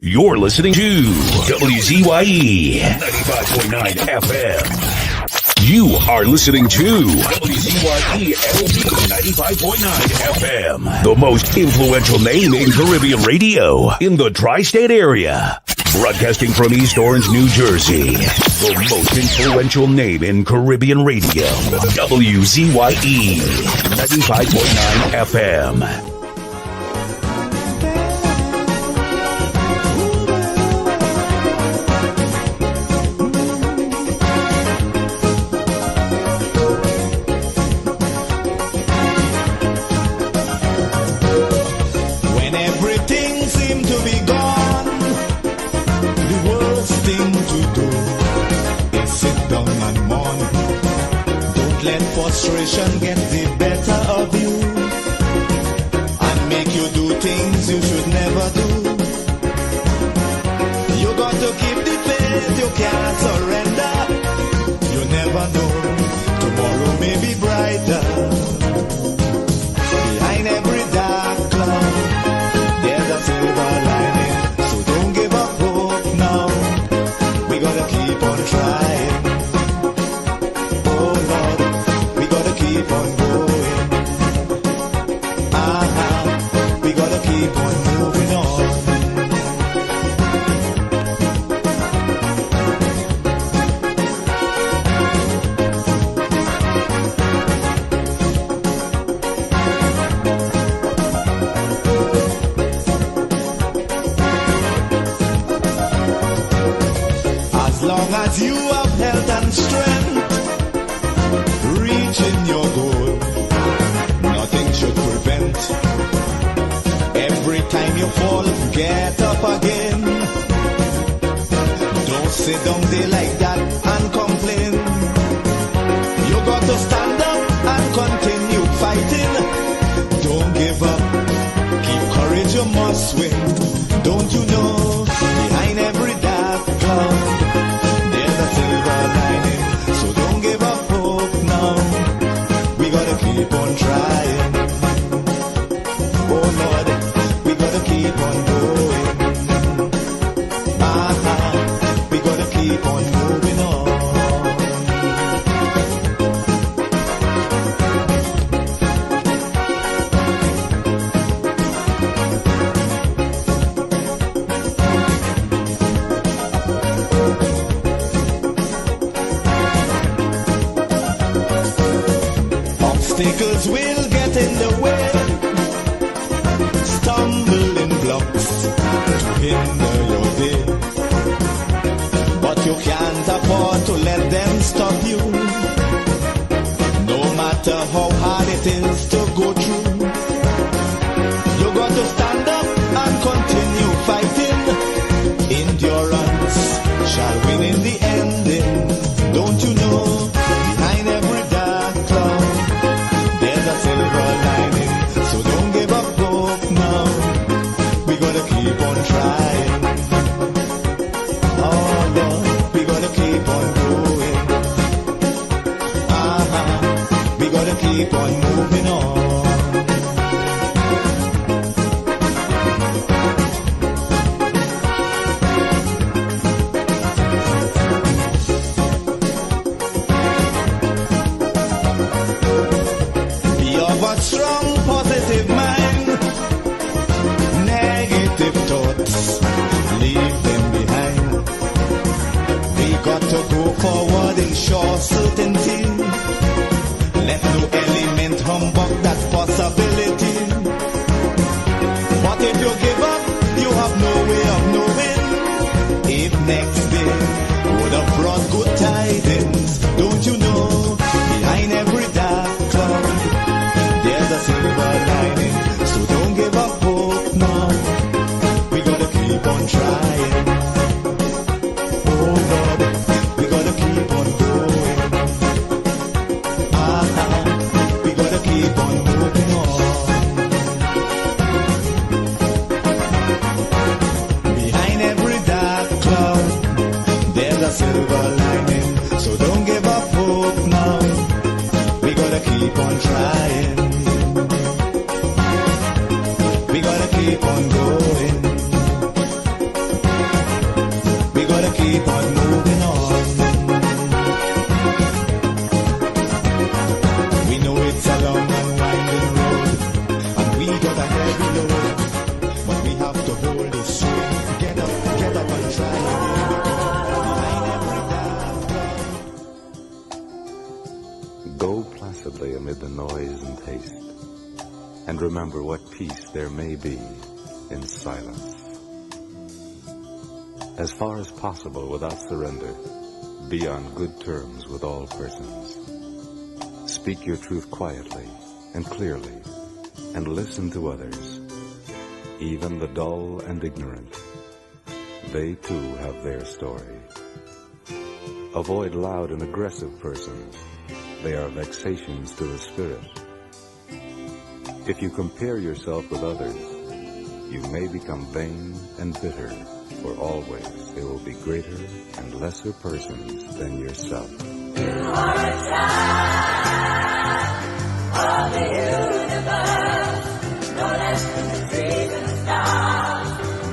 You're listening to WZYE 95.9 FM. You are listening to WZYE 95.9 FM. The most influential name in Caribbean radio in the tri-state area. Broadcasting from East Orange, New Jersey. The most influential name in Caribbean radio. WZYE 95.9 FM. Frustration get the better of you and make you do things you should never do. You got to keep the faith, you can't surrender. You never know, tomorrow may be brighter. Behind every dark cloud, there's a silver lining. So don't give up hope now. We gotta keep on trying. Keep on going. We gotta keep on moving on. As long as you have health and strength, reaching your goal, nothing should prevent. Every time you fall, get up again. Don't sit down there like that and complain. You got to stand up and continue fighting. Don't give up, keep courage, you must win. Don't you know, behind every dark cloud, there's a silver lining. So don't give up hope now. We gotta keep on trying. Oh Lord, we gotta keep on going. We gotta keep on moving on. Obstacles will get in the way, stumbling blocks to hinder your day, but you can't afford to let them stop you. No matter how hard it is to go through, you got to stand up and continue fighting. Endurance shall win in the ending. Don't you know, behind every dark cloud, there's a silver lining. So don't give up hope now. We gotta keep on trying. Oh Lord, we gotta keep on going. We gotta keep on moving on. Strong positive mind, negative thoughts, leave them behind. We got to go forward in sure certainty. Let no element humbug that possibility. But if you give up, you have no way of knowing if next day would have brought good tidings. Don't you know, behind every dark cloud, there's a silver lining. So don't give up hope now. We gotta keep on trying. Oh Lord, we gotta keep on going. We gotta keep on moving on. Behind every dark cloud, there's a silver lining. So don't give up hope now. We gotta keep on trying. We gotta keep on going. and remember what peace there may be in silence. As far as possible without surrender, be on good terms with all persons. Speak your truth quietly and clearly, and listen to others, even the dull and ignorant. They too have their story. Avoid loud and aggressive persons. They are vexations to the spirit. If you compare yourself with others, you may become vain and bitter, for always there will be greater and lesser persons than yourself. You are a child of the universe, no less than the trees and the stars.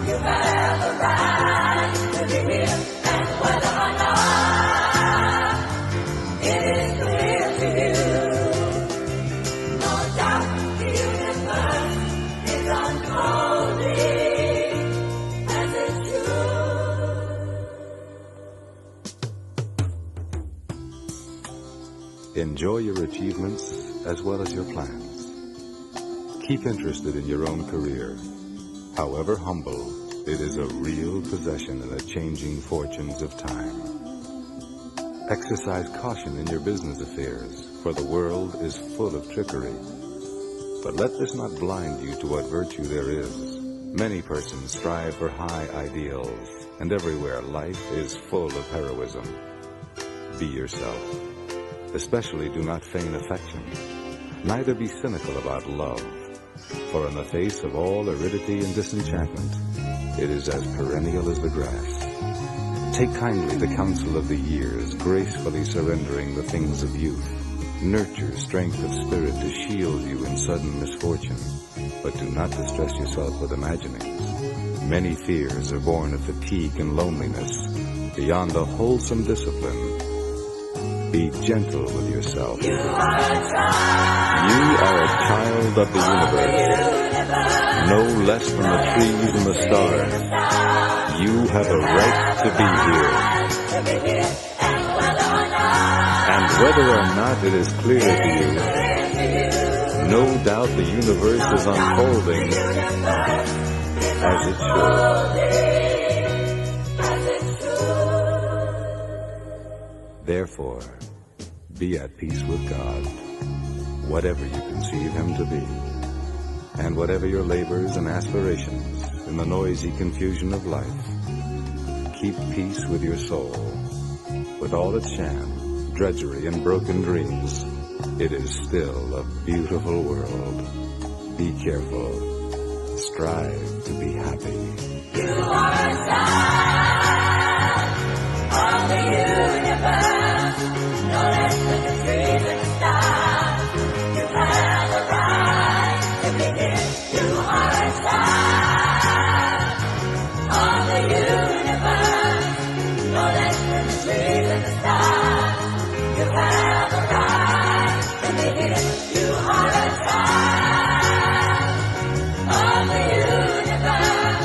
You have a right to be here, and whether or not it is clear to you, no doubt the universe is unfolding as it's true. Enjoy your achievements as well as your plans. Keep interested in your own career. However humble, it is a real possession in the changing fortunes of time. Exercise caution in your business affairs, for the world is full of trickery. But let this not blind you to what virtue there is. Many persons strive for high ideals, and everywhere life is full of heroism. Be yourself. Especially do not feign affection. Neither be cynical about love, for in the face of all aridity and disenchantment, it is as perennial as the grass. Take kindly the counsel of the years, gracefully surrendering the things of youth. Nurture strength of spirit to shield you in sudden misfortune, but do not distress yourself with imaginings. Many fears are born of fatigue and loneliness. Beyond a wholesome discipline, be gentle with yourself. You are a child of the universe, no less than the trees and the stars. You have a right to be here. And whether or not it is clear to you, no doubt the universe is unfolding as it should. Therefore, be at peace with God, whatever you conceive Him to be, and whatever your labors and aspirations in the noisy confusion of life. Keep peace with your soul. With all its sham, drudgery, and broken dreams, it is still a beautiful world. Be careful. Strive to be happy. You are a child of the universe, no less than the trees and the stars. You have a right to be here. You are a child of the universe, no less than the trees and the stars. You have a right to be here. You are a child of the universe,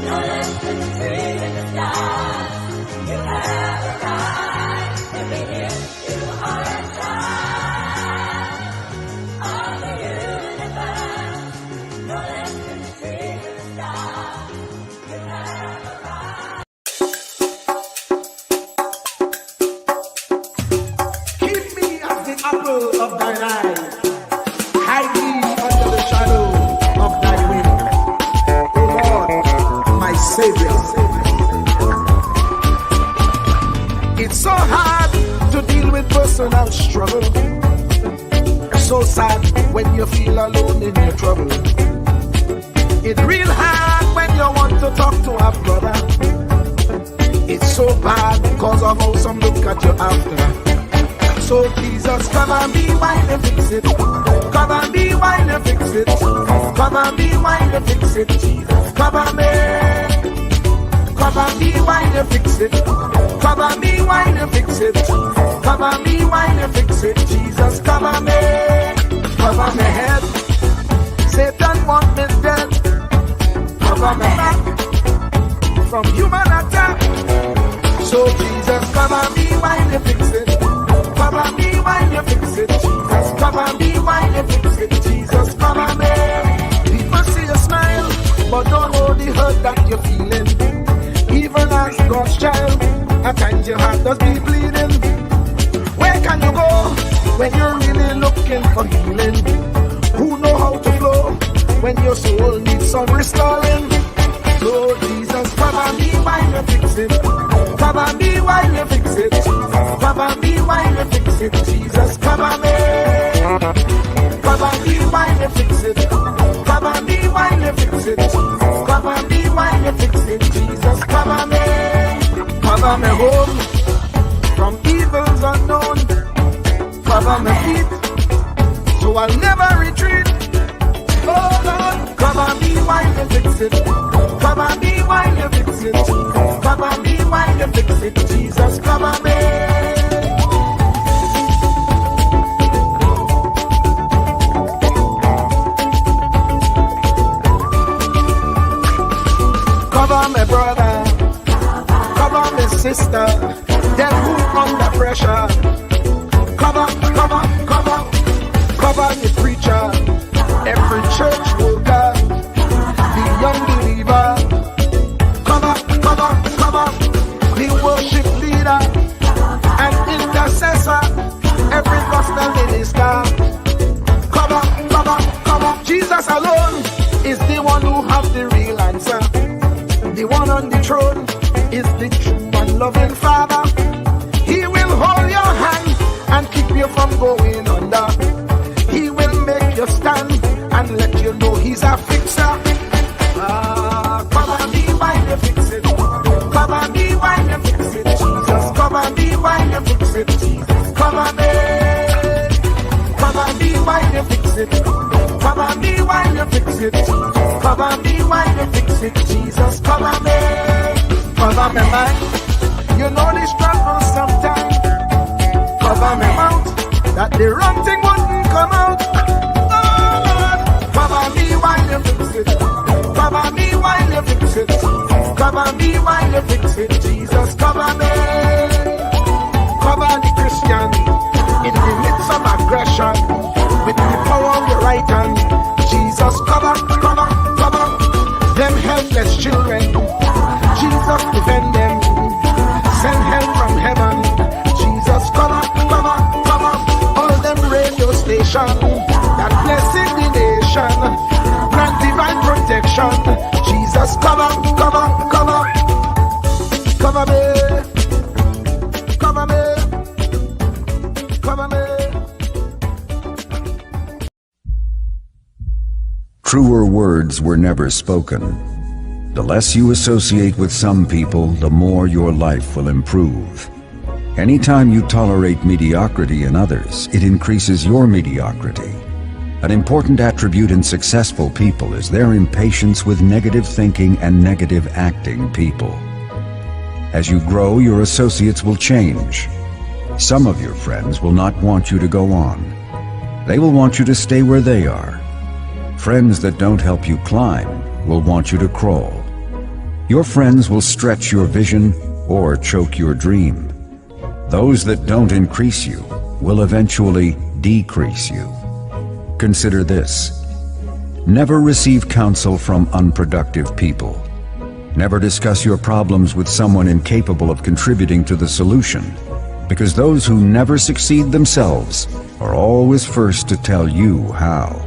no less than the trees and the stars. You have a right to be here. You are a child of the universe, no less than the trees and the stars. You have a right. Keep me as the apple of thine eye. Hide me under the shadow of thy wing. O Lord, my Savior. It's so hard to deal with personal struggle. So sad when you feel alone in your trouble. It's real hard when you want to talk to a brother. It's so bad because of how some look at you after. So Jesus, come and be while you fix it. Come and be while you fix it. Come and be while you fix it. Jesus, cover me. Come and be while you fix it. Come and be while you fix it. Come and be while you fix it. Jesus, cover me. Cover my head. Satan want me dead. Cover my back from human attack. So Jesus, cover me while you fix it. Cover me while you fix it. Jesus, cover me while you fix it. Jesus, cover me. that your heart does be bleeding? Where can you go when you're really looking for healing? Who know how to flow when your soul needs some restoring? Lord Jesus, cover me while you fix it. Cover me while you fix it. Cover me while you fix it. Jesus, cover me. Cover me while you fix it. Cover me while you fix it. Cover me while you fix it. Jesus, cover me. Cover me home from evils unknown. Cover my feet so I'll never retreat. Oh Lord, cover me while you fix it. Cover me while you fix it. Cover me while you fix it. Jesus, cover me. Cover my brother, cover my sister, them who under pressure. Cover the preacher, every church worker, the young believer. Cover the worship leader and intercessor, every gospel minister. Cover. Jesus alone is the one who has the real answer. The one on the throne is the true and loving Father. He will hold your hand and keep you from going under. He will make you stand and let you know he's a fixer. Cover me while you fix it. Cover me while you fix it. Jesus, cover me while you fix it. Jesus, cover me. Cover me while you fix it. Cover me while you fix it. Cover me while you fix it. Jesus, cover me. Cover me mind. You know the struggle sometimes. Cover me mouth, that the wrong thing wouldn't come out. Oh Lord, cover me while you fix it. Cover me while you fix it. Cover me while you fix it. Jesus, cover me. Cover the Christian in the midst of aggression with the power of your right hand. Jesus, cover them helpless children. Jesus, defend them. Send help from heaven. Jesus, cover all them radio stations that blessing the nation. Grant divine protection. Jesus, cover me. Truer words were never spoken. The less you associate with some people, the more your life will improve. Anytime you tolerate mediocrity in others, it increases your mediocrity. An important attribute in successful people is their impatience with negative thinking and negative acting people. As you grow, your associates will change. Some of your friends will not want you to go on. They will want you to stay where they are. Friends that don't help you climb will want you to crawl. Your friends will stretch your vision or choke your dream. Those that don't increase you will eventually decrease you. Consider this. Never receive counsel from unproductive people. Never discuss your problems with someone incapable of contributing to the solution, because those who never succeed themselves are always first to tell you how.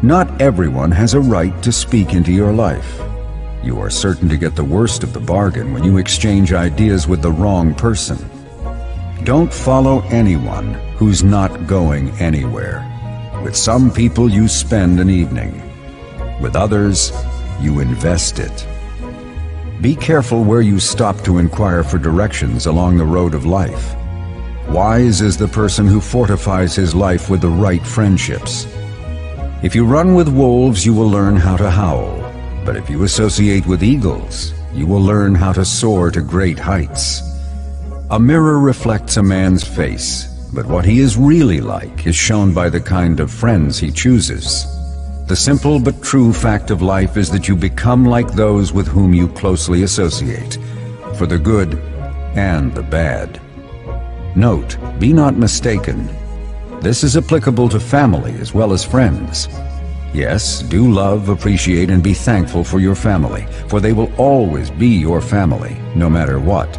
Not everyone has a right to speak into your life. You are certain to get the worst of the bargain when you exchange ideas with the wrong person. Don't follow anyone who's not going anywhere. With some people you spend an evening. With others, you invest it. Be careful where you stop to inquire for directions along the road of life. Wise is the person who fortifies his life with the right friendships. If you run with wolves, you will learn how to howl. But if you associate with eagles, you will learn how to soar to great heights. A mirror reflects a man's face, but what he is really like is shown by the kind of friends he chooses. The simple but true fact of life is that you become like those with whom you closely associate, for the good and the bad. Note, be not mistaken. This is applicable to family as well as friends. Yes, do love, appreciate, and be thankful for your family, for they will always be your family, no matter what.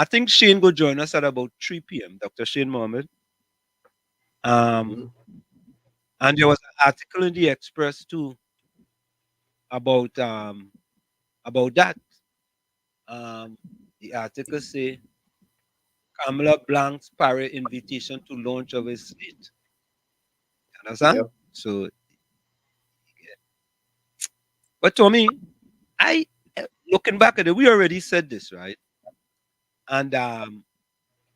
I think Shane will join us at about 3 p.m. Dr. Shane Mohammed. Mhm. And there was an article in the Express too about that. Um, the article say Kamala Blanc's Paris invitation to launch of his slate. Understand? Yep. So, but Tommy, I looking back at it, we already said this, right? And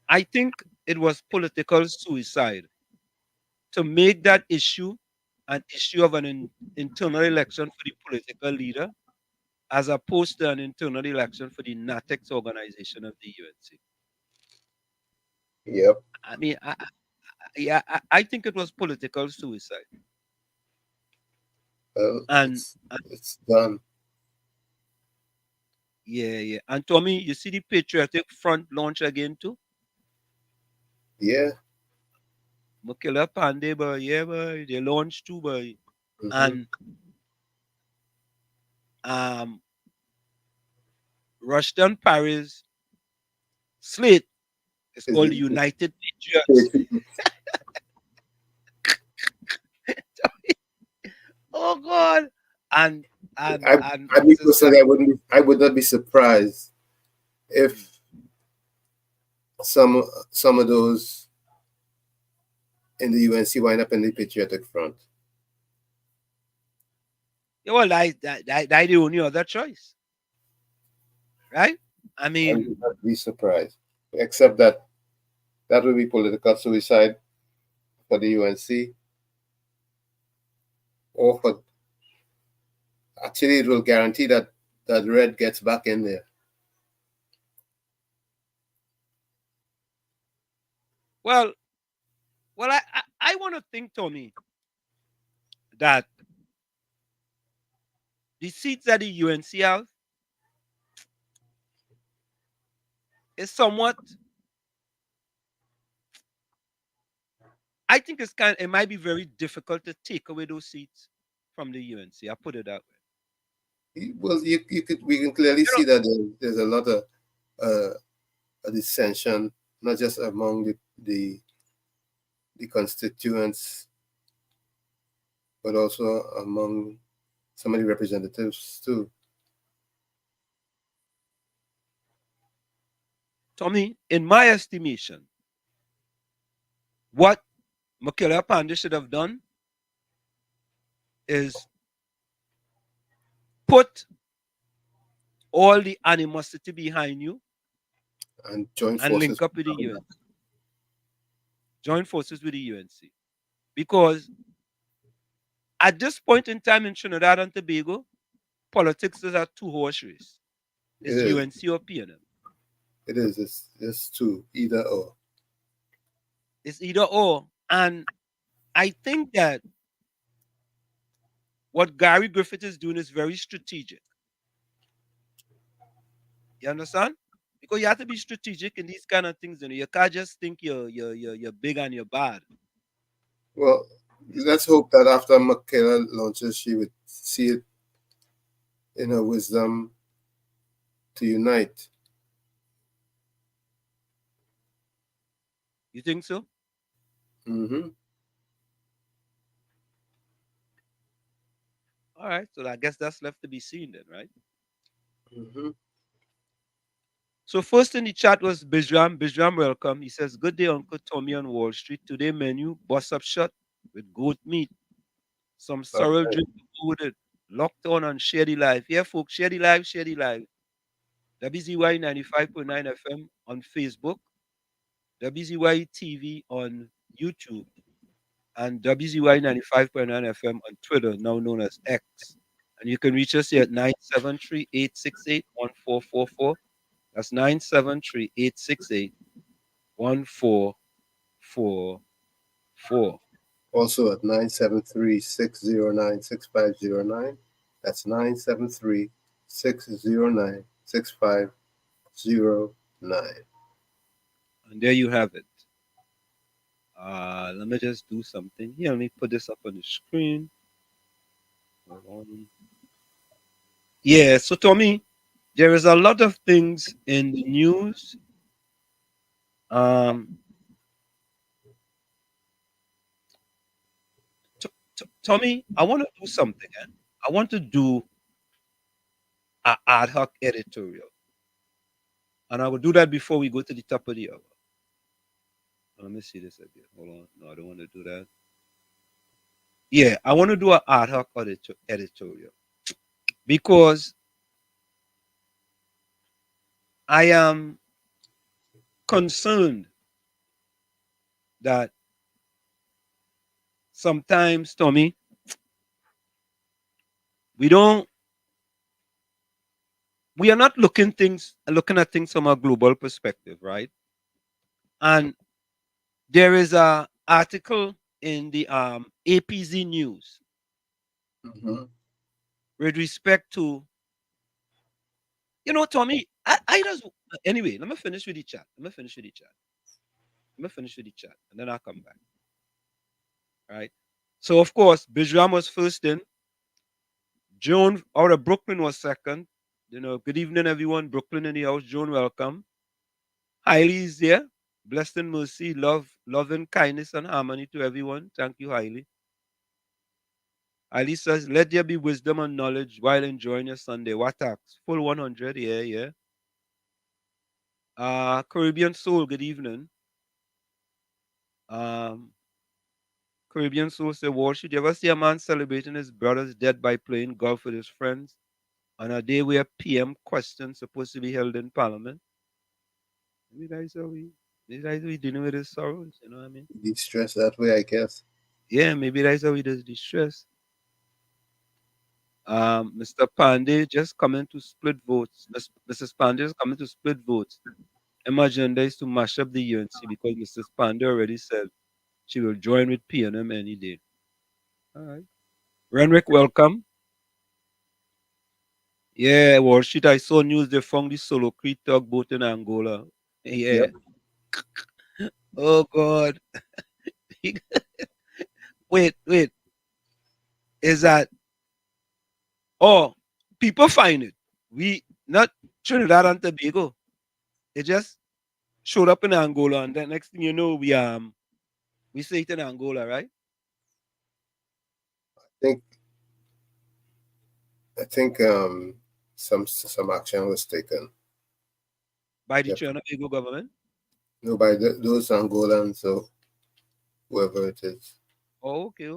I think it was political suicide to make that issue an issue of an internal election for the political leader, as opposed to an internal election for the NATEX organization of the UNC. Yep. I mean, yeah, I think it was political suicide. Well, And, it's done. yeah, yeah. And Tommy, you see the Patriotic Front launch again too? Yeah. Mukila Pandey, boy, yeah, boy, they launched too, boy. Mm-hmm. And um, Rushton Paris slate is Is called it, the United Patriots. Oh God! And I, I mean, Sister, personally, I would not be surprised if some of those in the UNC wind up in the Patriotic Front. yeah, well, that the only other choice, right? I I mean, would not be surprised, except that that would be political suicide for the UNC, or for actually it will guarantee that Red gets back in there. well, I want to think, Tommy, that the seats that the UNC have is somewhat. I think it might be very difficult to take away those seats from the UNC. I put it that way. Well, we can clearly You know, see that there's a lot of uh, a dissension, not just among the constituents, but also among some of the representatives too. Tommy, in my estimation, what Makila Pandey should have done is put all the animosity behind you And join and forces. link up with the UNC. Join forces with the UNC. Because at this point in time in Trinidad and Tobago, politics is a two-horse race. It It's is. UNC or PNM. It is. It's two, either or. It's either or. And I think that what Gary Griffith is doing is very strategic. You understand? Because you have to be strategic in these kind of things. You can't just think you're big and you're bad. Well, It's, let's hope that after Michaela launches, she would see it in her wisdom to unite. you think so? Mm-hmm. All right. So I guess that's left to be seen then, right? Mm-hmm. So first in the chat was Bijram. Bijram, welcome. He says, "Good day, Uncle Tommy on Wall Street. Today menu, boss up shot with goat meat, some sorrel Okay. drink to go with it. Locked on Share the Live. Yeah, folks, share the live, share the live. WZYE 95.9 FM on Facebook, WZYE TV on YouTube, and WZYE 95.9 FM on Twitter, now known as X. And you can reach us here at 973-868-1444. That's 973-868-1444. Also at 973-609-6509. That's 973-609-6509. And there you have it. Let me just do something here. Let me put this up on the screen. Hold on. Yeah, so Tommy, there is a lot of things in the news Um, Tommy, I want to do something. Eh? I want to do an ad hoc editorial, and I will do that before we go to the top of the hour. Let me see this again. Hold on. No, I don't want to do that. Yeah, I want to do an ad hoc editorial because I am concerned that sometimes, Tommy, we don't, we are not looking at things from a global perspective, right? And there is a article in the APZ News Mm-hmm. with respect to, Tommy, I just, anyway, let me finish with the chat. And then I'll come back, right? So, of course, Bijram was first in. Joan out of Brooklyn was second. Good evening, everyone. Brooklyn in the house. Joan, welcome. Hailey is there. Blessed and mercy, love and kindness and harmony to everyone. Thank you, Hailey. Hailey says, let there be wisdom and knowledge while enjoying your Sunday. What tax? Full 100. Yeah, yeah. Caribbean Soul, good evening. Um, Caribbean Soul said, Wall, should you ever see a man celebrating his brother's death by playing golf with his friends on a day where PM questions supposed to be held in Parliament? Maybe that's how we dealing with his sorrows, you know what I mean? Be stressed that way, I guess. Yeah, maybe that's how he does the stress. Mr. Pandey just coming to split votes. Mrs. Pandey is coming to split votes. My agenda is to mash up the UNC because Mrs. Pandey already said she will join with PNM any day. All right. Renwick, welcome. Yeah, Wall Street, I saw news they found the Solo Creek tugboat in Angola. Yeah. Yep. Oh, God. Wait. Is that, oh, people find it. We, not Trinidad and Tobago. It just showed up in Angola, and the next thing you know, we say it in Angola, right? I think I think some action was taken. By the Yep. Trinidad and Tobago government. No, by those Angolans or whoever it is. Oh, okay.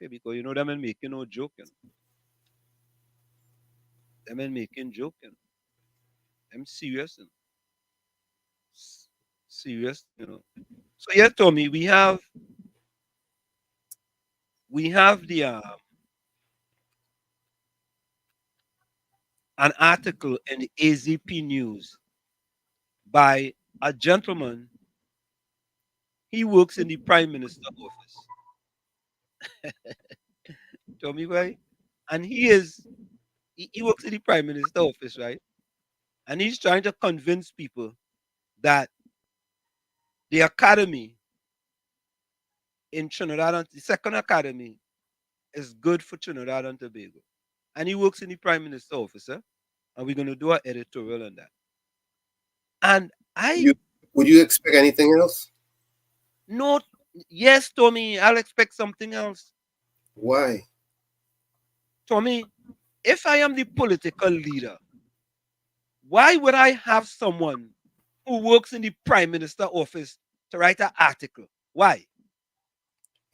Because them and making no joking. Them and making joking. I'm serious and serious. So yeah, Tommy, we have the an article in the AZP News by a gentleman. He works in the Prime Minister office. Tommy, right? And he works in the Prime Minister office, right? And he's trying to convince people that the academy in Trinidad and the second academy is good for Trinidad and Tobago. And he works in the Prime Minister office, eh? And we're gonna do an editorial on that. And I You would you expect anything else? know, yes, Tommy, I'll expect something else. Why? Tommy, if I am the political leader, why would I have someone who works in the Prime Minister office to write an article? Why?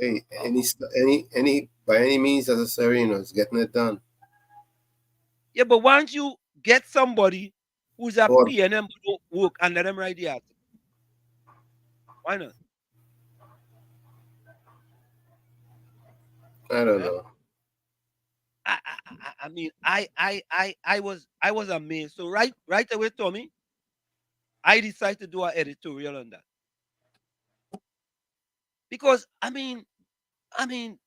Hey, any by any means necessary, it's getting it done. Yeah, but why don't you get somebody who's a Or PNM who don't work and let them write the article? Why not? I don't Eh? know. I mean, I was amazed. So right away, Tommy, I decided to do an editorial on that because I mean,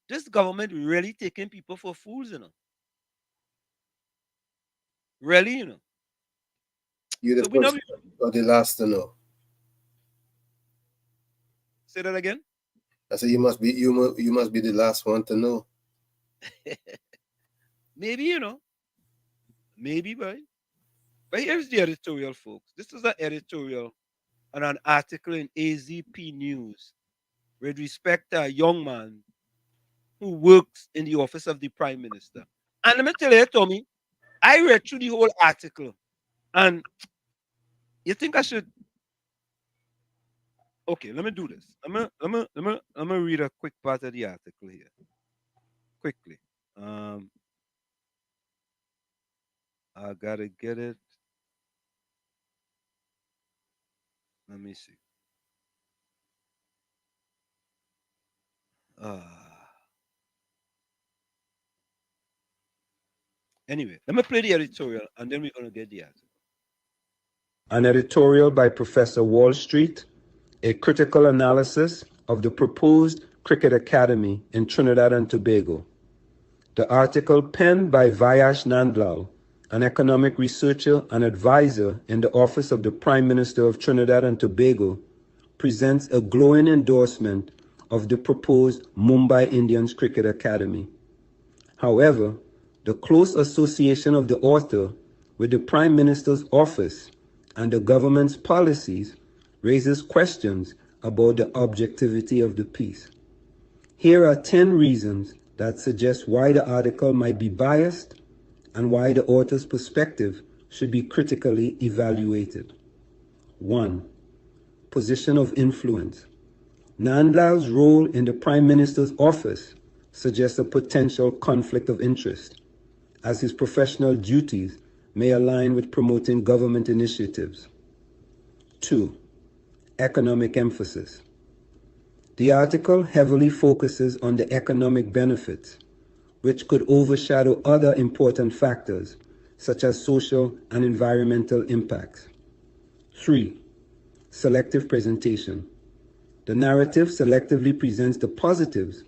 this government really taking people for fools. Really. You're So the we know. first or the last to know. Say that again. I said you must be the last one to know. Maybe, maybe, but here's the editorial, folks. This is an editorial on an article in AZP News with respect to a young man who works in the office of the Prime Minister. And let me tell you, Tommy, I read through the whole article, and you think I should? Okay, let me do this. I'm gonna read a quick part of the article here, quickly. Um, I gotta get it. Let me see. Uh, anyway, let me play the editorial, and then we're gonna get the article. An editorial by Professor Wall Street, a critical analysis of the proposed Cricket Academy in Trinidad and Tobago. The article, penned by Vayash Nandlal, an economic researcher and advisor in the Office of the Prime Minister of Trinidad and Tobago, presents a glowing endorsement of the proposed Mumbai Indians Cricket Academy. However, the close association of the author with the Prime Minister's office and the government's policies raises questions about the objectivity of the piece. Here are 10 reasons that suggest why the article might be biased and why the author's perspective should be critically evaluated. 1. Position of influence. Nandlal's role in the Prime Minister's office suggests a potential conflict of interest, as his professional duties may align with promoting government initiatives. 2. Economic emphasis. The article heavily focuses on the economic benefits, which could overshadow other important factors, such as social and environmental impacts. 3. Selective presentation. The narrative selectively presents the positives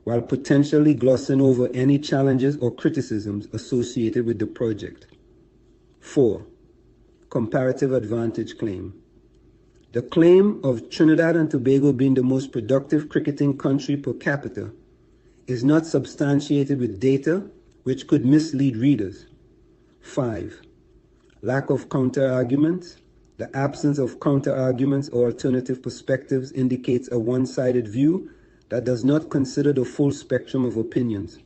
while potentially glossing over any challenges or criticisms associated with the project. 4. Comparative advantage claim. The claim of Trinidad and Tobago being the most productive cricketing country per capita is not substantiated with data which could mislead readers. 5. Lack of counter-arguments. The absence of counter-arguments or alternative perspectives indicates a one-sided view that does not consider the full spectrum of opinions.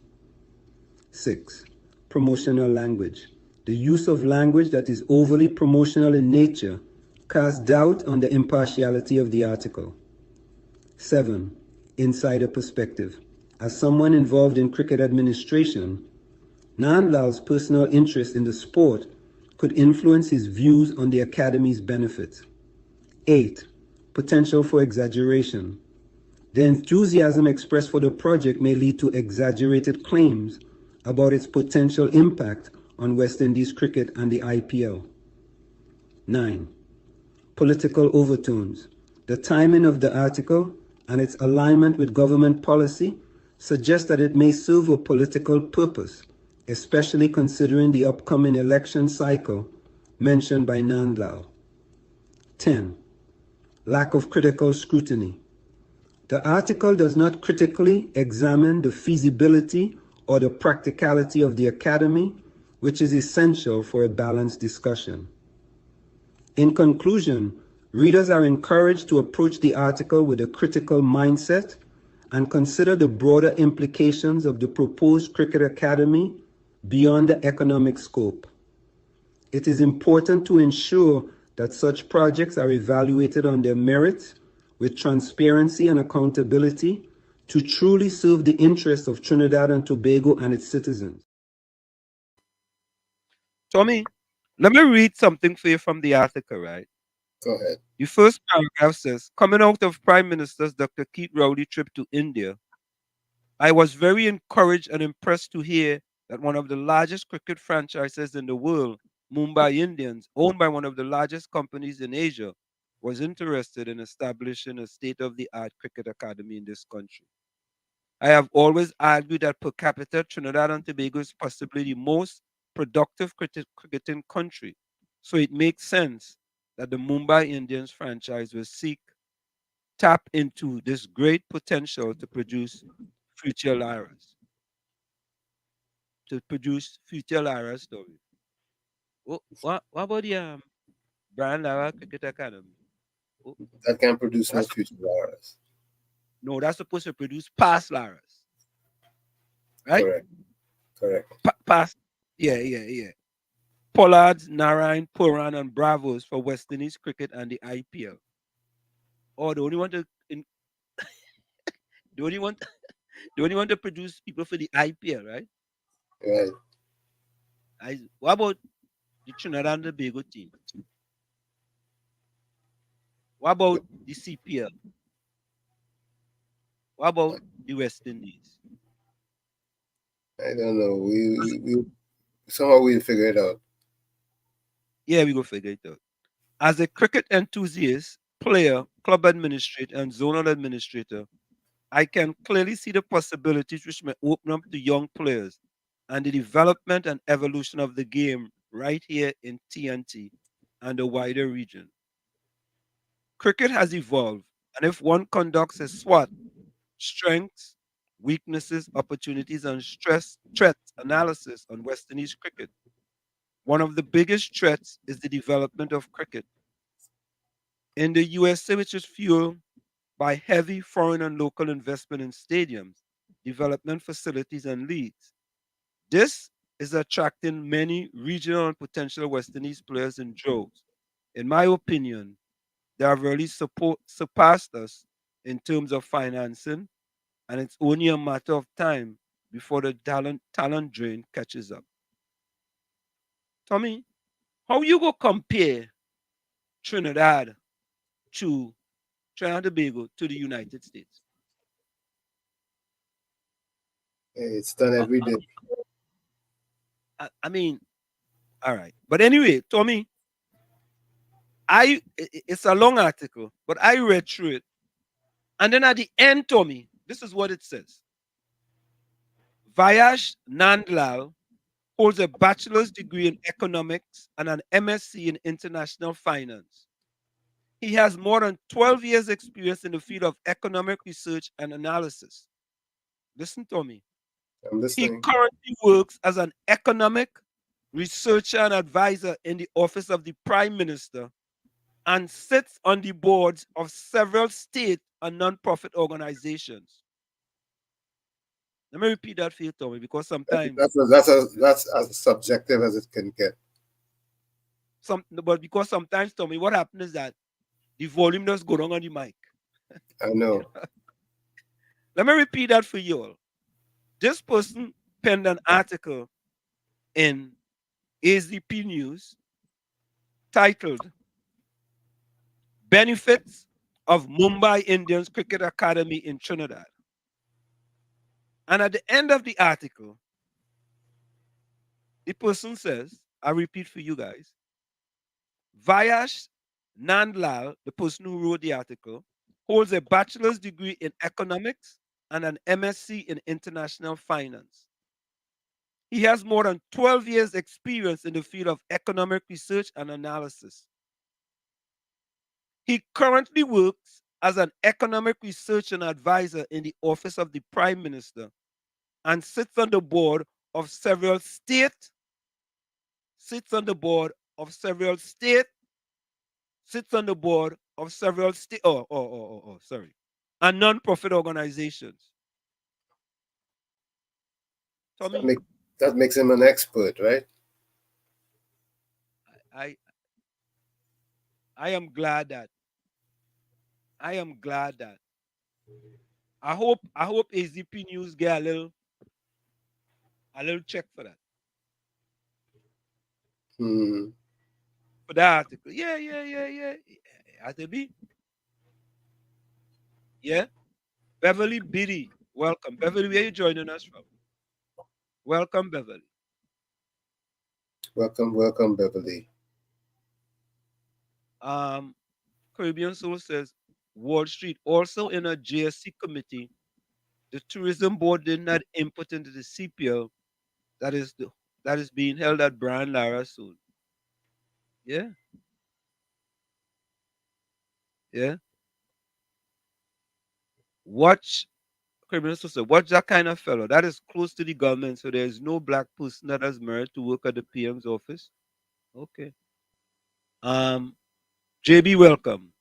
6. Promotional language. The use of language that is overly promotional in nature casts doubt on the impartiality of the article. 7. Insider perspective. As someone involved in cricket administration, Nandlal's personal interest in the sport could influence his views on the Academy's benefits. 8. Potential for exaggeration. The enthusiasm expressed for the project may lead to exaggerated claims about its potential impact on West Indies cricket and the IPL. 9. Political overtones. The timing of the article and its alignment with government policy suggests that it may serve a political purpose, especially considering the upcoming election cycle mentioned by Nandlal. 10. Lack of critical scrutiny. The article does not critically examine the feasibility or the practicality of the Academy, which is essential for a balanced discussion. In conclusion, readers are encouraged to approach the article with a critical mindset and consider the broader implications of the proposed Cricket Academy beyond the economic scope. It is important to ensure that such projects are evaluated on their merits with transparency and accountability to truly serve the interests of Trinidad and Tobago and its citizens. Tommy, let me read something for you from the article, right? Go ahead. The first paragraph says, coming out of Prime Minister's Dr. Keith Rowley trip to India, I was very encouraged and impressed to hear that one of the largest cricket franchises in the world, Mumbai Indians, owned by one of the largest companies in Asia, was interested in establishing a state of the art cricket academy in this country. I have always argued that per capita, Trinidad and Tobago is possibly the most productive cricketing country. So it makes sense that the Mumbai Indians franchise will seek tap into this great potential to produce future Lyras, future Lyra stories. What about the Brian Lara Cricket Academy? Oh, That can produce no that's future laurels. no, that's supposed to produce past Laras, right? Correct. Correct. Past, yeah, yeah, yeah. Pollards, Narayan, Puran, and Bravos for West Indies cricket and the IPL. Or they only want to, they only want, they only want to produce people for the IPL, right? Right. What about the Trinidad and Tobago team? What about the CPL? What about the West Indies? I don't know. We somehow we'll figure it out. Yeah, we go figure it out. As a cricket enthusiast, player, club administrator, and zonal administrator, I can clearly see the possibilities which may open up to young players and the development and evolution of the game right here in TNT and the wider region. Cricket has evolved, and if one conducts a SWOT, strengths, weaknesses, opportunities, and stress threat analysis on West Indies cricket, one of the biggest threats is the development of cricket. In the USA, which is fueled by heavy foreign and local investment in stadiums, development facilities, and leagues. This is attracting many regional and potential West Indies players in droves. In my opinion, they have really surpassed us in terms of financing, and it's only a matter of time before the talent drain catches up. Tommy, how you go compare Trinidad to Trinidad and Tobago to the United States? It's done Uh, every day. I mean, all right. But anyway, Tommy, it's a long article, but I read through it. And then at the end, Tommy, this is what it says. Vayash Nandlal holds a bachelor's degree in economics and an MSc in international finance. He has more than 12 years experience in the field of economic research and analysis. Listen, Tommy. I'm He listening. currently works as an economic researcher and advisor in the office of the Prime Minister and sits on the boards of several state and non-profit organizations. Let me repeat that for you, Tommy, because sometimes That's as subjective as it can get. sometimes, Tommy, what happens is that the volume does go wrong on the mic. I know. Let me repeat that for you all. This person penned an article in AZP News titled Benefits of Mumbai Indians Cricket Academy in Trinidad. And at the end of the article, the person says, I repeat for you guys, Vayash Nandlal, the person who wrote the article, holds a bachelor's degree in economics and an MSc in international finance. He has more than 12 years' experience in the field of economic research and analysis. He currently works as an economic research and advisor in the office of the Prime Minister and sits on the board of several state, sits on the board of several state, sits on the board of several state, sorry, and non-profit organizations. That, Tommy, make, that makes him an expert, right? I I am glad that I am glad that I hope AZP News get a little check for that Hmm. for that article. Yeah, yeah, yeah, yeah. Has to be. Yeah. Beverly Biddy, welcome. Beverly, where you joining us from? Welcome, Beverly. Welcome, welcome, Beverly. Um, Caribbean Soul says Wall Street also in a JSC committee. The tourism board did not input into the CPL that is the that is being held at Brian Lara soon. Yeah, yeah. Watch Caribbean Soul says, watch that kind of fellow. That is close to the government, so there is no black person that has merit to work at the PM's office. Okay. JB, welcome.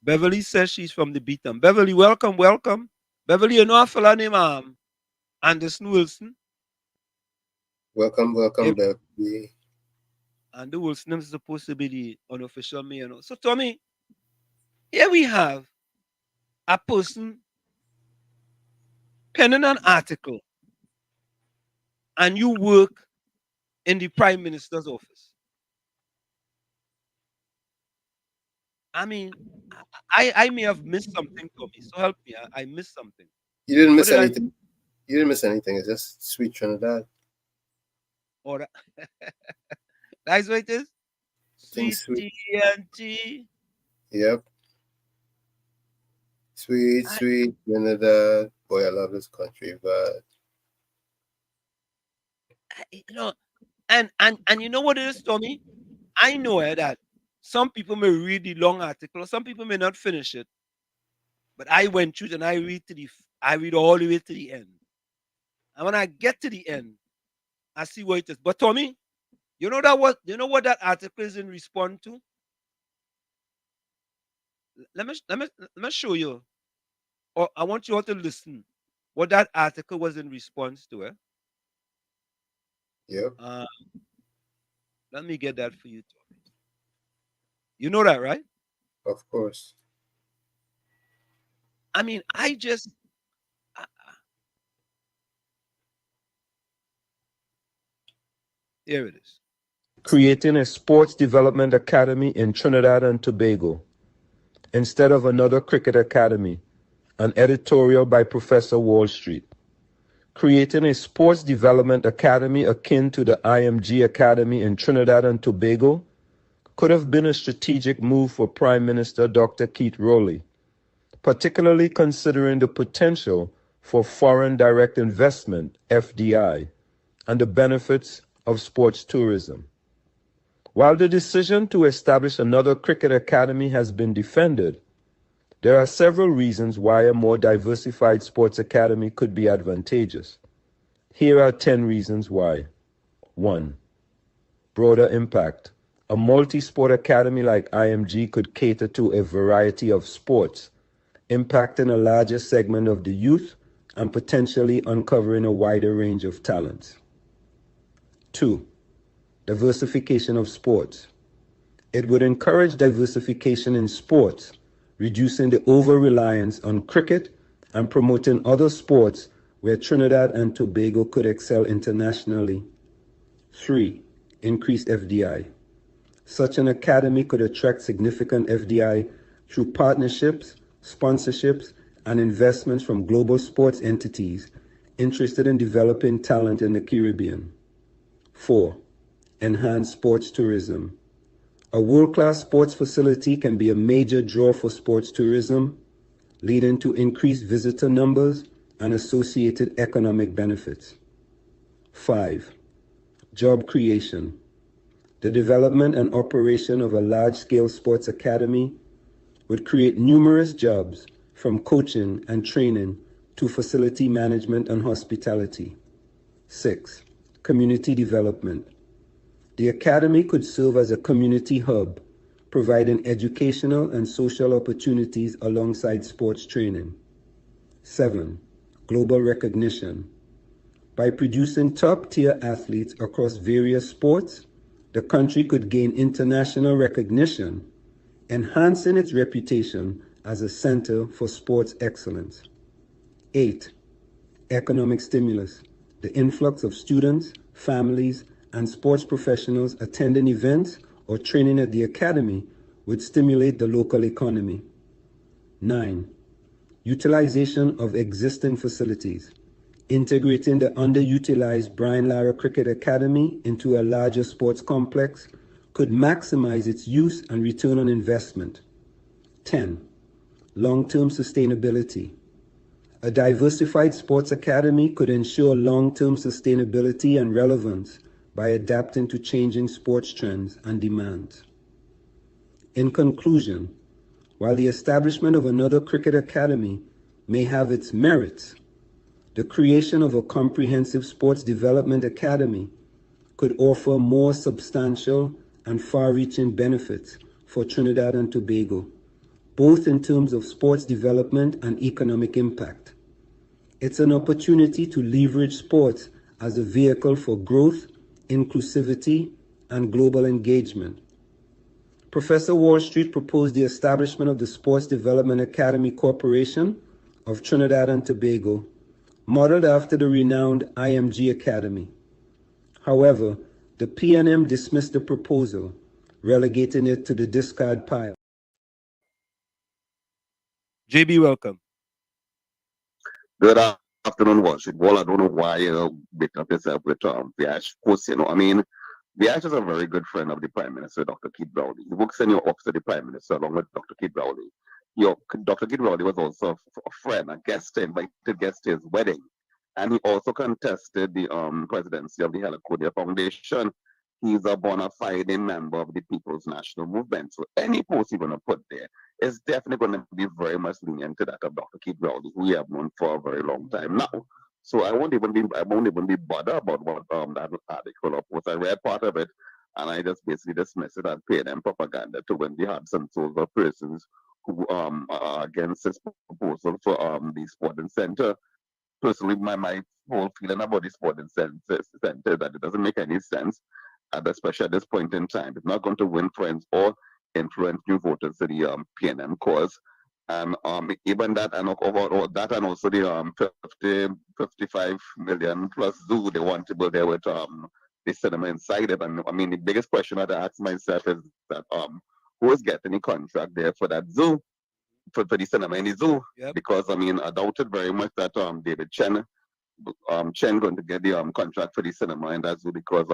Beverly says she's from the Beaton. Beverly, welcome, welcome. Beverly, you know a fella named Anderson Wilson? Welcome, If Beverly. Andrew Wilson is supposed to be the unofficial mayor. So, Tommy, here we have a person penning an article and you work in the Prime Minister's office. I mean, I may have missed something, Tommy. So help me. I missed something. You didn't What miss did I anything. You didn't miss anything. It's just sweet Trinidad. order? That's what it is? Things Sweet sweet. TNT. Yep. Sweet, I, sweet Trinidad. Boy, I love this country, but you know, and you know what it is, Tommy? I know that some people may read the long article, some people may not finish it. But I went through it and I read all the way to the end. And when I get to the end, I see what it is. But Tommy, you know what that article is in response to? Let me show you. Or I want you all to listen. What that article was in response to, eh? yep, Let me get that for you, Tommy. You know that, right? of course. I mean, here it is. Creating a sports development academy in Trinidad and Tobago instead of another cricket academy, an editorial by Professor Wall Street. Creating a sports development academy akin to the IMG Academy in Trinidad and Tobago could have been a strategic move for Prime Minister Dr. Keith Rowley, particularly considering the potential for foreign direct investment, FDI, and the benefits of sports tourism. While the decision to establish another cricket academy has been defended, there are several reasons why a more diversified sports academy could be advantageous. Here are 10 reasons why. 1. Broader impact. A multi-sport academy like IMG could cater to a variety of sports, impacting a larger segment of the youth and potentially uncovering a wider range of talents. 2. Diversification of sports. It would encourage diversification in sports, reducing the over-reliance on cricket and promoting other sports where Trinidad and Tobago could excel internationally. 3. Increased FDI. Such an academy could attract significant FDI through partnerships, sponsorships, and investments from global sports entities interested in developing talent in the Caribbean. 4. Enhanced sports tourism. A world-class sports facility can be a major draw for sports tourism, leading to increased visitor numbers and associated economic benefits. 5. Job creation. The development and operation of a large-scale sports academy would create numerous jobs, from coaching and training to facility management and hospitality. 6. Community development. The academy could serve as a community hub, providing educational and social opportunities alongside sports training. 7. Global recognition. By producing top-tier athletes across various sports, the country could gain international recognition, enhancing its reputation as a center for sports excellence. 8. Economic stimulus. The influx of students, families, and sports professionals attending events or training at the academy would stimulate the local economy. 9. Utilization of existing facilities. Integrating the underutilized Brian Lara Cricket Academy into a larger sports complex could maximize its use and return on investment. 10. Long-term sustainability. A diversified sports academy could ensure long-term sustainability and relevance by adapting to changing sports trends and demands. In conclusion, while the establishment of another cricket academy may have its merits, the creation of a comprehensive sports development academy could offer more substantial and far-reaching benefits for Trinidad and Tobago, both in terms of sports development and economic impact. It's an opportunity to leverage sports as a vehicle for growth, inclusivity, and global engagement. Professor Wall Street proposed the establishment of the Sports Development Academy Corporation of Trinidad and Tobago, modeled after the renowned IMG Academy. However, the PNM dismissed the proposal, relegating it to the discard pile. JB, welcome. Good afternoon, Washington. Well, I don't know why you beat up yourself with Viash. Of course, I mean, Viash is a very good friend of the Prime Minister, Dr. Keith Rowley. He works in your office of the Prime Minister along with Dr. Keith Rowley. Dr. Keith Rowley was also a friend, a guest, invited guest to his wedding. And he also contested the presidency of the Heliconia Foundation. He's a bona fide member of the People's National Movement. So any post he's going to put there is definitely going to be very much lenient to that of Dr. Keith Rowley, who we have known for a very long time now. So I won't even be bothered about what that article or post. I read part of it and I just basically dismissed it and paid them propaganda to when they had some sort of persons who are against this proposal for the sporting center. Personally, my whole feeling about the sporting center that it doesn't make any sense, and especially at this point in time. It's not going to win friends or influence new voters to the PNM cause. And even that, and that, and also the 55 million plus zoo they want to build there with the cinema inside it. And I mean, the biggest question that I ask myself is that who is getting the contract there for that zoo? For the cinema in the zoo, Yep. because I mean, I doubted very much that David Chen going to get the contract for the cinema in that zoo because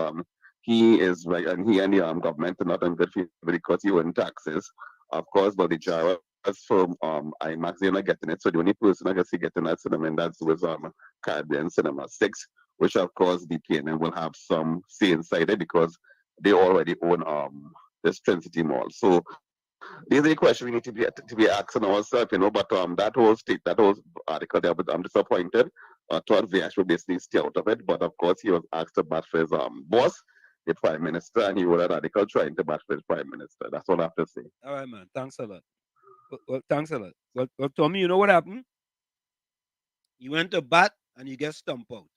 he is right, and he and the government are not in good favor because he earned taxes, of course, but the Jara from IMAX, they're not getting it. So the only person I guess he getting that cinema in that zoo is Caribbean Cinema 6, which of course the PNM will have some say inside it because they already own this Trinity Mall. So these are the questions we need to be asking ourselves, but that whole article there, but I'm disappointed. I thought Viash would basically stay out of it, but of course he was asked to bat for his boss, the Prime Minister, and he wrote an article trying to bat for his Prime Minister. That's all I have to say. All right, man. Thanks a lot. Well, thanks a lot. Well, Tommy, you know what happened? You went to bat and you get stumped out.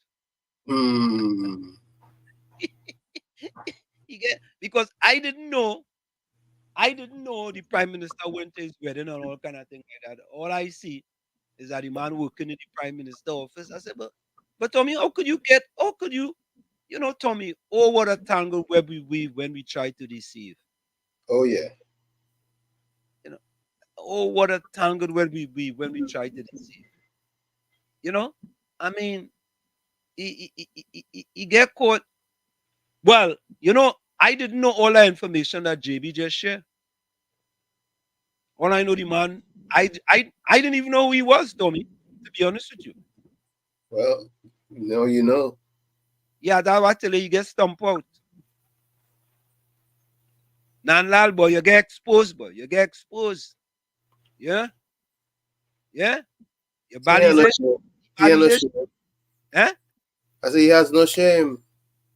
Because I didn't know the Prime Minister went to his wedding and all kind of thing like that. All I see is that the man working in the Prime Minister office. I said, but Tommy, how could you, Tommy, oh, what a tangle web we weave when we try to deceive. Oh, yeah. Oh, what a tangle web we weave when we try to deceive. I mean, he get caught. Well, I didn't know all the information that JB just shared. All I know, the man, I didn't even know who he was, Tommy, to be honest with you. Well, you know. Yeah, that's what I tell you get stumped out. Nanlal, boy, you get exposed, boy. You get exposed. Yeah? Yeah? Your body's no shame. Eh? I say he has no shame.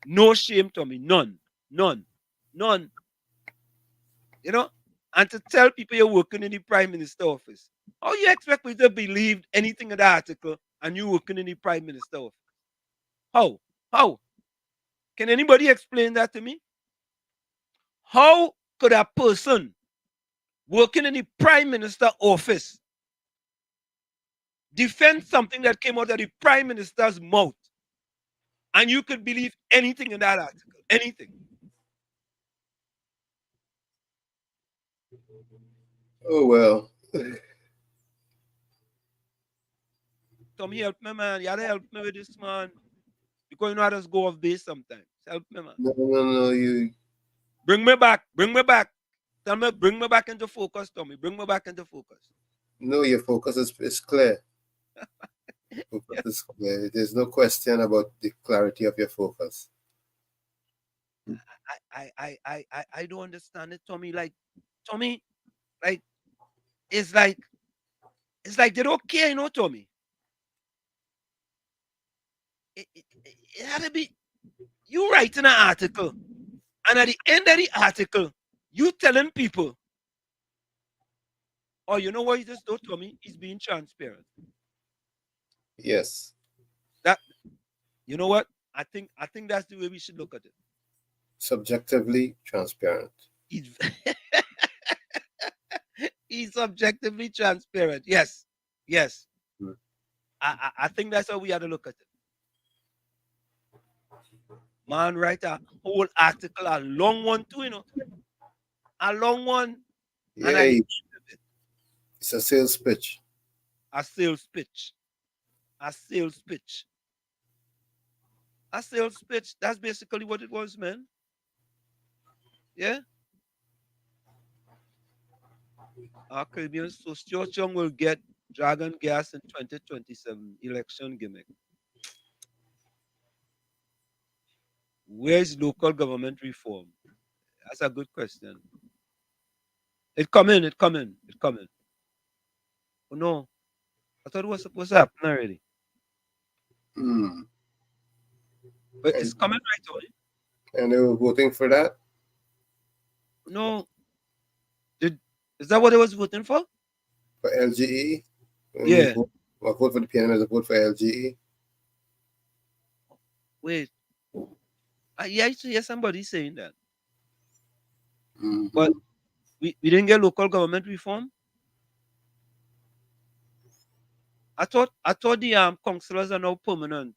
No shame, Tommy. None. And to tell people you're working in the Prime Minister office, how you expect me to believe anything in the article and you working in the Prime Minister office? How? Can anybody explain that to me? How could a person working in the Prime Minister office defend something that came out of the Prime Minister's mouth and you could believe anything in that article? Anything? Oh, well. Tommy, help me, man. You gotta help me with this, man. Because I just go off base sometimes. Help me, man. No, you... Bring me back. Tell me, bring me back into focus, Tommy. Bring me back into focus. No, your focus is clear. Focus is clear. There's no question about the clarity of your focus. I don't understand it, Tommy. Tommy, it's like they don't care, Tommy. It had to be you writing an article, and at the end of the article, you telling people Oh, you know what he just told me? He's being transparent. Yes. That you know what? I think that's the way we should look at it. Subjectively transparent. He's he's objectively transparent. Yes. Yes. Mm. I think that's how we have to look at it. Man, write a whole article, a long one too, a long one, and Yeah, it's a sales pitch. a sales pitch, a sales pitch, a sales pitch. That's basically what it was, man. Yeah. Our Caribbean Association will get Dragon Gas in 2027 election gimmick. Where's local government reform? That's a good question. It coming, it coming, it coming. Oh no, I thought it was supposed to happen already. Mm. But it's coming right away. And they were voting for that? No. Is that what they was voting for? For LGE? When Yeah. I vote for the PNM as a vote for LGE. Wait. Yeah, I used to hear somebody saying that. Mm-hmm. But we didn't get local government reform. I thought the councillors are now permanent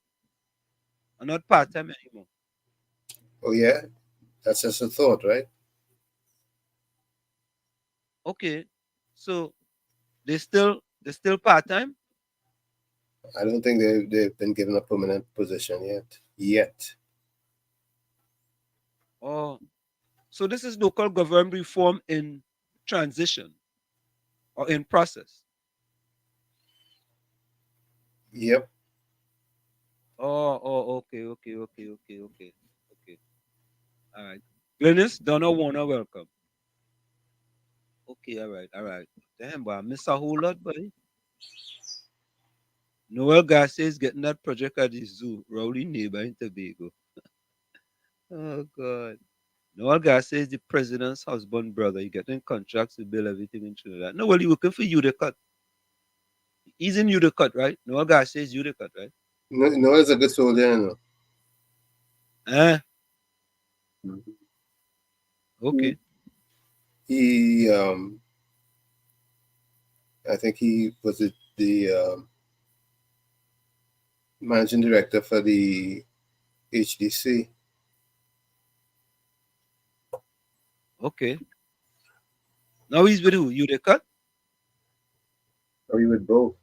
and not part-time anymore. Oh yeah? That's just a thought, right? Okay. So they still part-time? I don't think they've been given a permanent position yet. Oh. So this is local government reform in transition or in process. Yep. Oh, okay. All right. Glennis, Donna Warner, welcome. Okay, all right. Damn, boy, I miss a whole lot, buddy. Noel Garcia is getting that project at the zoo, rowdy neighbor in Tobago. Oh, God. Noel Garcia is the president's husband brother. He getting contracts to build everything in Trinidad. No, well, he working for Udecut. He's in Udecut, right? Noel Garcia is Udecut, right? No, it's a good soldier, you know. Mm-hmm. Okay. He I think he was the managing director for the HDC. Okay. Now he's with who? Udecut? Or he with both?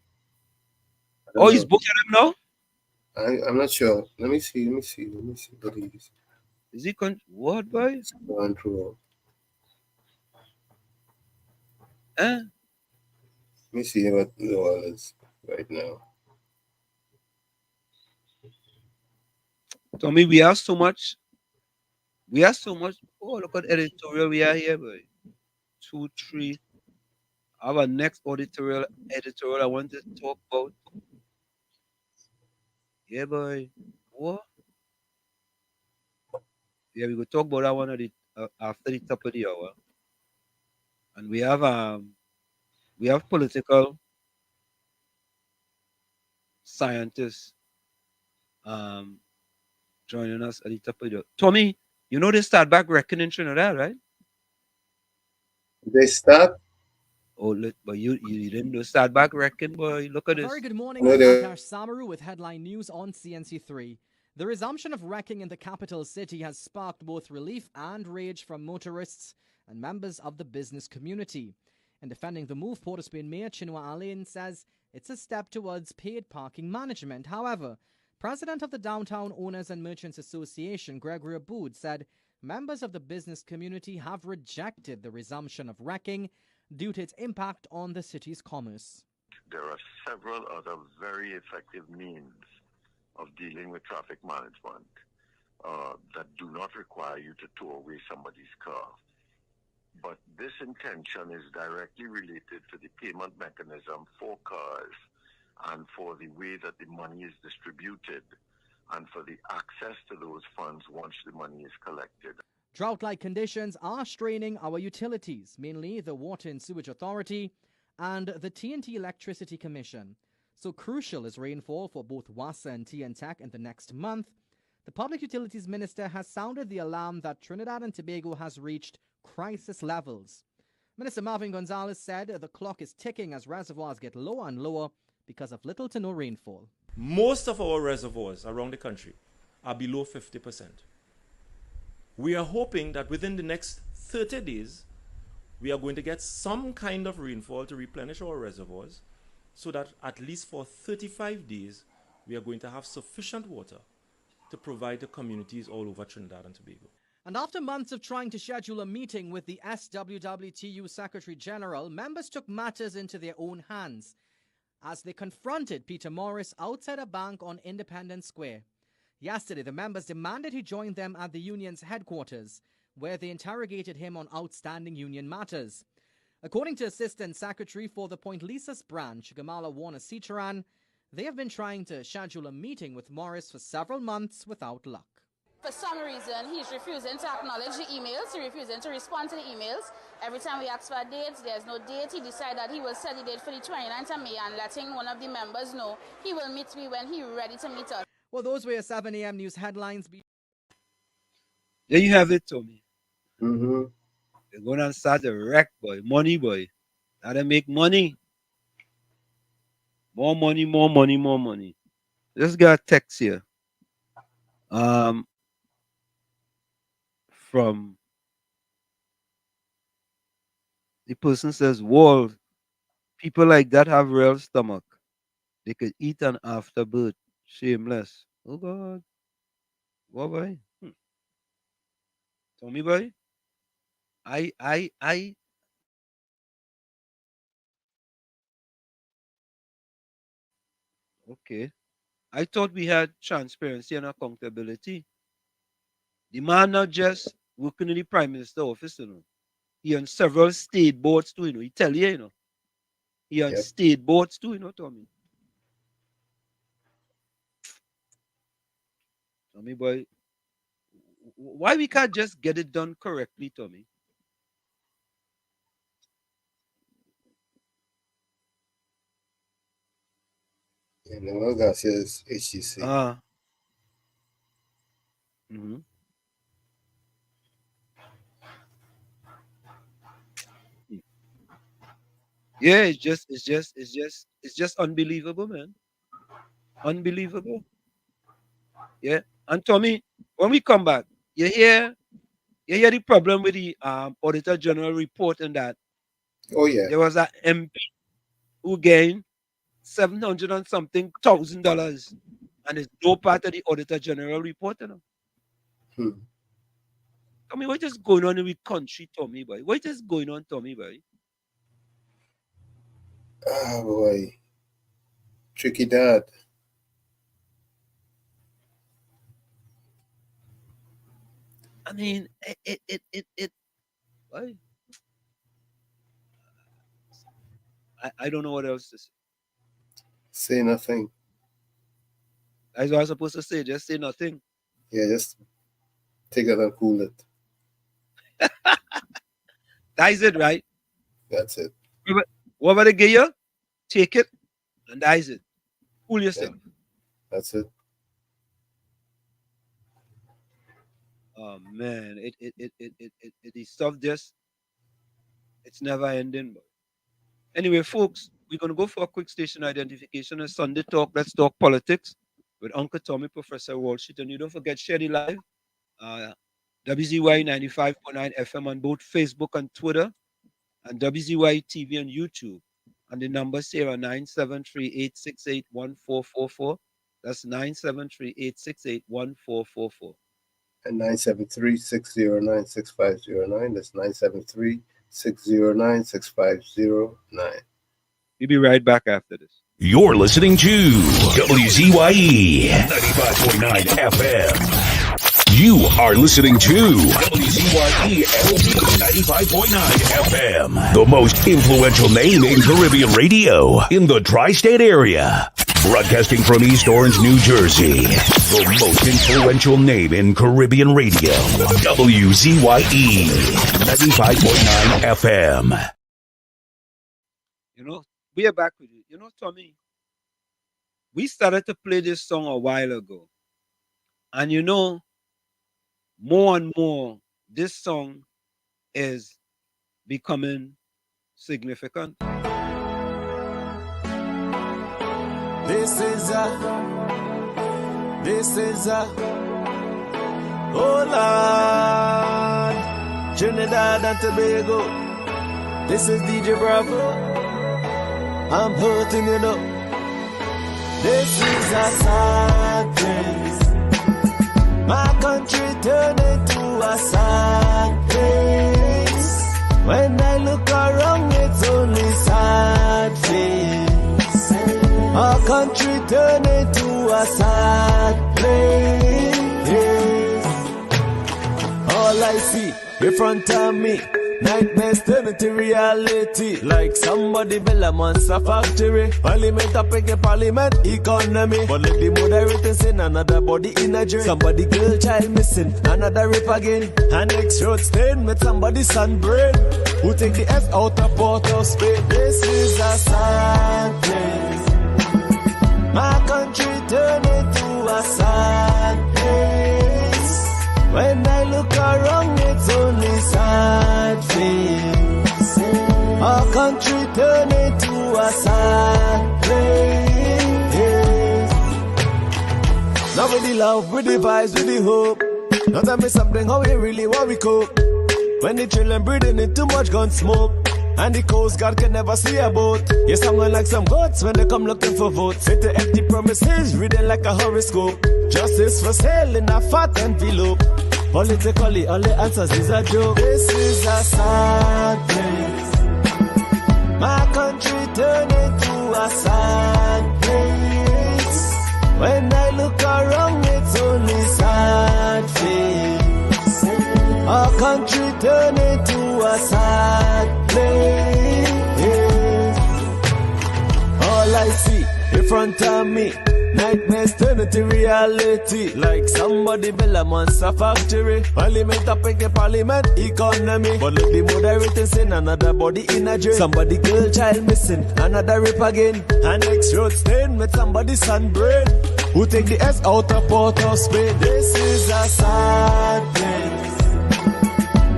Oh, he's both of them now? I'm not sure. Let me see what he is. Is he what, boy? Control. Let me see what Noel is right now. Tommy, we have so much. Oh, look at editorial we are here, boy. 2, 3. Our next editorial I want to talk about. Yeah, boy. What? Yeah, we will talk about that one at the, after the top of the hour. And we have political scientists joining us at the top of the hour. Tommy, you know they start back reckoning in Trinidad, right? They start? Oh, but you didn't do start back reckon, boy. Look at this. Very good morning. I'm Akash Samaru with headline news on CNC3. The resumption of wrecking in the capital city has sparked both relief and rage from motorists and members of the business community. In defending the move, Port of Spain Mayor Chinua Alain says it's a step towards paid parking management. However, President of the Downtown Owners and Merchants Association, Gregory Aboud, said members of the business community have rejected the resumption of wrecking due to its impact on the city's commerce. There are several other very effective means of dealing with traffic management that do not require you to tow away somebody's car. But this intention is directly related to the payment mechanism for cars and for the way that the money is distributed and for the access to those funds once the money is collected. Drought-like conditions are straining our utilities, mainly the Water and Sewage Authority and the TNT Electricity Commission. So crucial is rainfall for both WASA and TNTEC in the next month. The Public Utilities Minister has sounded the alarm that Trinidad and Tobago has reached crisis levels. Minister Marvin Gonzalez said the clock is ticking as reservoirs get lower and lower because of little to no rainfall. Most of our reservoirs around the country are below 50%. We are hoping that within the next 30 days, we are going to get some kind of rainfall to replenish our reservoirs so that at least for 35 days, we are going to have sufficient water to provide the communities all over Trinidad and Tobago. And after months of trying to schedule a meeting with the SWWTU Secretary General, members took matters into their own hands as they confronted Peter Morris outside a bank on Independence Square. Yesterday, the members demanded he join them at the union's headquarters, where they interrogated him on outstanding union matters. According to Assistant Secretary for the Point Lisas branch, Gamala Warner Sitaran, they have been trying to schedule a meeting with Morris for several months without luck. For some reason, he's refusing to acknowledge the emails. He's refusing to respond to the emails. Every time we ask for dates, there's no date. He decided that he will set the date for the 29th of May and letting one of the members know he will meet me when he's ready to meet us. Well, those were your 7 a.m. news headlines. There you have it, Tommy. Mm-hmm. They're going to start a wreck, boy. Money, boy. How to make money. More money, more money, more money. Just got a text here. From the person says, "Wall, people like that have real stomach. They could eat an afterbirth. Shameless." Oh God. What boy? Tommy boy? I okay. I thought we had transparency and accountability. The man not just working in the Prime Minister office, you know. He on several state boards too, you know. He tell you, you know. He on state boards too, you know, Tommy. Tommy boy, why we can't just get it done correctly, Tommy? Yeah, no, Garcia's HGC. Mm-hmm. Yeah, it's just unbelievable, man. Unbelievable. Yeah. And Tommy, when we come back, you hear the problem with the Auditor General report and that. Oh yeah. There was an MP who gained $700 and something thousand, and it's no part of the Auditor General report, you know. Tommy, what is going on in the country, Tommy boy? What is going on, Tommy boy? Ah boy. Tricky dad. I mean, it boy. I don't know what else to say. Say nothing. That's what I was supposed to say. Just say nothing. Yeah, just take it and cool it. That's it, right? That's it. Whatever they give you, take it, and that's it. Cool yourself. Yeah, that's it. Oh man, the stuff just, it's never ending. But anyway, folks, we're gonna go for a quick station identification and Sunday talk. Let's talk politics with Uncle Tommy, Professor Wall Street, and you don't forget share the live. WZYE 95.9 FM on both Facebook and Twitter, and WZYE TV on YouTube. And the numbers here are 973-868-1444. That's 973-868-1444. And 973-609-6509. That's 973-609-6509. We'll be right back after this. You're listening to WZYE 95.9 FM. You are listening to WZYE LP 95.9 FM, the most influential name in Caribbean radio in the tri-state area. Broadcasting from East Orange, New Jersey, the most influential name in Caribbean radio. WZYE 95.9 FM. we are back with you. Tommy, we started to play this song a while ago. And more and more, this song is becoming significant. This is oh Lord, Trinidad and Tobago. This is DJ Bravo. I'm hurting, This is a sad place. My country turned into a sad place. When I look around, it's only sad face. Our country turned into a sad place. All I see in front of me, nightmares turn into reality. Like somebody build a monster factory. Parliament up again parliament economy. But let the moderator say another body in a drain. Somebody girl child missing, another rape again. And next road stain with somebody's sunburn. Who take the S out of Port of Spain? This is a sad place. My country turned into a sad place. When I look around, it's only sad face. Our country turned into a sad place. Now with the love, with the vibes, with the hope. Now tell me something, how we really want we cope. When the children breathing in too much gun smoke. And the Coast Guard can never see a boat. You're sounding like some goats when they come looking for votes. Fit the empty promises, reading like a horoscope. Justice for sale in a fat envelope. Politically, all the answers is a joke. This is a sad place. My country turned into a sad place. When I look around, it's only sad face. Our country turned into a sad place. All I see in front of me, nightmares turn into reality. Like somebody build a monster factory. Parliament up again parliament economy. But let the moderator say another body in a drain. Somebody girl child missing, another rape again. And next road stain with somebody's sunburn. Who take the S out of Port of Spain? This is a sad place.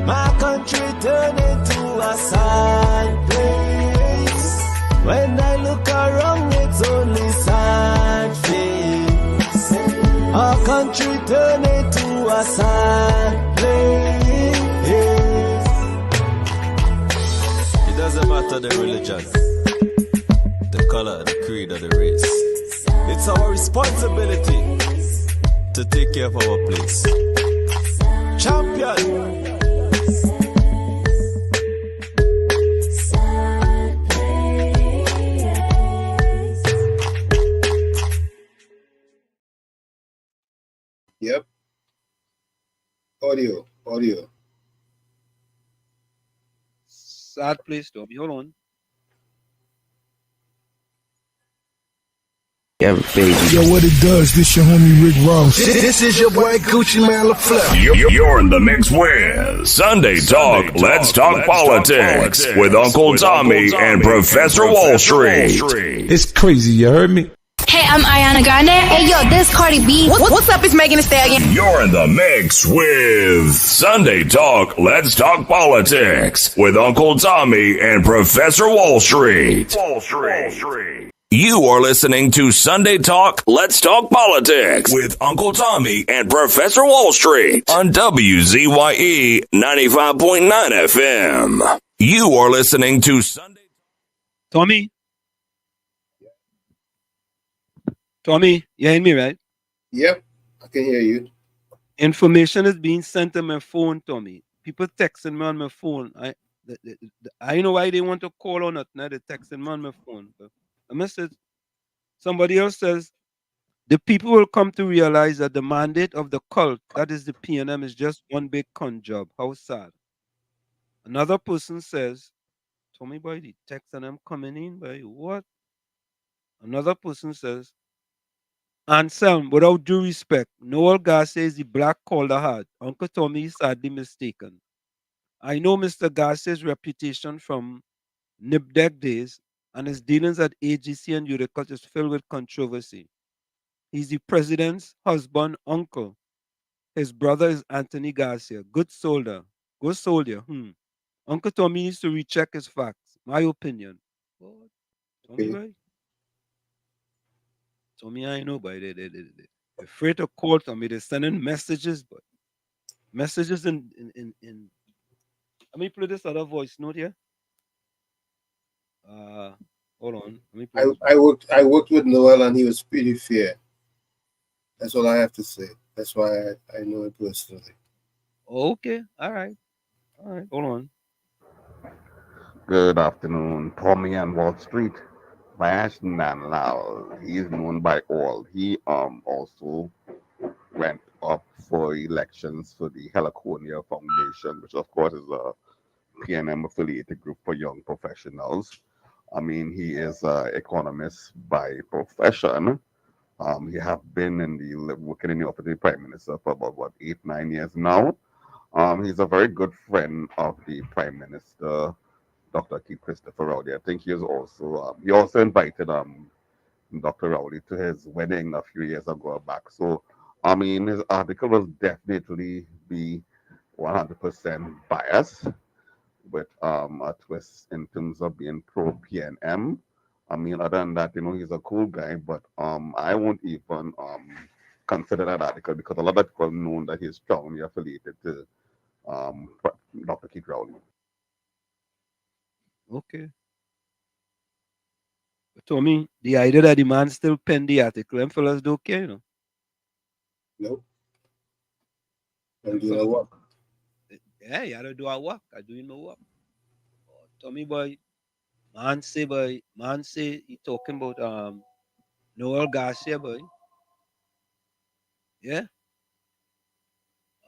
My country turned into a sad place. When I look around, it's only sad face. Our country turned into a sad place. It doesn't matter the religion, the color, the creed, or the race. It's our responsibility to take care of our place. Champion. Yep. Audio. Sad place, Tommy. Hold on. Yeah, baby. Yo, what it does, this your homie Rick Ross. This is your boy Gucci Man LaFleur. You're in the mix with Sunday Talk, Let's Talk Politics with Uncle Tommy and Professor Wall Street. It's crazy, you heard me? Hey, I'm Ariana Grande. Hey, yo, this Cardi B. What's up? It's Megan Thee Stallion. You're in the mix with Sunday Talk, Let's Talk Politics with Uncle Tommy and Professor Wall Street. You are listening to Sunday Talk, Let's Talk Politics with Uncle Tommy and Professor Wall Street on WZYE 95.9 FM. You are listening to Sunday. Tommy, you hear me, right? Yep, I can hear you. Information is being sent to my phone, Tommy. People texting me on my phone. I know why they want to call on it now. They're texting me on my phone. But a message. Somebody else says the people will come to realize that the mandate of the cult, that is the PNM, is just one big con job. How sad. Another person says, Tommy, boy, the text and I'm coming in, boy, what? Another person says, Anselm, without due respect, Noel Garcia is the black Calder hard. Uncle Tommy is sadly mistaken. I know Mr. Garcia's reputation from Nibdek days. and his dealings at AGC and Unicot is filled with controversy. He's the president's husband, uncle. His brother is Anthony Garcia. Good soldier. Good soldier. Uncle Tommy needs to recheck his facts. My opinion. What? Tommy, Okay. boy? Tommy, I know, boy. They're afraid to call Tommy. They're sending messages, but messages in. Let me play this other voice note here. Hold on. Let me play this. I worked with Noel and he was pretty fair. That's all I have to say. That's why I know him personally. Okay. All right. All right. Hold on. Good afternoon, Tommy and Wall Street. Vash Nanlal, he is known by all. He also went up for elections for the Heliconia Foundation, which of course is a PNM affiliated group for young professionals. I mean, he is an economist by profession. He have been working in the office of the Prime Minister for about 8, 9 years now. He's a very good friend of the Prime Minister, Dr. Keith Christopher Rowley. I think he also invited Dr. Rowley to his wedding a few years ago back. So I mean, his article will definitely be 100% biased with a twist in terms of being pro PNM. I mean, other than that, he's a cool guy, but I won't even consider that article because a lot of people know that he's strongly affiliated to Dr. Keith Rowley. Okay. But Tommy, the idea that the man still penned the article, them fellas don't care. Nope. Them And you know fellas, what? yeah, you gotta do our work. I do my work. Tommy boy, man say he talking about Noel Garcia boy. Yeah.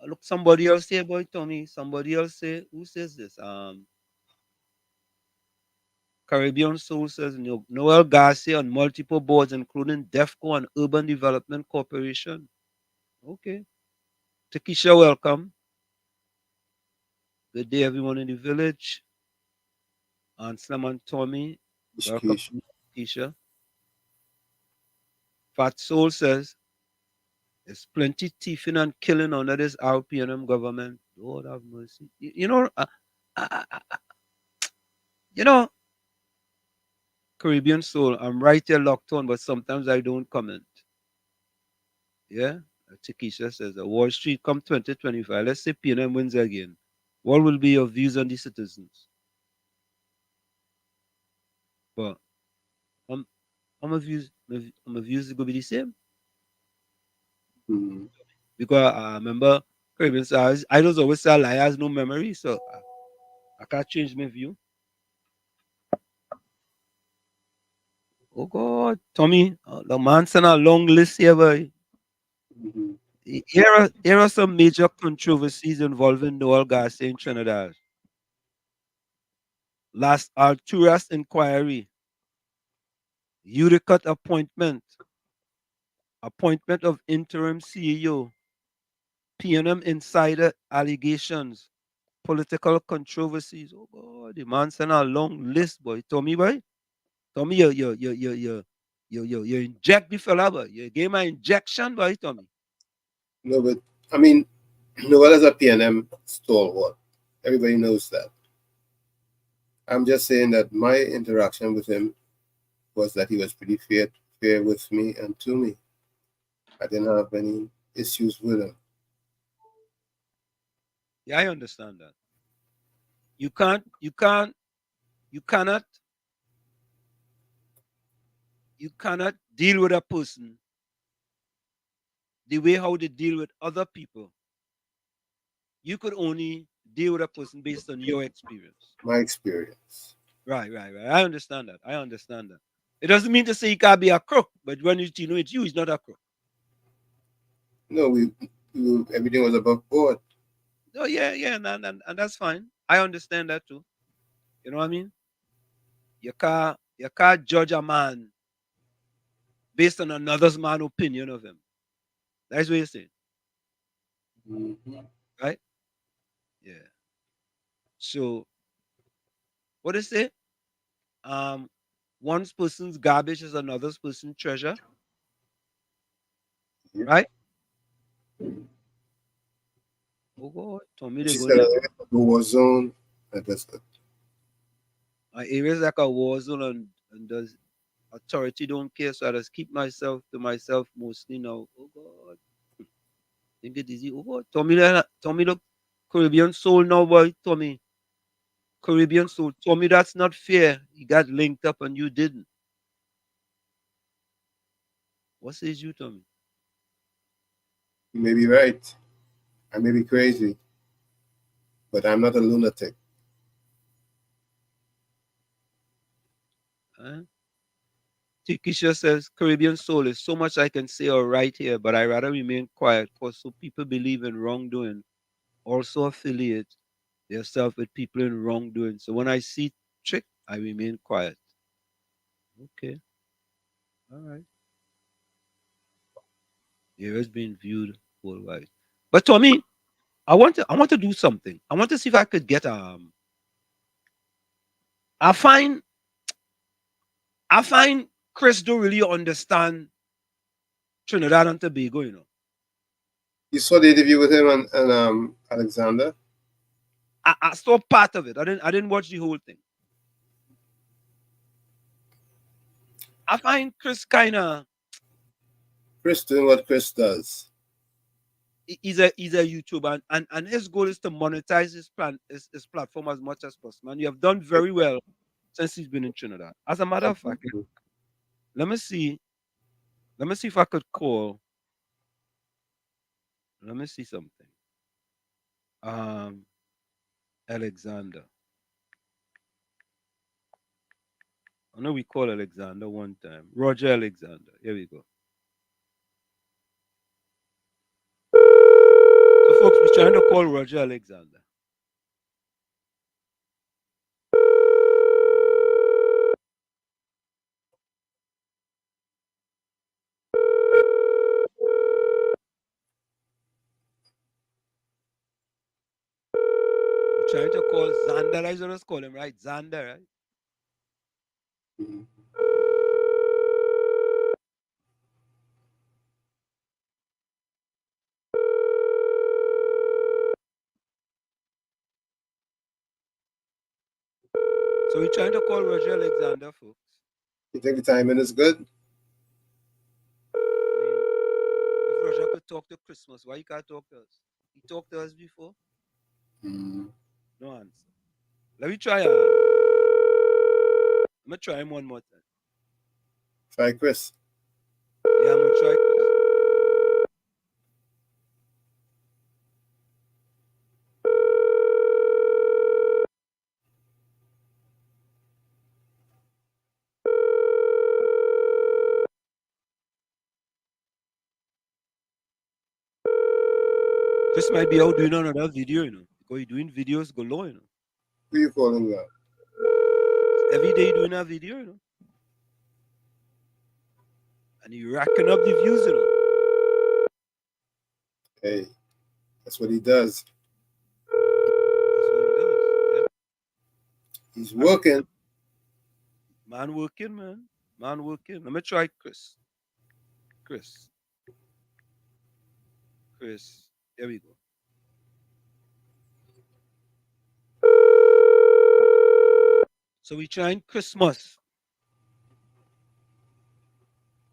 Look, somebody else say boy, Tommy. Somebody else say who says this? Caribbean Soul says Noel Garcia on multiple boards, including DEFCO and Urban Development Corporation. Okay. Takesha, welcome. Good day, everyone in the village. Anslam and Tommy, welcome, Education. Takesha. Fat Soul says there's plenty thieving and killing under this RPNM government. Lord have mercy. Uh, uh, you know, Caribbean Soul, I'm right here locked on, but sometimes I don't comment. Yeah? Takesha says, Wall Street come 2025. Let's say PNM wins again. What will be your views on the citizens? But um, my views is going to be the same. Mm-hmm. Because I remember Caribbean Soul, I just always say a lie has no memory, so I can't change my view. Oh God, Tommy, the man sent a long list here, boy. Mm-hmm. Here are some major controversies involving Noel Garcia in Trinidad. Last Arturas inquiry, Udicut appointment of interim CEO, PNM insider allegations, political controversies. Oh God, the man sent a long list, boy. Tommy, boy. Tommy, you inject the fella, boy. You gave my injection, boy, Tommy. No, but I mean, Noel is a PNM stalwart. Everybody knows that. I'm just saying that my interaction with him was that he was pretty fair with me and to me. I didn't have any issues with him. Yeah, I understand that. You can't, you can't, you cannot, you cannot deal with a person the way how they deal with other people. You could only deal with a person based on your experience. My experience. Right. I understand that. I understand that. It doesn't mean to say he can't be a crook, but when you know it's you, he's not a crook. No, everything was above board. Oh yeah, and that's fine. I understand that too. You know what I mean? You can't judge a man based on another's man opinion of him. That's what you're saying, Mm-hmm. right? Yeah. So what is it? Um, one person's garbage is another person's treasure, right? Oh God, Tommy, they She go said let a war zone. That's good. areas like a war zone, and the authority don't care, so I just keep myself to myself mostly now. Oh God, think it easy. Oh God, Tommy, the Caribbean soul now, boy. Tommy, Caribbean soul. Tommy, that's not fair. You got linked up and you didn't. What says you, Tommy? You may be right. I may be crazy, but I'm not a lunatic. Huh? Tikisha says Caribbean soul is so much I can say or write here, but I rather remain quiet because so people believe in wrongdoing also affiliate themselves with people in wrongdoing. So when I see trick, I remain quiet. Okay, all right. Here is being viewed worldwide. But Tommy, I want to do something. I want to see if I could get I find I find Chris don't really understand Trinidad and Tobago, you know. You saw the interview with him and Alexander. I saw part of it. I didn't watch the whole thing. I find Chris kinda Chris doing what Chris does. he's a YouTuber and his goal is to monetize his platform as much as possible. And you have done very well since he's been in Trinidad. As a matter of fact, let me see. Let me see if I could call. Let me see something. Um, Alexander. I know we called Alexander one time. Roger Alexander. Here we go. So, folks, we're trying to call Roger Alexander. We're trying to call Xander. I just call him, right? Xander, right? So we're trying to call Roger Alexander, folks. You think the timing is good? If Roger could talk to Christmas, why you can't talk to us? He talked to us before? No answer. Let me try. I'm gonna try him one more time. Try Chris. Yeah, I'm gonna try Chris. Chris might be out doing another video, you know, because he's doing videos galore, you know. Who you calling now? Every day doing a video, you know. And he racking up the views, you know. Hey, that's what he does. That's what he does. Yeah. He's working. Man working, man. Man working. Let me try Chris. Chris. Chris. There we go. So we trying Christmas.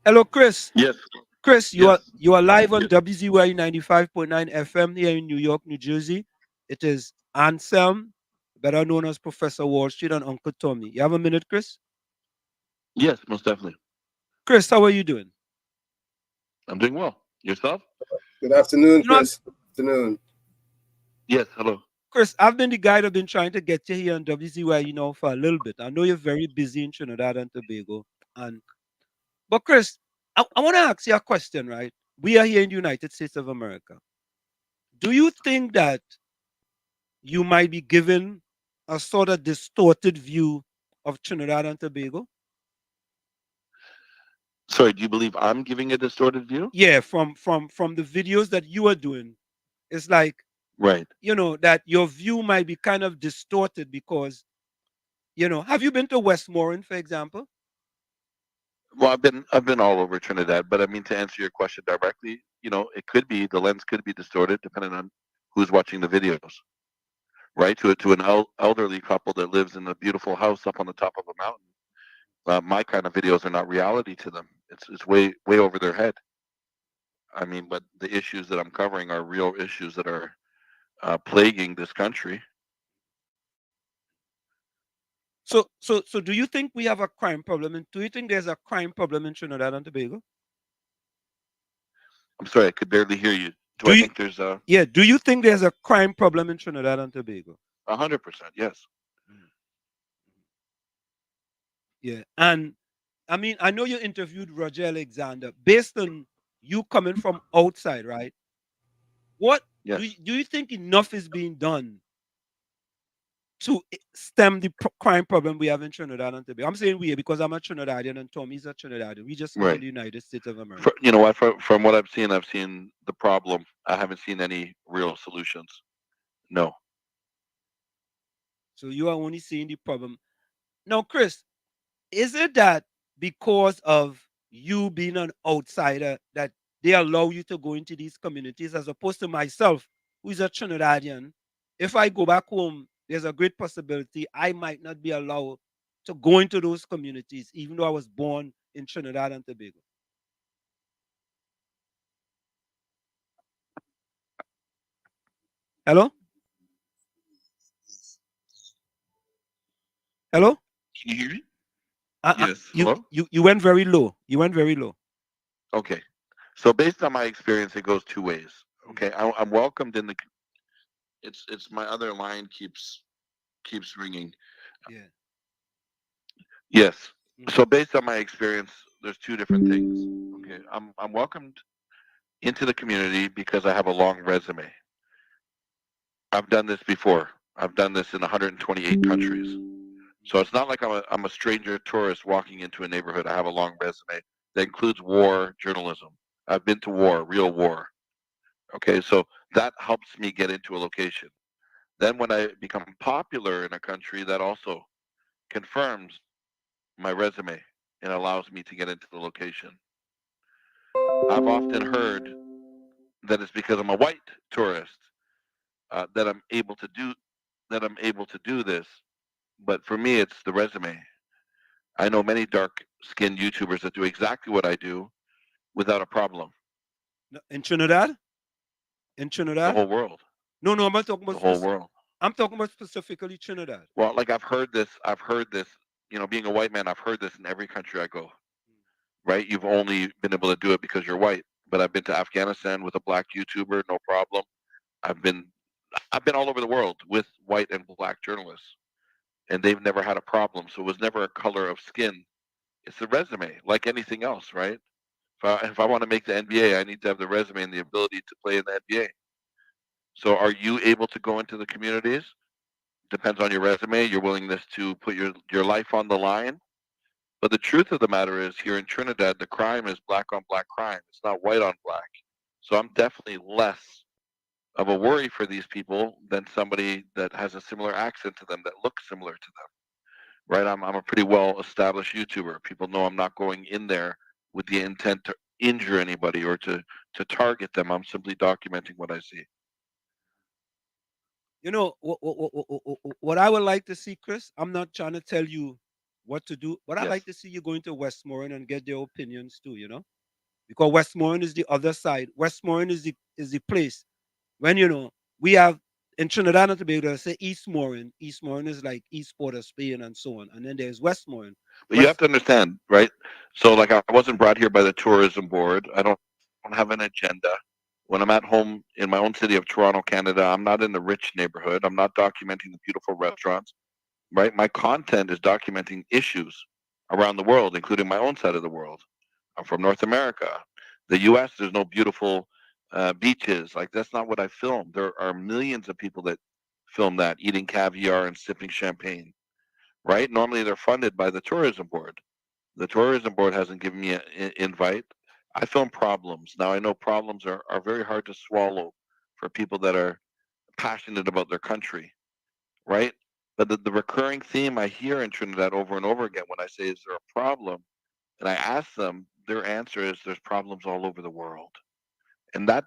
Hello, Chris. Yes. Chris, Yes. you are live on WZYE 95.9 FM here in New York, New Jersey. It is Anselm, better known as Professor Wall Street, and Uncle Tommy. You have a minute, Chris? Yes, most definitely. Chris, how are you doing? I'm doing well. Yourself? Good afternoon, You know, Chris. Afternoon. Yes, hello. Chris, I've been the guy that's been trying to get you here on WZYE, you know, for a little bit. I know you're very busy in Trinidad and Tobago. But Chris, I want to ask you a question, right? We are here in the United States of America. Do you think that you might be given a sort of distorted view of Trinidad and Tobago? Sorry, do you believe I'm giving a distorted view? Yeah, from the videos that you are doing, it's like, Right. you know, that your view might be kind of distorted because, you know, have you been to Westmoreland, for example? Well, I've been all over Trinidad, but I mean to answer your question directly, it could be the lens could be distorted depending on who's watching the videos, right? To an elderly couple that lives in a beautiful house up on the top of a mountain, my kind of videos are not reality to them. It's way over their head. I mean, but the issues that I'm covering are real issues that are plaguing this country. So do you think we have a crime problem? And do you think there's a crime problem in Trinidad and Tobago? I'm sorry, I could barely hear you. Do Do I you? think there's a Yeah. Do you think there's a crime problem in Trinidad and Tobago? 100%? Yes. Yeah. And I mean, I know you interviewed Roger Alexander. Based on you coming from outside, right? What Yes. do you think enough is being done to stem the crime problem we have in Trinidad and Tobago? I'm saying we because I'm a Trinidadian and Tommy's a Trinidadian. We just live in Right. the United States of America. You know what? From what I've seen the problem. I haven't seen any real solutions. No. So you are only seeing the problem. Now, Chris, is it that because of you being an outsider that they allow you to go into these communities as opposed to myself, who is a Trinidadian? If I go back home, there's a great possibility I might not be allowed to go into those communities, even though I was born in Trinidad and Tobago. Hello? Hello? Can you hear me? Uh, Yes. you, Hello? you went very low. You went very low. Okay. So based on my experience, it goes two ways. Okay. I'm welcomed in the. It's my other line keeps ringing. Yeah. Yes. So based on my experience, there's two different things. Okay. I'm welcomed into the community because I have a long resume. I've done this before. I've done this in 128 countries. So it's not like I'm a stranger tourist walking into a neighborhood. I have a long resume that includes war journalism. I've been to war, real war. Okay, so that helps me get into a location. Then when I become popular in a country, that also confirms my resume and allows me to get into the location. I've often heard that it's because I'm a white tourist that I'm able to do this. But for me, it's the resume. I know many dark-skinned YouTubers that do exactly what I do without a problem. In Trinidad? In The Trinidad? whole world. No, I'm not talking The about whole world. I'm talking about specifically Trinidad. Well, like I've heard this. Being a white man, I've heard this in every country I go. Right? You've only been able to do it because you're white. But I've been to Afghanistan with a black YouTuber, no problem. I've been I've been all over the world with white and black journalists, and they've never had a problem. So it was never a color of skin. It's the resume, like anything else, right? If I want to make the NBA, I need to have the resume and the ability to play in the NBA. So are you able to go into the communities? Depends on your resume, your willingness to put your life on the line. But the truth of the matter is, here in Trinidad, the crime is black on black crime. It's not white on black. So I'm definitely less of a worry for these people than somebody that has a similar accent to them that looks similar to them. Right? I'm a pretty well established YouTuber. People know I'm not going in there with the intent to injure anybody or to target them. I'm simply documenting what I see. You know what I would like to see, Chris. I'm not trying to tell you what to do, but I Yes. like to see you go into Westmoreland and get their opinions too. You know, because Westmoreland is the other side. Westmoreland is the place when we have in Trinidad and Tobago. They say Eastmoreland. Eastmoreland is like East Port of Spain and so on, and then there's Westmoreland. But you have to understand, right? So, like, I wasn't brought here by the tourism board. I don't have an agenda. When I'm at home in my own city of Toronto, Canada, I'm not in the rich neighborhood. I'm not documenting the beautiful restaurants, right? My content is documenting issues around the world, including my own side of the world. I'm from North America. The U.S., there's no beautiful beaches. Like, that's not what I film. There are millions of people that film that, eating caviar and sipping champagne, right? Normally, they're funded by the tourism board. The tourism board hasn't given me an invite. I film problems. Now, I know problems are very hard to swallow for people that are passionate about their country, right? But the recurring theme I hear in Trinidad over and over again when I say, is there a problem? and I ask them, their answer is there's problems all over the world. And that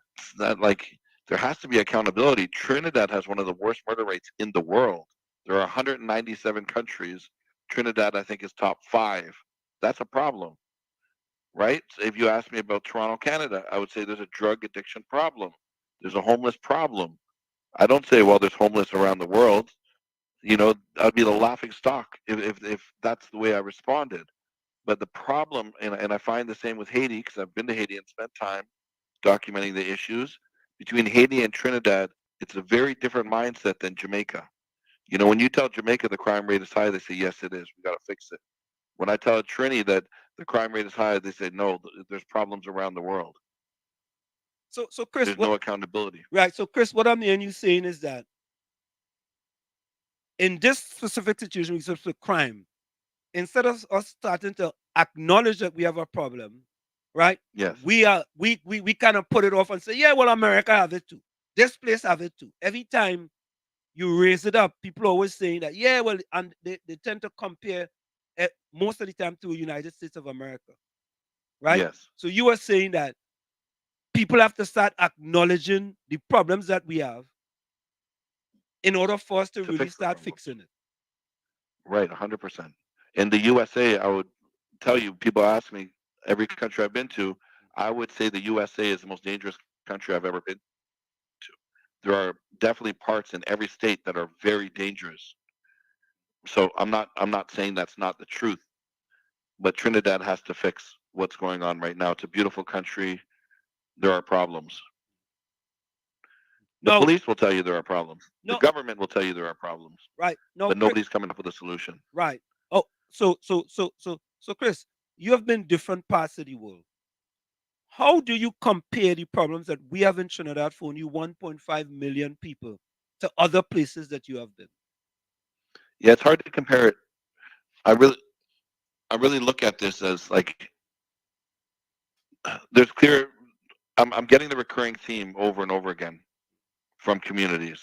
like there has to be accountability. Trinidad has one of the worst murder rates in the world. There are 197 countries. Trinidad, I think, is top 5. That's a problem, right? So if you ask me about Toronto, Canada, I would say there's a drug addiction problem. There's a homeless problem. I don't say, well, there's homeless around the world. I'd be the laughing stock if that's the way I responded. But the problem, and I find the same with Haiti, because I've been to Haiti and spent time documenting the issues. Between Haiti and Trinidad, it's a very different mindset than Jamaica. When you tell Jamaica the crime rate is high, they say, yes, it is. We got to fix it. When I tell Trini that the crime rate is high, they say, no, there's problems around the world. So Chris, There's no accountability. Right. So Chris, what I'm hearing you saying is that in this specific situation, with respect to crime, instead of us starting to acknowledge that we have a problem, right? Yes. We kind of put it off and say, yeah, well, America have it too. This place have it too. Every time you raise it up, people are always saying that, yeah, well, and they tend to compare most of the time to the United States of America, right? Yes. So you are saying that people have to start acknowledging the problems that we have in order for us to really start fixing it. Right, 100%. In the USA, I would tell you, people ask me, every country I've been to, I would say the USA is the most dangerous country I've ever been to. There are definitely parts in every state that are very dangerous. So I'm not saying that's not the truth, but Trinidad has to fix what's going on right now. It's a beautiful country. There are problems. The police will tell you there are problems. The government will tell you there are problems. Right. No, But nobody's coming up with a solution. Right. Oh, so Chris, you have been different parts of the world. How do you compare the problems that we have in Trinidad for only 1.5 million people to other places that you have been? Yeah, it's hard to compare it. I really look at this as like there's clear. I'm getting the recurring theme over and over again from communities.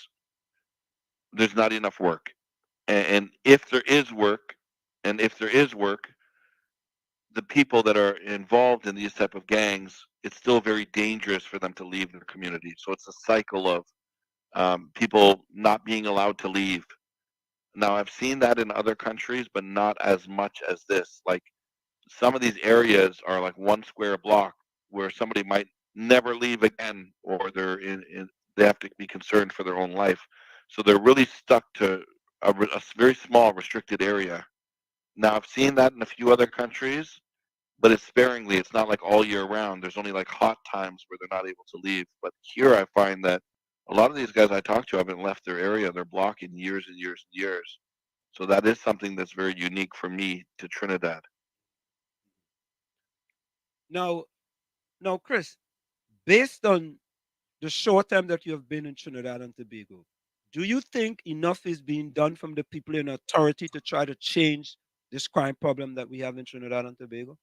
There's not enough work, and if there is work, the people that are involved in these type of gangs, it's still very dangerous for them to leave their community. So it's a cycle of people not being allowed to leave. Now I've seen that in other countries, but not as much as this. Like some of these areas are like one square block where somebody might never leave again, or they have to be concerned for their own life. So they're really stuck to a very small restricted area. Now I've seen that in a few other countries, but it's sparingly. It's not like all year round. There's only like hot times where they're not able to leave. But here I find that a lot of these guys I talk to haven't left their area. They're blocking years and years and years. So that is something that's very unique for me to Trinidad. Now, Chris, based on the short time that you have been in Trinidad and Tobago, do you think enough is being done from the people in authority to try to change this crime problem that we have in Trinidad and Tobago?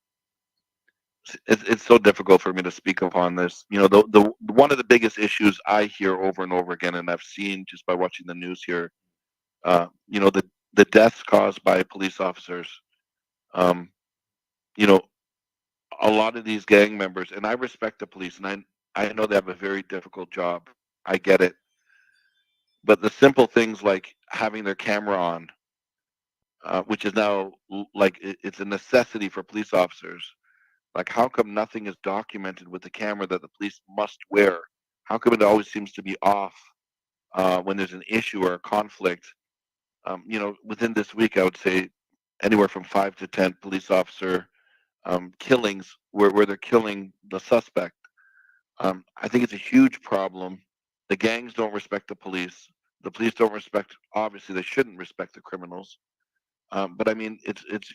It's so difficult for me to speak upon this. The one of the biggest issues I hear over and over again, and I've seen just by watching the news here, the deaths caused by police officers. Um, you know, a lot of these gang members, and I respect the police, and I know they have a very difficult job. I get it, but the simple things like having their camera on, which is now it's a necessity for police officers. Like, how come nothing is documented with the camera that the police must wear? How come it always seems to be off when there's an issue or a conflict? Within this week, I would say anywhere from 5 to 10 police officer killings where they're killing the suspect. I think it's a huge problem. The gangs don't respect the police. The police don't respect. Obviously, they shouldn't respect the criminals. But I mean, it's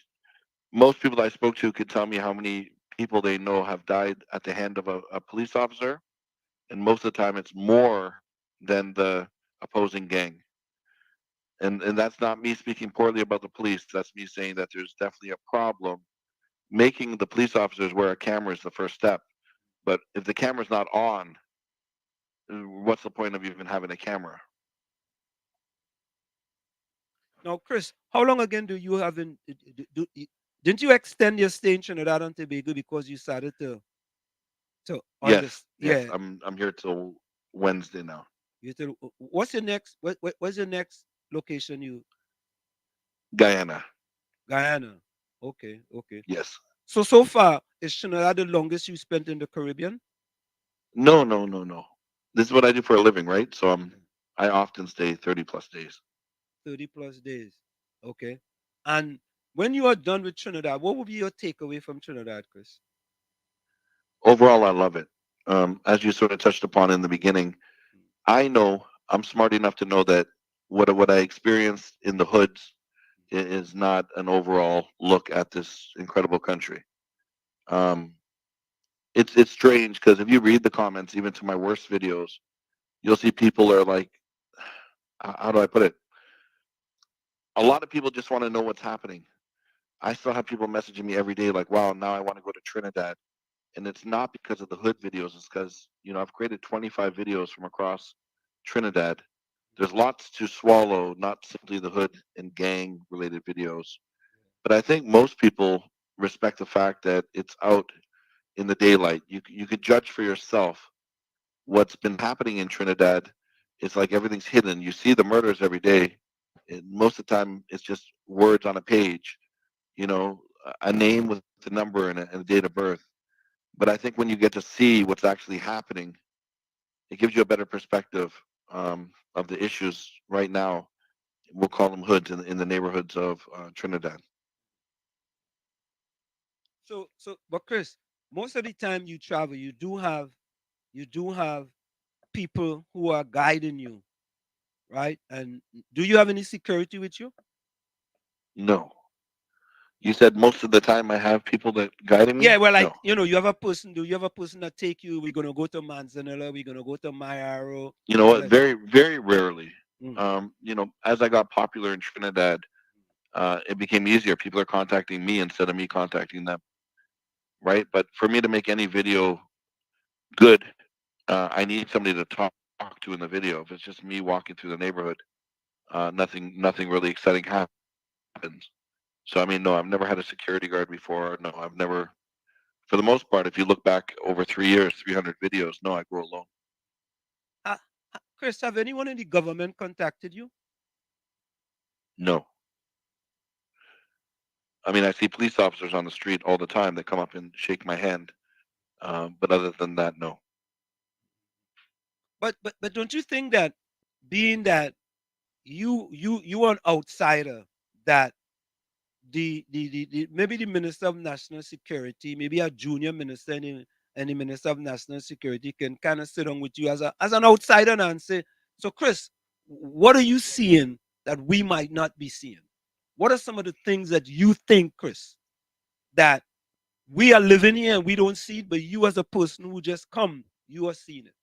most people that I spoke to could tell me how many people they know have died at the hand of a police officer, and most of the time it's more than the opposing gang. And that's not me speaking poorly about the police. That's me saying that there's definitely a problem. Making the police officers wear a camera is the first step, but if the camera's not on, what's the point of even having a camera? Now, Chris, how long again do you have Didn't you extend your stay in Trinidad and Tobago because you started to Yes, understand? yes. Yeah. I'm here till Wednesday now. What's your next? What's your next location? You Guyana. Guyana. Okay, okay. Yes. So far, is Trinidad the longest you spent in the Caribbean? No, no, no, no. This is what I do for a living, right? So I often stay 30 plus days. 30 plus days. Okay. And when you are done with Trinidad, what will be your takeaway from Trinidad, Chris? Overall, I love it. As you sort of touched upon in the beginning, I know I'm smart enough to know that what I experienced in the hoods is not an overall look at this incredible country. Um, it's strange because if you read the comments, even to my worst videos, you'll see people are like, how do I put it? A lot of people just want to know what's happening. I still have people messaging me every day like, wow, now I want to go to Trinidad. And it's not because of the hood videos, it's because, I've created 25 videos from across Trinidad. There's lots to swallow, not simply the hood and gang related videos. But I think most people respect the fact that it's out in the daylight. You could judge for yourself what's been happening in Trinidad. It's like everything's hidden. You see the murders every day. And most of the time, it's just words on a page. A name with a number and a date of birth. But I think when you get to see what's actually happening, it gives you a better perspective of the issues right now. We'll call them hoods in the neighborhoods of Trinidad. But Chris, most of the time you travel, you do have people who are guiding you, right? And do you have any security with you? No. You said most of the time I have people that guiding Yeah, me? well, like No. you have a person. Do you have a person that take you? We're gonna go to Manzanilla. We're gonna go to Mayaro. You know We're what? gonna. Very, very rarely. Mm. As I got popular in Trinidad, it became easier. People are contacting me instead of me contacting them, right? But for me to make any video good, I need somebody to talk to in the video. If it's just me walking through the neighborhood, nothing really exciting happens. So I mean, no, I've never had a security guard before. No, I've never. For the most part, if you look back over 3 years, 300 videos, no, I go alone. Uh, Chris, have anyone in the government contacted you? No. I mean, I see police officers on the street all the time that come up and shake my hand. But other than that, no. But don't you think that being that you are an outsider, that the maybe the minister of national security, maybe a junior minister and the minister of national security can kind of sit down with you as an outsider and say, so Chris, what are you seeing that we might not be seeing? What are some of the things that you think, Chris, that we are living here and we don't see it, but you as a person who just come, you are seeing it?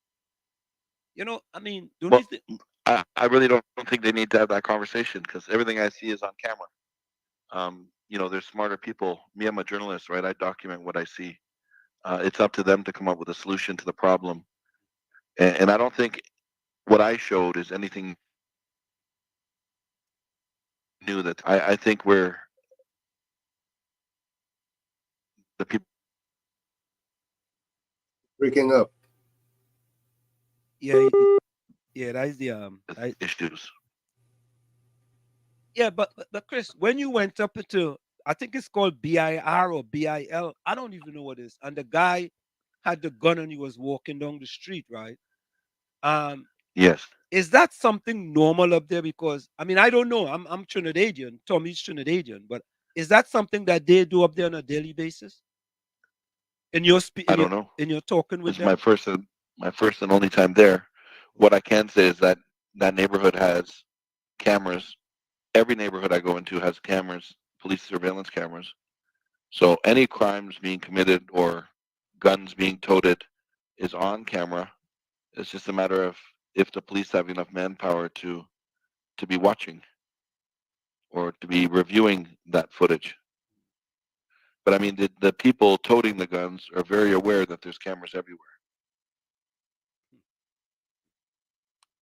I mean, don't you Well, think? I really don't think they need to have that conversation because everything I see is on camera. There's smarter people. Me, I'm a journalist, right? I document what I see. It's up to them to come up with a solution to the problem. And I don't think what I showed is anything new. That I think we're the people Breaking up. Yeah, yeah, that is the issues. yeah, but Chris, when you went up into, I think it's called BIR or BIL, I don't even know what it is, and the guy had the gun and he was walking down the street, right? Um, Yes, is that something normal up there? Because I mean, I don't know. I'm Trinidadian. Tommy's Trinidadian, but is that something that they do up there on a daily basis? In your I don't know. in your talking with This is my them? first and only time there. What I can say is that that neighborhood has cameras. Every neighborhood I go into has cameras, police surveillance cameras. So any crimes being committed or guns being toted is on camera. It's just a matter of if the police have enough manpower to be watching or to be reviewing that footage. But I mean, the people toting the guns are very aware that there's cameras everywhere.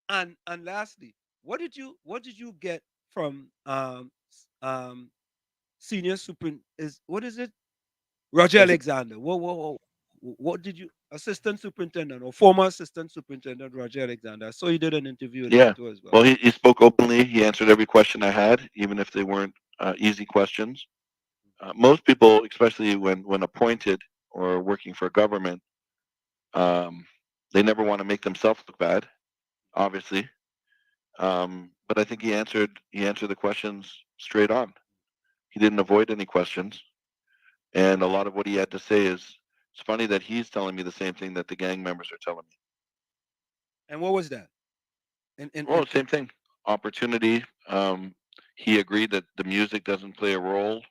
And lastly, what did you get from senior super is what is it? Roger Was it? Alexander. What did you assistant superintendent or former assistant superintendent Roger Alexander? I saw you did an interview with him Yeah. too as well. Well, he spoke openly. He answered every question I had, even if they weren't easy questions. Most people, especially when appointed or working for government, um, they never want to make themselves look bad, obviously. But I think he answered the questions straight on. He didn't avoid any questions, and a lot of what he had to say is it's funny that he's telling me the same thing that the gang members are telling me. And what was that? And Well, same thing. Opportunity. He agreed that the music doesn't play a role,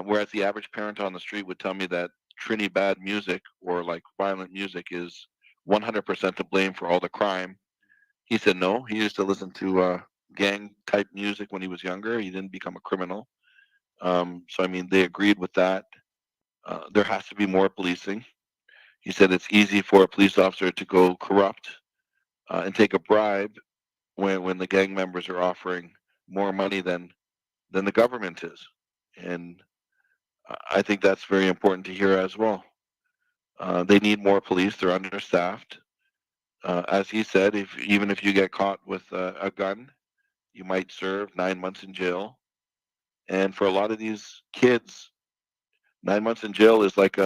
whereas the average parent on the street would tell me that Trini bad music or like violent music is 100% to blame for all the crime. He said no. He used to listen to gang type music when he was younger. He didn't become a criminal. So I mean, they agreed with that. There has to be more policing. He said it's easy for a police officer to go corrupt and take a bribe when the gang members are offering more money than the government is, and I think that's very important to hear as well. They need more police; they're understaffed. As he said, if even if you get caught with a gun, you might serve 9 months in jail. And for a lot of these kids, 9 months in jail is like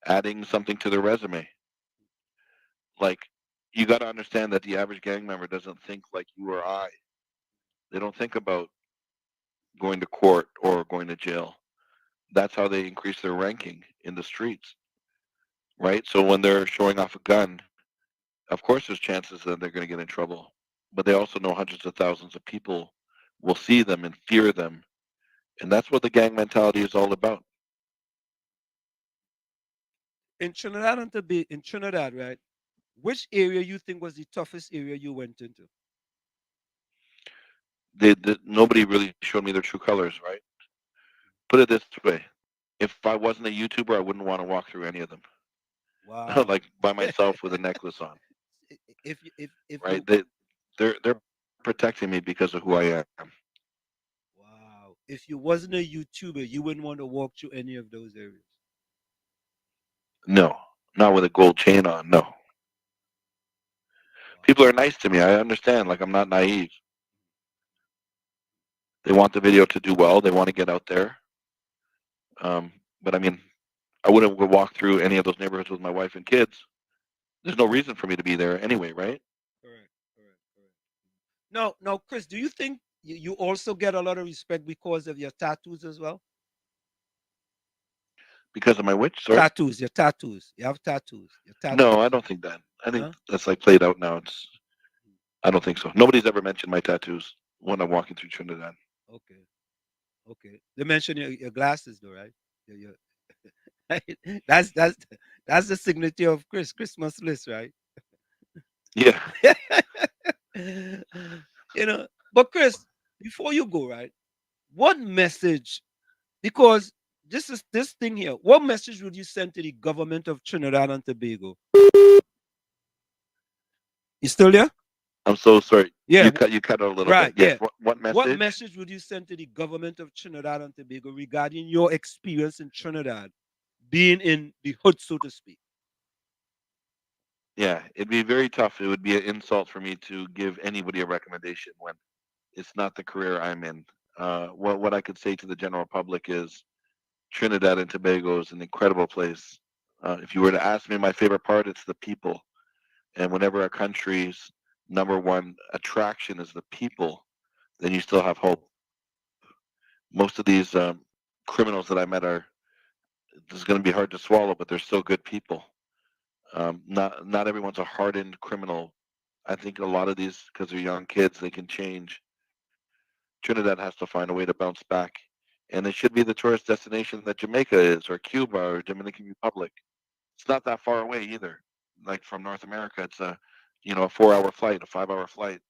adding something to their resume. Like you got to understand that the average gang member doesn't think like you or I. They don't think about going to court or going to jail. That's how they increase their ranking in the streets, right? So when they're showing off a gun, of course there's chances that they're going to get in trouble, but they also know hundreds of thousands of people will see them and fear them, and that's what the gang mentality is all about. in Trinidad and Tobago, in Trinidad, right? Which area you think was the toughest area you went into? Nobody really showed me their true colors, right? Put it this way: if I wasn't a YouTuber, I wouldn't want to walk through any of them, Wow. like by myself with a necklace on, If right? you They're protecting me because of who I am. wow, if you wasn't a YouTuber, you wouldn't want to walk through any of those areas. No, not with a gold chain on. No, people are nice to me. I understand. Like I'm not naive. They want the video to do well. They want to get out there. But I mean, I wouldn't walk through any of those neighborhoods with my wife and kids. There's no reason for me to be there anyway, right? Correct, correct, correct. Now, Chris, do you think you also get a lot of respect because of your tattoos as well? Because of my which? Sorry. Tattoos, your tattoos. You have tattoos. Your No, I tattoos. don't think that. I think No? that's like played out now. I don't think so. Nobody's ever mentioned my tattoos when I'm walking through Trinidad. Okay. Okay. They mentioned your glasses though, right? Your right? That's the signature of Christmas list, right? Yeah. you know, but Chris, before you go, right? What message? Because this is this thing here. What message would you send to the government of Trinidad and Tobago? You still there? I'm so sorry. Yeah. You cut out a little bit. Right. Yes. Yeah. What What message? message would you send to the government of Trinidad and Tobago regarding your experience in Trinidad, being in the hood, so to speak? Yeah, it'd be very tough. It would be an insult for me to give anybody a recommendation when it's not the career I'm in. What I could say to the general public is Trinidad and Tobago is an incredible place. If you were to ask me my favorite part, it's the people. And whenever a country's number one attraction is the people, then you still have hope. Most of these criminals that I met are this is going to be hard to swallow, but they're still good people. Not everyone's a hardened criminal. I think a lot of these, because they're young kids, they can change. Trinidad has to find a way to bounce back, and it should be the tourist destination that Jamaica is, or Cuba, or Dominican Republic. It's not that far away either. Like from North America, it's a 4-hour flight, a 5-hour flight.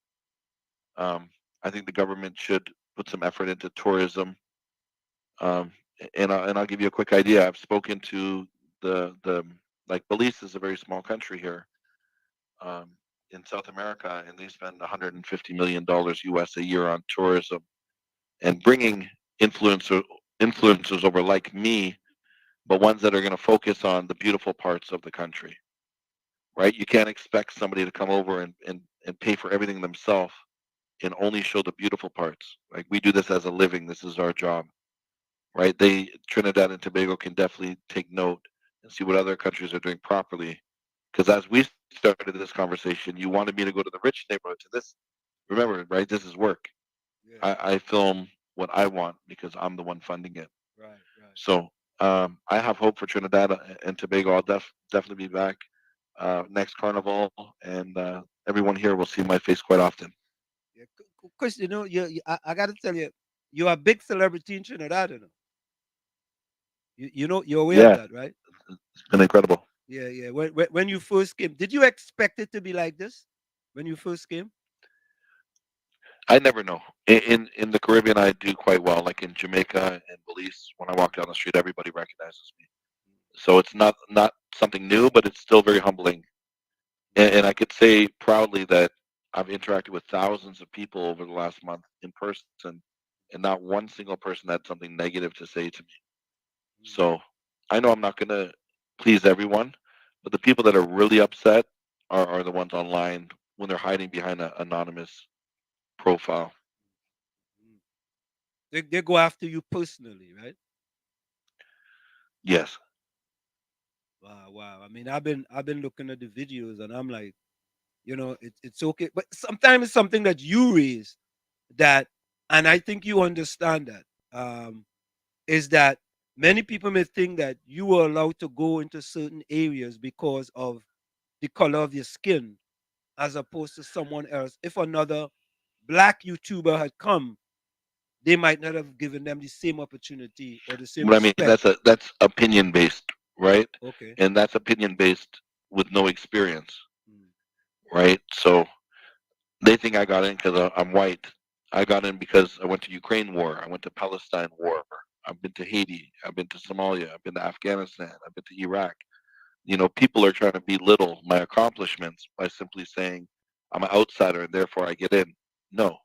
I think the government should put some effort into tourism. Um, and I'll give you a quick idea. I've spoken to the like Belize is a very small country here um, in South America, and they spend $150 million US a year on tourism and bringing influencer influencers over like me, but ones that are going to focus on the beautiful parts of the country, right? You can't expect somebody to come over and pay for everything themselves and only show the beautiful parts. Like we do this as a living. This is our job, right? They Trinidad and Tobago can definitely take note and see what other countries are doing properly. Because as we started this conversation, you wanted me to go to the rich neighborhood to this. Remember, right? This is work. Yeah. I film what I want because I'm the one funding it. Right. Right. So I have hope for Trinidad and Tobago. I'll definitely be back next carnival, and everyone here will see my face quite often. Yeah. Chris, I got to tell you, you're a big celebrity in Trinidad. You're aware of Yeah, that, right? it's been incredible. Yeah. Yeah. When you first came, did you expect it to be like this when you first came? I never know. In the Caribbean, I do quite well. Like in Jamaica and Belize, when I walk down the street, everybody recognizes me. So it's not something new, but it's still very humbling. And I could say proudly that I've interacted with thousands of people over the last month in person, and not one single person had something negative to say to me. So I know I'm not going to please everyone, but the people that are really upset are the ones online when they're hiding behind an anonymous profile. They go after you personally, right? Yes. Wow. Wow. I mean, I've been looking at the videos, and I'm like, it's okay, but sometimes it's something that you raise that, and I think you understand that. Is that many people may think that you were allowed to go into certain areas because of the color of your skin, as opposed to someone else. If another black YouTuber had come, they might not have given them the same opportunity or the same But I mean, respect. that's opinion based, right? Okay. And that's opinion based with no experience, Mm. right? So they think I got in because I'm white. I got in because I went to Ukraine war. I went to Palestine war. I've been to Haiti. I've been to Somalia. I've been to Afghanistan. I've been to Iraq. People are trying to belittle my accomplishments by simply saying I'm an outsider and therefore I get in. No,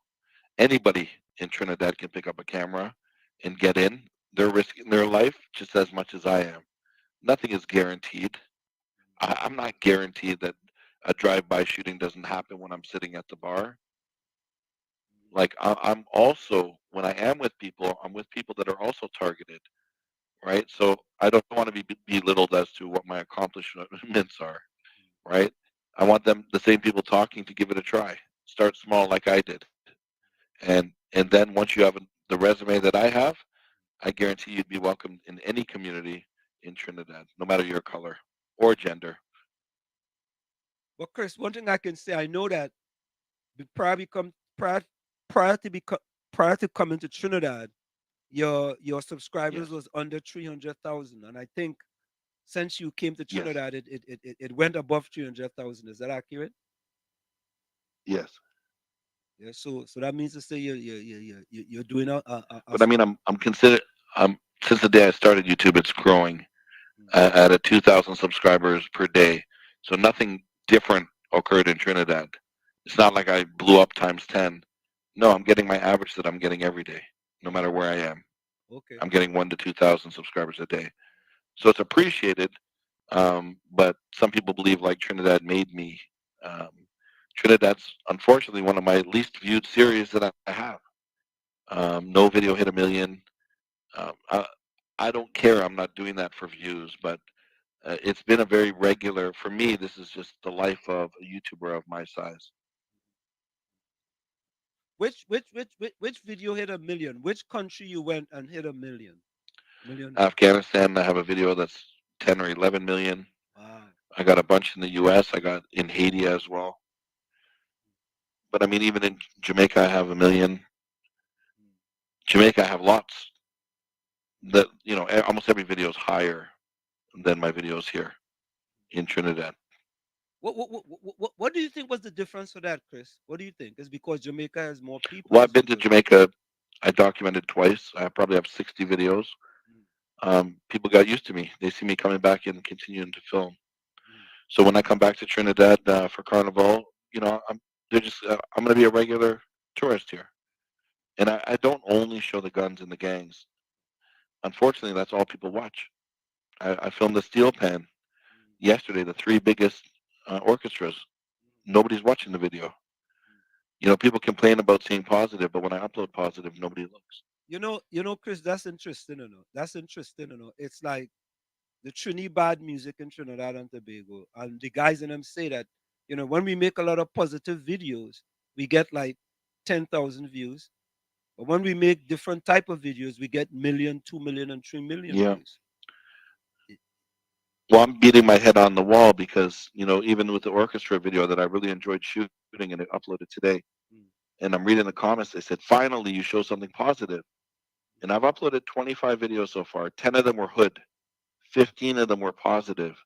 anybody in Trinidad can pick up a camera and get in. They're risking their life just as much as I am. Nothing is guaranteed. I'm not guaranteed that a drive-by shooting doesn't happen when I'm sitting at the bar. Like I'm also, when I am with people, I'm with people that are also targeted, right? So I don't want to be belittled as to what my accomplishments are, right? I want them, the same people talking, to give it a try. Start small like I did, and then once you have the resume that I have, I guarantee you'd be welcomed in any community in Trinidad, no matter your color or gender. But Chris, one thing I can say, I know that prior become prior to become prior to coming to Trinidad, your subscribers Yes. was under 300,000, and I think since you came to Yes. Trinidad, it went above 300,000. Is that accurate? Yes. Yeah. So that means to say you're doing But I mean, I'm consider since the day I started YouTube, it's growing at a 2,000 subscribers per day. So nothing different occurred in Trinidad. It's not like I blew up times 10. No, I'm getting my average that I'm getting every day, no matter where I am. Okay. I'm getting 1 to 2,000 subscribers a day. So it's appreciated. But some people believe like Trinidad made me. Um, Trinidad's unfortunately one of my least viewed series that I have. No video hit a million. Um, I, I don't care. I'm not doing that for views, but it's been a very regular, for me, this is just the life of a YouTuber of my size. Which video hit a million? Which country you went and hit a million? Afghanistan, I have a video that's 10 or 11 million. Wow. I got a bunch in the US. I got in Haiti as well. But I mean, even in Jamaica, I have a million. Jamaica, I have lots. That almost every video is higher than my videos here in Trinidad. What do you think was the difference for that, Chris? What do you think? Is because Jamaica has more people? Well, I've Is been to because Jamaica. I documented twice. I probably have 60 videos. People got used to me. They see me coming back and continuing to film. So when I come back to Trinidad for Carnival, I'm they're just I'm going to be a regular tourist here, And I don't only show the guns and the gangs. Unfortunately, that's all people watch. I filmed the Steel Pan yesterday, the three biggest orchestras. Nobody's watching the video. People complain about seeing positive, but when I upload positive, nobody looks. Chris, that's interesting, That's interesting, It's like the Trinidad music in Trinidad and Tobago, and the guys in them say that, when we make a lot of positive videos, we get like 10,000 views. But when we make different type of videos, we get million, 2 million, and 3 million Yeah. views. Well, I'm beating my head on the wall because, even with the orchestra video that I really enjoyed shooting and it uploaded today, and I'm reading the comments, they said, finally, you show something positive. And I've uploaded 25 videos so far. 10 of them were hood, 15 of them were positive,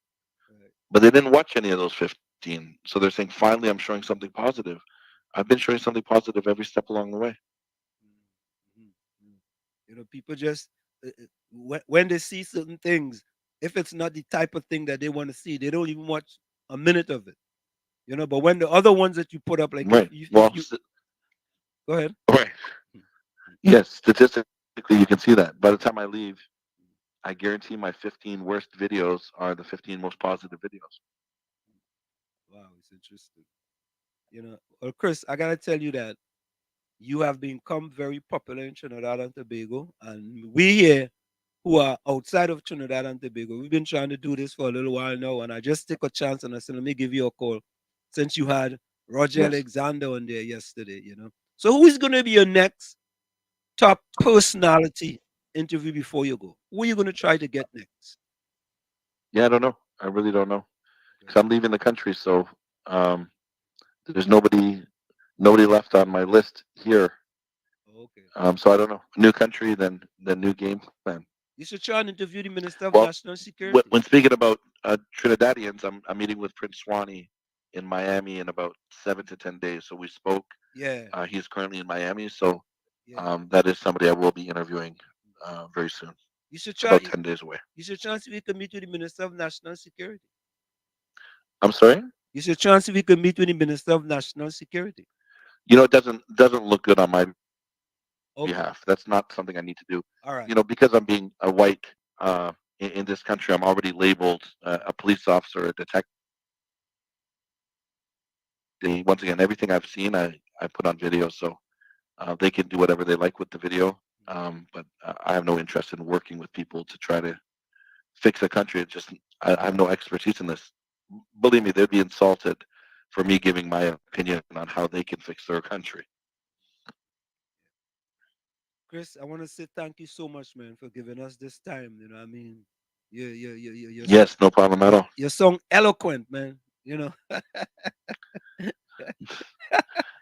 but they didn't watch any of those 15. So they're saying, finally, I'm showing something positive. I've been showing something positive every step along the way. People just when they see certain things, if it's not the type of thing that they want to see, they don't even watch a minute of it. But when the other ones that you put up, like Right. if you go ahead. Right. Yes, statistically, you can see that. By the time I leave, I guarantee my 15 worst videos are the 15 most positive videos. Wow, it's interesting. Well, Chris, I gotta tell you that you have become very popular in Trinidad and Tobago, and we here who are outside of Trinidad and Tobago, we've been trying to do this for a little while now, and I just take a chance and I said, let me give you a call, since you had Roger Yes. Alexander on there yesterday. So who is going to be your next top personality interview before you go? Who are you going to try to get next? Yeah, I don't know. I really don't know. Because I'm leaving the country, so um, there's nobody left on my list here. Okay. So I don't know. New country, then new game plan. You should try and interview the Minister of Well, National Security. when speaking about Trinidadians, I'm meeting with Prince Swanee in Miami in about 7 to 10 days. So we spoke. Yeah. He's currently in Miami, so Yeah. that is somebody I will be interviewing very soon. You should It's about try. 10 days away. You should try and see if you can meet with the Minister of National Security. I'm sorry. You should try and see if you can meet with the Minister of National Security. It doesn't look good on my behalf. That's not something I need to do. All right. Because I'm being a white in this country, I'm already labeled a police officer, a detective. Once again, everything I've seen, I put on video, so they can do whatever they like with the video. But I have no interest in working with people to try to fix a country. It's just I have no expertise in this. Believe me, they'd be insulted for me giving my opinion on how they can fix their country. Chris, I want to say thank you so much, man, for giving us this time. I mean, you're Yes, no problem at all. You're so eloquent, man.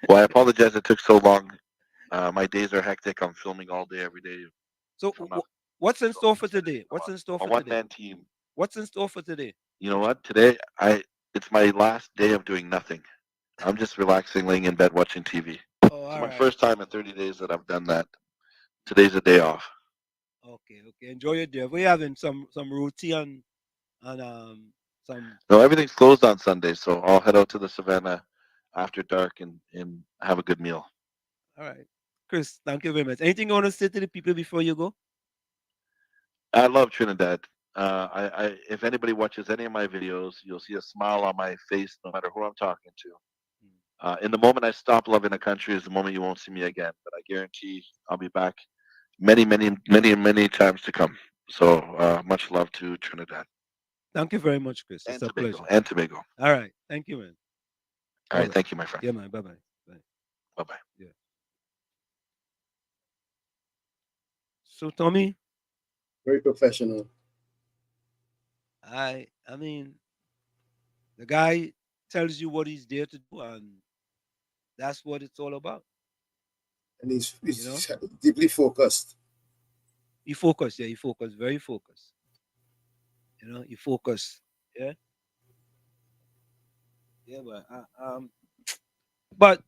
Well, I apologize it took so long. My days are hectic. I'm filming all day, every day. So, what's in store for today? What's in store A for today? one-man team. What's in store for today? You know what? Today, it's my last day of doing nothing. I'm just relaxing, laying in bed, watching TV. It's my first time in 30 days that I've done that. Today's a day off. Okay. Enjoy your day. We're having some roti and some. No, everything's closed on Sunday, so I'll head out to the savannah after dark and have a good meal. All right, Chris. Thank you very much. Anything you want to say to the people before you go? I love Trinidad. If anybody watches any of my videos, you'll see a smile on my face, no matter who I'm talking to. In the moment I stop loving a country is the moment you won't see me again. But I guarantee I'll be back many, many, many, many times to come. So much love to Trinidad. Thank you very much, Chris. And It's a pleasure. And Tobago. All right. Thank you, man. All right. Thank you, my friend. Yeah, man. Bye-bye. Bye. Bye-bye. Yeah. So, Tommy? Very professional. I mean, the guy tells you what he's there to do, and that's what it's all about. And he's deeply focused. He focused, yeah. He focused, very focused. He focused, yeah. Yeah, but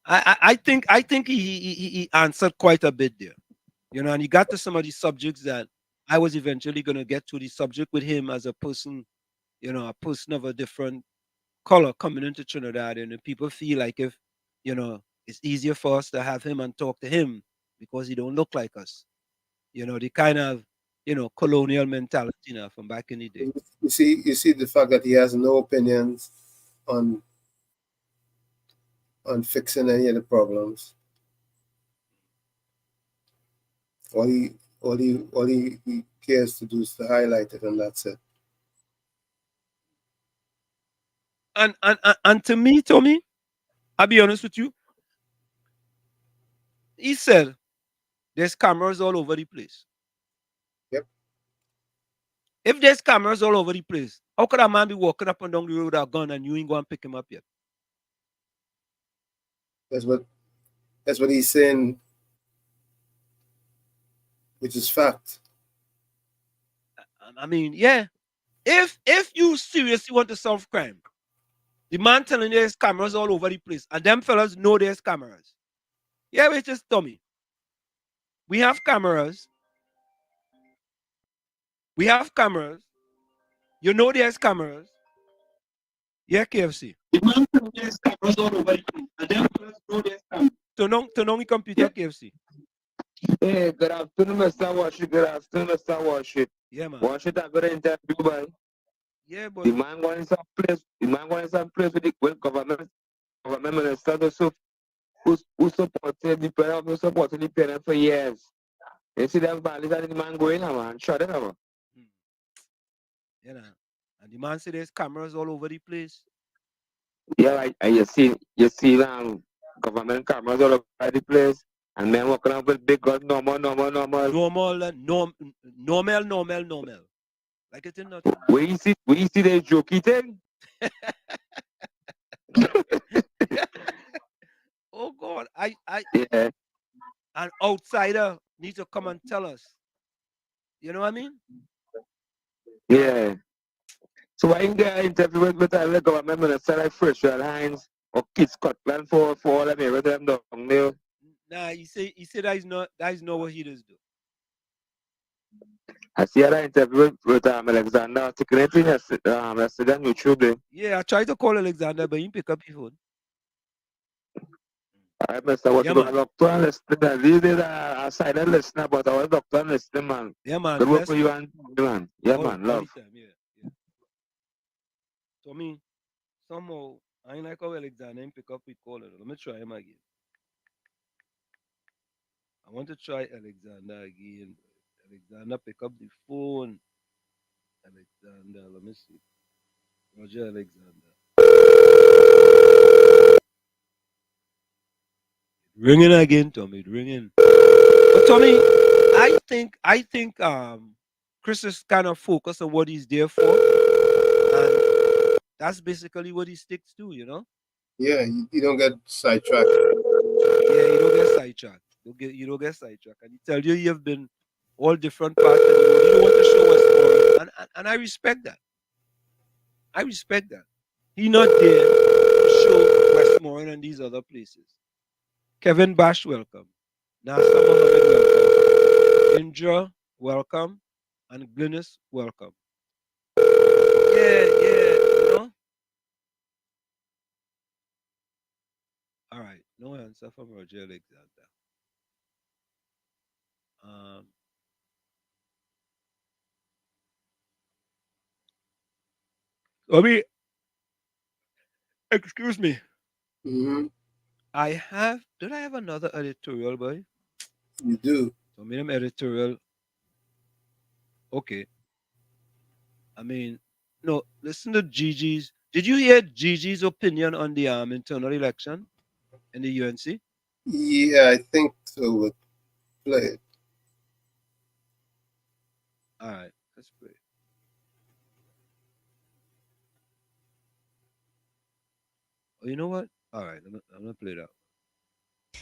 I think he answered quite a bit there, and he got to some of the subjects that I was eventually gonna get to the subject with him as a person, a person of a different color coming into Trinidad, and people feel like if it's easier for us to have him and talk to him because he don't look like us. You know, the kind of, colonial mentality, from back in the day. You see the fact that he has no opinions on fixing any of the problems. All he cares to do is to highlight it, and that's it. And to me, Tommy, I'll be honest with you. He said there's cameras all over the place. Yep. If there's cameras all over the place, how could a man be walking up and down the road with a gun and you ain't going to pick him up yet? That's what he's saying, which is fact. I mean, yeah. If you seriously want to solve crime, the man telling you there's cameras all over the place, and them fellas know there's cameras. Yeah, but it's just dummy. We have cameras. We have cameras. You know there's cameras. Yeah, KFC. The man telling you there's cameras all over the place, and them fellas know there's cameras. Turn on the computer, KFC. Hey, good afternoon, Mr. Washit. Good afternoon, Mr. Washit. Yeah, man. Washit, I got an interview, boy. Yeah, but The man going some place. The man going some place with government minister who supported the parent, who supported the parent for years. You see them valleys and the man going, man. Shut it up. you know, and the man said there's cameras all over the place. Yeah, like, and you see government cameras all over the place, and men walking around with big guns, normal. Normal. Like it's nothing. Where you see the jokey thing? Oh God, Yeah. an outsider needs to come and tell us. You know what I mean? Yeah. So I can get an interview with the government minister like Freshwell Hines or Kit Scotland for all them here with them down there. Nah, he said that is not what he does do. I see an interview with Alexander Tickleton yesterday on YouTube. Yeah, I tried to call Alexander, but he didn't pick up his phone. I Mr. What Yeah, you man. doctor and listener. These days a silent listener, but I was doctor and listener, man. Yeah, man. Good work Bless for you and man. Yeah, man. all Love. the time, yeah. So I mean, somehow I ain't like how Alexander didn't pick up his call. Let me try him again. I want to try Alexander again. Alexander pick up the phone. Alexander, let me see. Roger Alexander. Ringing again, Tommy. Ringing. But Tommy, I think Chris is kind of focused on what he's there for, and that's basically what he sticks to, you know. Yeah, you don't get sidetracked. Yeah, you don't get sidetracked. You don't get sidetracked, and he tell you you've been all different parts of the world. You don't want to show us more, and I respect that. I respect that. He not there to show Westmoreland and these other places. Kevin Bash, welcome. Nasa Mohammed, welcome. Indra, welcome. And Glynis, welcome. Yeah, you know? All right, no answer from Roger Alexander. Obi, excuse me. Mm-hmm. Did I have another editorial, boy? You do. So, me editorial. Okay. I mean, no, listen to Gigi's. Did you hear Gigi's opinion on the internal election in the UNC? Yeah, I think so. We'll play it. All right, let's play. Oh, you know what? All right, I'm gonna play that.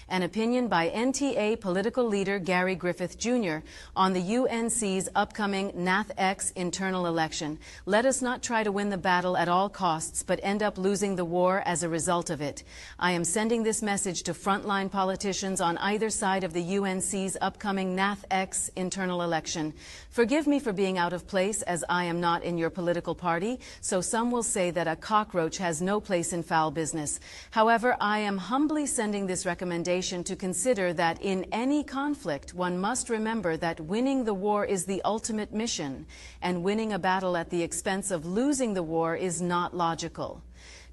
An opinion by NTA political leader Gary Griffith Jr. on the UNC's upcoming NATH-X internal election. Let us not try to win the battle at all costs, but end up losing the war as a result of it. I am sending this message to frontline politicians on either side of the UNC's upcoming NATH-X internal election. Forgive me for being out of place, as I am not in your political party, so some will say that a cockroach has no place in foul business. However, I am humbly sending this recommendation to consider that in any conflict, one must remember that winning the war is the ultimate mission, and winning a battle at the expense of losing the war is not logical.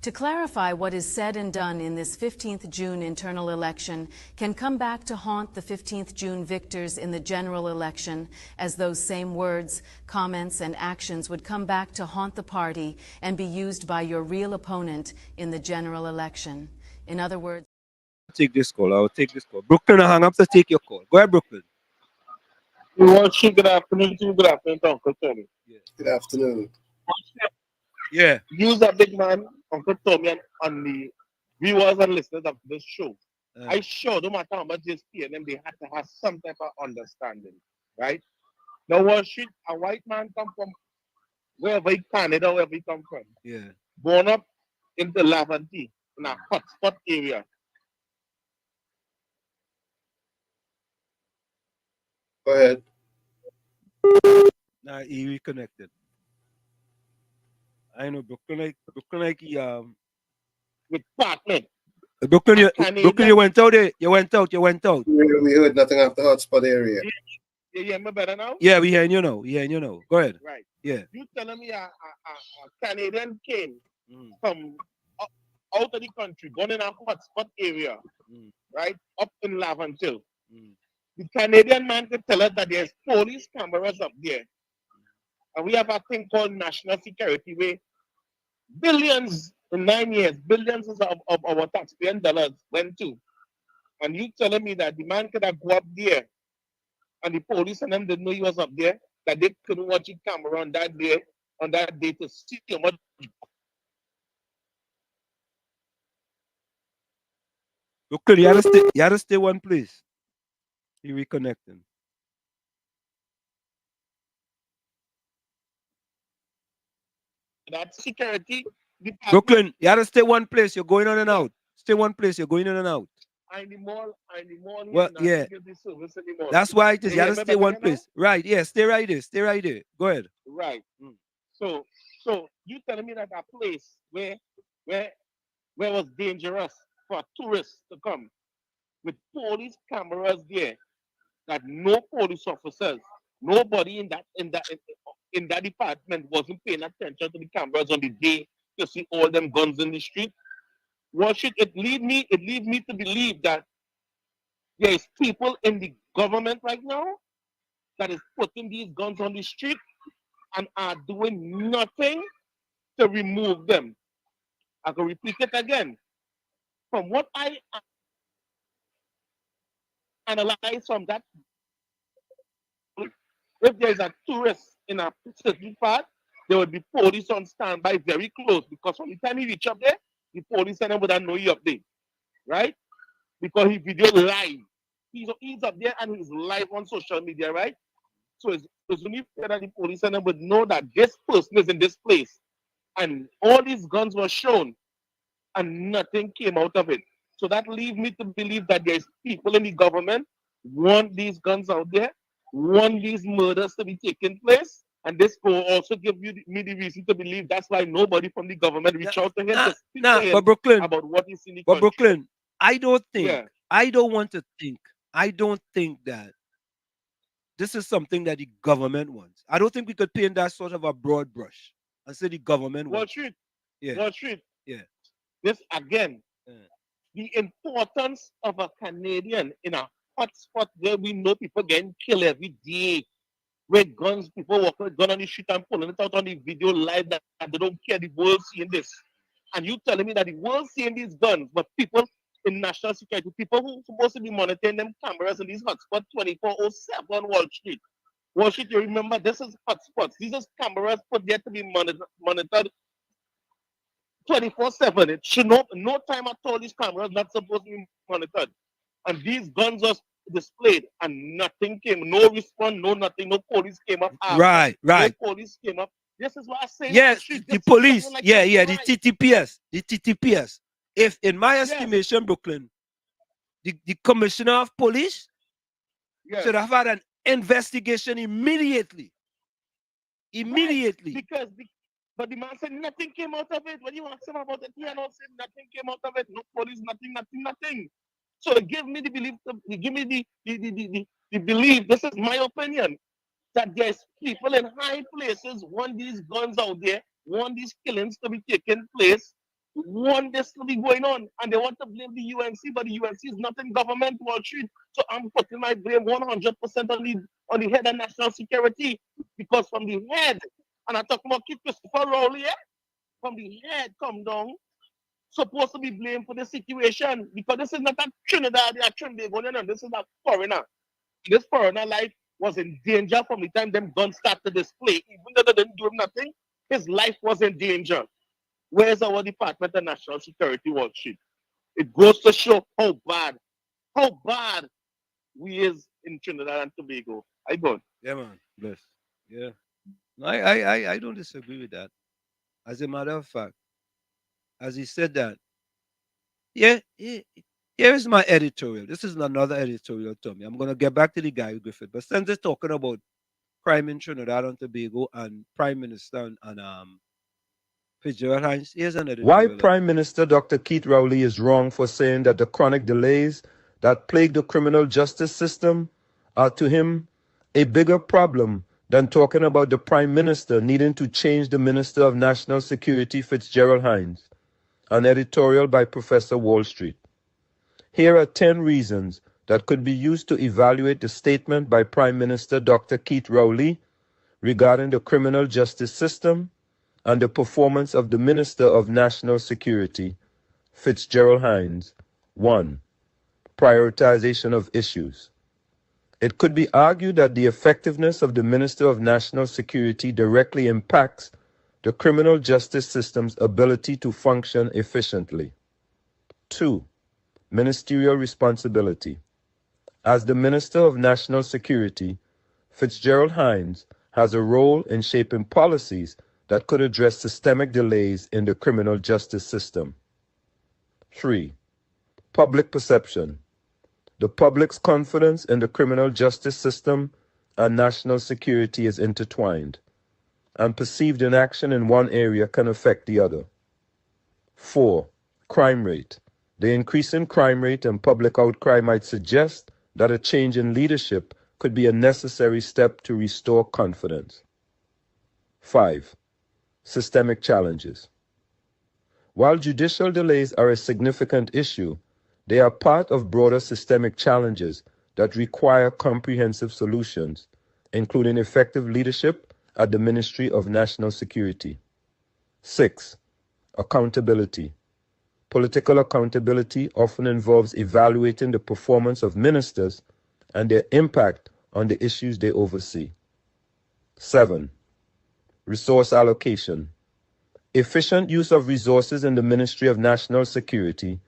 To clarify what is said and done in this 15th June internal election can come back to haunt the 15th June victors in the general election, as those same words, comments, and actions would come back to haunt the party and be used by your real opponent in the general election. In other words, Take this call. I'll take this call. Brooklyn, I hang up to take your call. Go ahead, Brooklyn. Good afternoon to you. Good afternoon to Uncle Tony. Good afternoon. Yeah. Use a big man, Uncle Tommy, and the viewers and listeners of this show. I sure no matter how much they pay them, they have to have some type of understanding, right? Now, what should a white man come from wherever he Canada, wherever he come from? Yeah. Born up in the Laventille, in a hotspot area. Go ahead. Nah, he reconnected. I know Brooklyn with partner. Brooklyn, you went out there. You went out. We heard nothing after hotspot area. You hear me better now? Yeah, we hearing you now. Go ahead. Right. Yeah. You telling me a Canadian came from out of the country, gone in a hotspot area, right, up in Laventille. The Canadian man could tell us that there's police cameras up there. And we have a thing called national security where billions in 9 years, billions of our taxpaying dollars went to. And you telling me that the man could have go up there and the police and them didn't know he was up there, that they couldn't watch the camera on that day to see how much. Brooklyn, you had to stay one place. He reconnecting. That security department. Brooklyn, you had to stay one place. You're going on and out. Stay one place. You're going in and out. I'm the mall Well, yeah. That's why it is. You have to stay one place. Right. Yeah. Stay right there. Go ahead. Right. So you telling me that a place where was dangerous for tourists to come with police cameras there, that no police officers, nobody in that department wasn't paying attention to the cameras on the day to see all them guns in the street. What should it lead me to believe that there is people in the government right now that is putting these guns on the street and are doing nothing to remove them. I can repeat it again. From what I analyze from that, if there's a tourist in a certain part, there would be police on standby very close, because from the time he reach up there, the police and them would know he up there, right? Because he video live. He's up there and he's live on social media, right? So it's only fair that the police and them would know that this person is in this place. And all these guns were shown and nothing came out of it. So that leads me to believe that there's people in the government want these guns out there, want these murders to be taking place. And this will also give me the reason to believe that's why nobody from the government reached out to him to speak to him but Brooklyn, about what he's in the but country. Brooklyn, I don't think, Yeah. I don't think that this is something that the government wants. I don't think we could paint that sort of a broad brush and say the government Wall wants. Street. Yeah. Wall Street. Yeah. This again, the importance of a Canadian in a hotspot where we know people getting killed every day, where guns, people walking with gun on the street and pulling it out on the video live that they don't care, the world seeing this. And you telling me that the world seeing these guns, but people in national security, people who supposed to be monitoring them cameras in these hotspots 24/7 on Wall Street. Wall Street, you remember, this is hotspots. These are cameras put there to be monitored 24/7. It should no time at all. These cameras not supposed to be monitored. and these guns was displayed, and nothing came, no response, no nothing, no police came up after. Right. No police came up. This is what I say. Yes, Street, the this is police. something like Yeah, something yeah, the right. TTPS. If, in my estimation, Brooklyn, the commissioner of police should have had an investigation immediately. Immediately. Right. But the man said nothing came out of it. When you ask him about it, he had said nothing came out of it. No police, nothing. So it gave me the belief, give me the belief, this is my opinion, that there's people in high places want these guns out there, want these killings to be taking place, want this to be going on, and they want to blame the UNC, but the UNC is not in government, Wall Street. So I'm putting my blame 100% on the head of national security, because from the head, and I'm talking about Christopher Rowley, from the head come down, supposed to be blamed for the situation, because this is not a Trinidad or Trinidadian, this is a foreigner. This foreigner life was in danger from the time them guns started to display. Even though they didn't do him nothing, his life was in danger. Where's our Department of National Security, Wall Street? It goes to show how bad we is in Trinidad and Tobago. I go. Yeah, man. Bless. Yeah. No, I don't disagree with that. As a matter of fact, as he said that, here is my editorial. This is another editorial, Tommy. I'm going to get back to the guy Griffith. But since they're talking about crime in Trinidad and Tobago and Prime Minister and Fitzgerald Hines, here's an editorial. Why Prime Minister Dr. Keith Rowley is wrong for saying that the chronic delays that plague the criminal justice system are to him a bigger problem than talking about the Prime Minister needing to change the Minister of National Security, Fitzgerald Hines. An editorial by Professor Wall Street. Here are 10 reasons that could be used to evaluate the statement by Prime Minister Dr. Keith Rowley regarding the criminal justice system and the performance of the Minister of National Security, Fitzgerald Hines. 1. Prioritization of issues. It could be argued that the effectiveness of the Minister of National Security directly impacts the criminal justice system's ability to function efficiently. 2. Ministerial responsibility. As the Minister of National Security, Fitzgerald Hines has a role in shaping policies that could address systemic delays in the criminal justice system. 3. Public perception. The public's confidence in the criminal justice system and national security is intertwined, and perceived inaction in one area can affect the other. 4. Crime rate. The increasing crime rate and public outcry might suggest that a change in leadership could be a necessary step to restore confidence. 5. Systemic challenges. While judicial delays are a significant issue, they are part of broader systemic challenges that require comprehensive solutions, including effective leadership at the Ministry of National Security. 6. Accountability. Political accountability often involves evaluating the performance of ministers and their impact on the issues they oversee. 7. Resource allocation. Efficient use of resources in the Ministry of National Security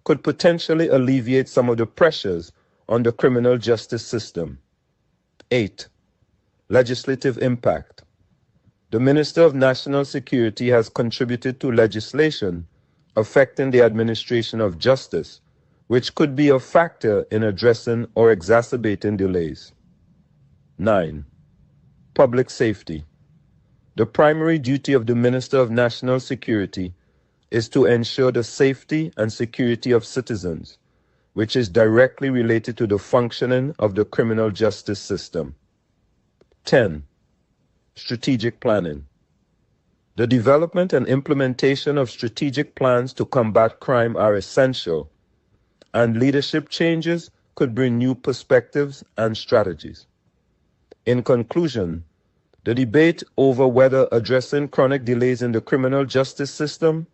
could potentially alleviate some of the pressures on the criminal justice system. 8. Legislative impact. The Minister of National Security has contributed to legislation affecting the administration of justice, which could be a factor in addressing or exacerbating delays. 9. Public safety. The primary duty of the Minister of National Security is to ensure the safety and security of citizens, which is directly related to the functioning of the criminal justice system. 10. Strategic planning. The development and implementation of strategic plans to combat crime are essential, and leadership changes could bring new perspectives and strategies. In conclusion, the debate over whether addressing chronic delays in the criminal justice system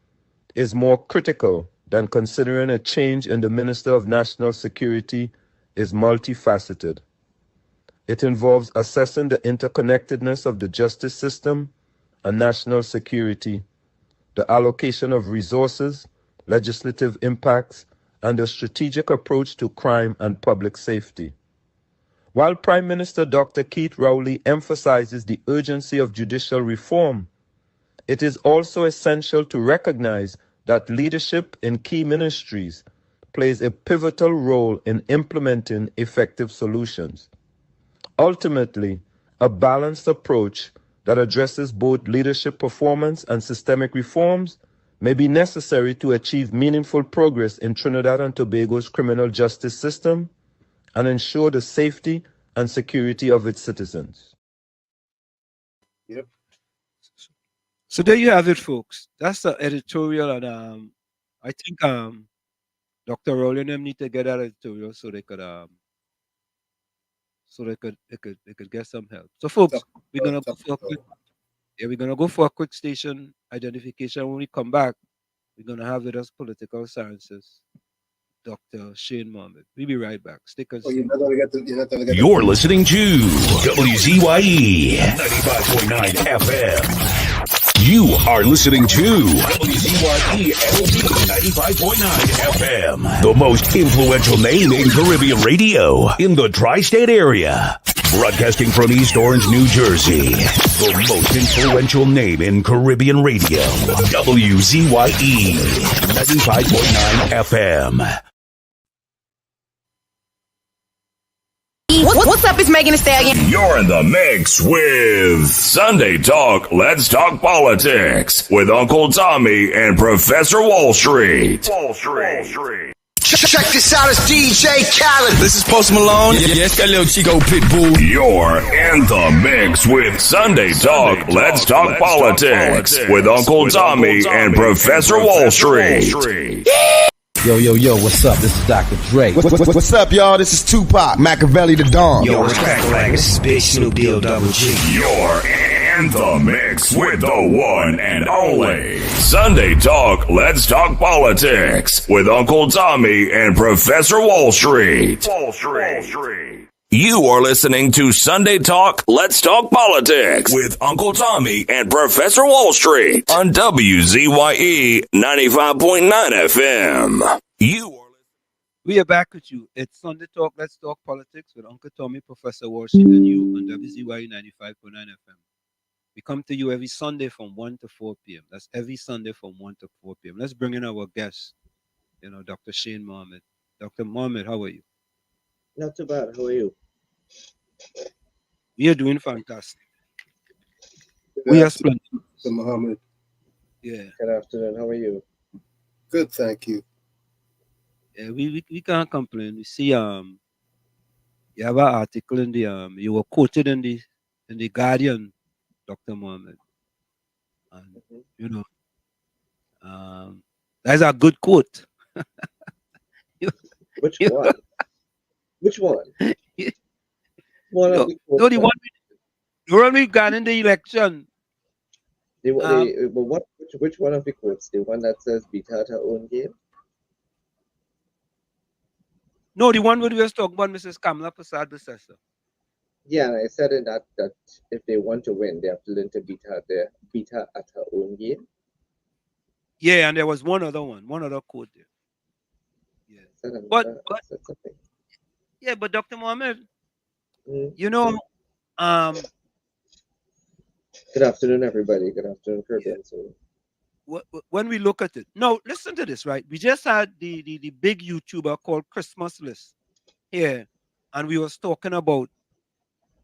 is more critical than considering a change in the Minister of National Security is multifaceted. It involves assessing the interconnectedness of the justice system and national security, the allocation of resources, legislative impacts, and the strategic approach to crime and public safety. While Prime Minister Dr. Keith Rowley emphasizes the urgency of judicial reform, it is also essential to recognize that leadership in key ministries plays a pivotal role in implementing effective solutions. Ultimately, a balanced approach that addresses both leadership performance and systemic reforms may be necessary to achieve meaningful progress in Trinidad and Tobago's criminal justice system and ensure the safety and security of its citizens. Yep. So there you have it, folks. That's the editorial, and I think Dr. Rowling them need to get that editorial so they could they could get some help. So folks, we're gonna go for a quick we're gonna go for a quick station identification. When we come back, we're gonna have with us political sciences, Dr. Shane Mohammed. We'll be right back. Stick us. You're not gonna get the You're listening to WZYE 95.9 FM. You are listening to WZYE 95.9 FM, the most influential name in Caribbean radio in the tri-state area. Broadcasting from East Orange, New Jersey, the most influential name in Caribbean radio, WZYE 95.9 FM. What's up? It's Megan Thee Stallion. You're in the mix with Sunday Talk, Let's Talk Politics with Uncle Tommy and Professor Wall Street. Check this out, it's DJ Khaled. This is Post Malone. Yes, that little Chico Pitbull. You're in the mix with Sunday Talk, Let's Talk Politics with Uncle Tommy and Professor Wall Street. Yo, what's up? This is Dr. Dre. What's up, y'all? This is Tupac, Machiavelli the Dawn. Yo, what's crackin'? This is Big Snoop Deal Double G. You're in the mix with the one and only Sunday Talk, Let's Talk Politics with Uncle Tommy and Professor Wall Street. You are listening to Sunday Talk, Let's Talk Politics with Uncle Tommy and Professor Wall Street on WZYE 95.9 FM. We are back with you. It's Sunday Talk, Let's Talk Politics with Uncle Tommy, Professor Wall Street, and you on WZYE 95.9 FM. We come to you every Sunday from 1 to 4 p.m. That's every Sunday from 1 to 4 p.m. Let's bring in our guest, Dr. Shane Mohammed. Dr. Mohammed, how are you? Not too bad. How are you? We are doing fantastic. We are splendid. So Mohammed. Yeah. Good afternoon. How are you? Good, thank you. Yeah, we can't complain. You see, you have an article in the you were quoted in the Guardian, Dr. Mohammed, and that's a good quote. Which one? Which one? No, the one we got in the election. Which one of the quotes? The one that says "Beat out her own game"? No, the one where we was talking about Mrs. Kamala Prasad Besessa. Yeah, and I said in that if they want to win, they have to learn to beat her at her own game. Yeah, and there was one other quote there. Yeah, but yeah, but Dr. Mohammed, Good afternoon, everybody. Good afternoon, Caribbean. When we look at it, no, listen to this, right? We just had the big YouTuber called Christmas List here, and we was talking about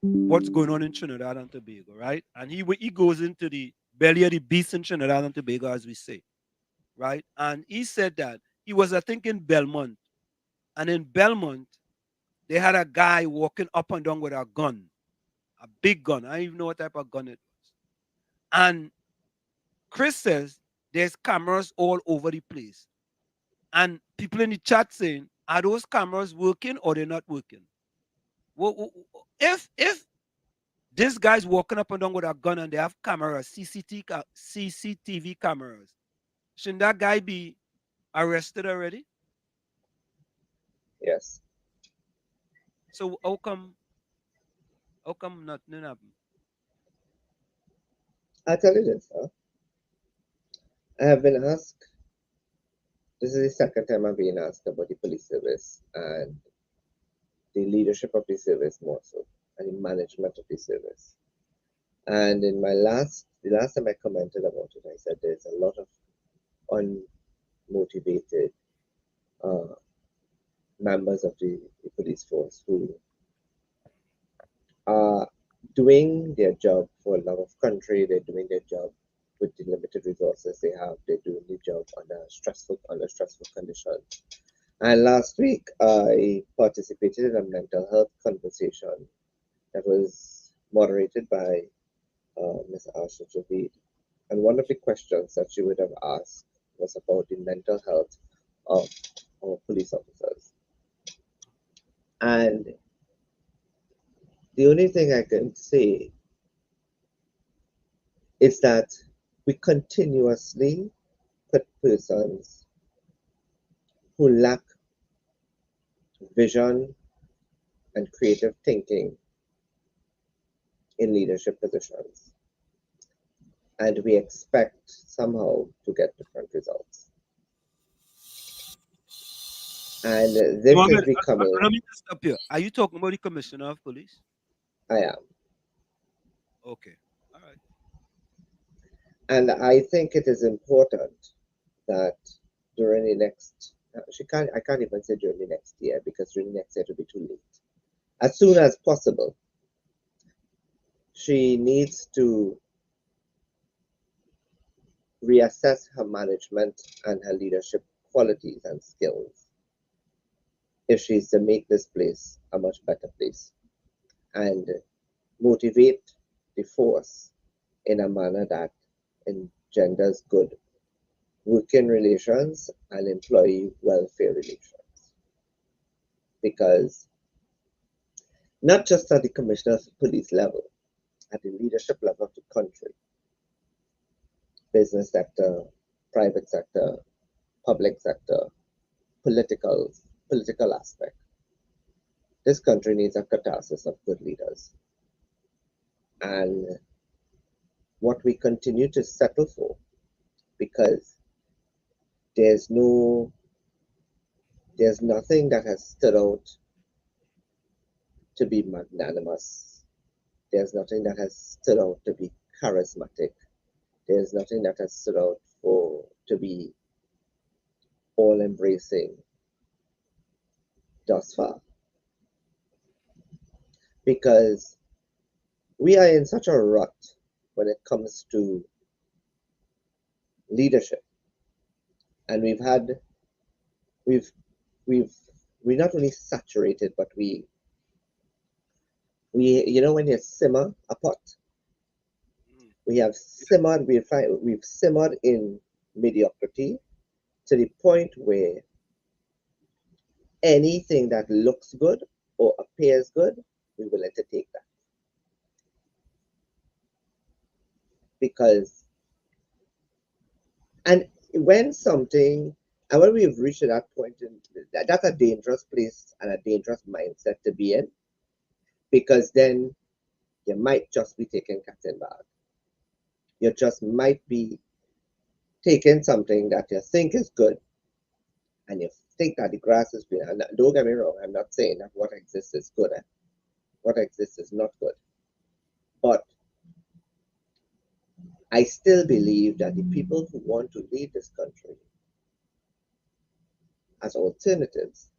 what's going on in Trinidad and Tobago, right? And he goes into the belly of the beast in Trinidad and Tobago, as we say, right? And he said that he was, I think, in Belmont, and in Belmont they had a guy walking up and down with a gun, a big gun. I don't even know what type of gun it was. And Chris says there's cameras all over the place. And people in the chat saying, are those cameras working or they're not working? Well, if this guy's walking up and down with a gun and they have cameras, CCTV cameras, shouldn't that guy be arrested already? Yes. So how come nothing happened? I tell you this, huh? I have been asked This is the second time I'm being asked about the police service and the leadership of the service more so, and the management of the service. And in the last time I commented about it, I said there's a lot of unmotivated members of the police force who are doing their job for love of country. They're doing their job with the limited resources they have. They're doing the job under stressful conditions. And last week, I participated in a mental health conversation that was moderated by Ms. Asha Javid. And one of the questions that she would have asked was about the mental health of our police officers. And the only thing I can say is that we continuously put persons who lack vision and creative thinking in leadership positions. And we expect somehow to get different results. And this is becoming... Let me just stop here. Are you talking about the Commissioner of Police? I am. Okay. All right. And I think it is important that during the next... I can't even say during the next year, because during the next year it will be too late. As soon as possible, she needs to reassess her management and her leadership qualities and skills if she's to make this place a much better place, and motivate the force in a manner that engenders good working relations and employee welfare relations. Because not just at the Commissioner of Police level, at the leadership level of the country, business sector, private sector, public sector, political aspect, this country needs a catharsis of good leaders. And what we continue to settle for, because there's nothing that has stood out to be magnanimous. There's nothing that has stood out to be charismatic. There's nothing that has stood out to be all-embracing thus far. Because we are in such a rut when it comes to leadership. And we're not only saturated, but we you know, when you simmer a pot, we've simmered in mediocrity to the point where anything that looks good or appears good, we will take that. Because, and when we've reached that point, that's a dangerous place and a dangerous mindset to be in, because then you might just be taking cat in bag. You just might be taking something that you think is good, and you think that the grass is green. And don't get me wrong, I'm not saying that what exists is good. What exists is not good. But I still believe that the people who want to lead this country as alternatives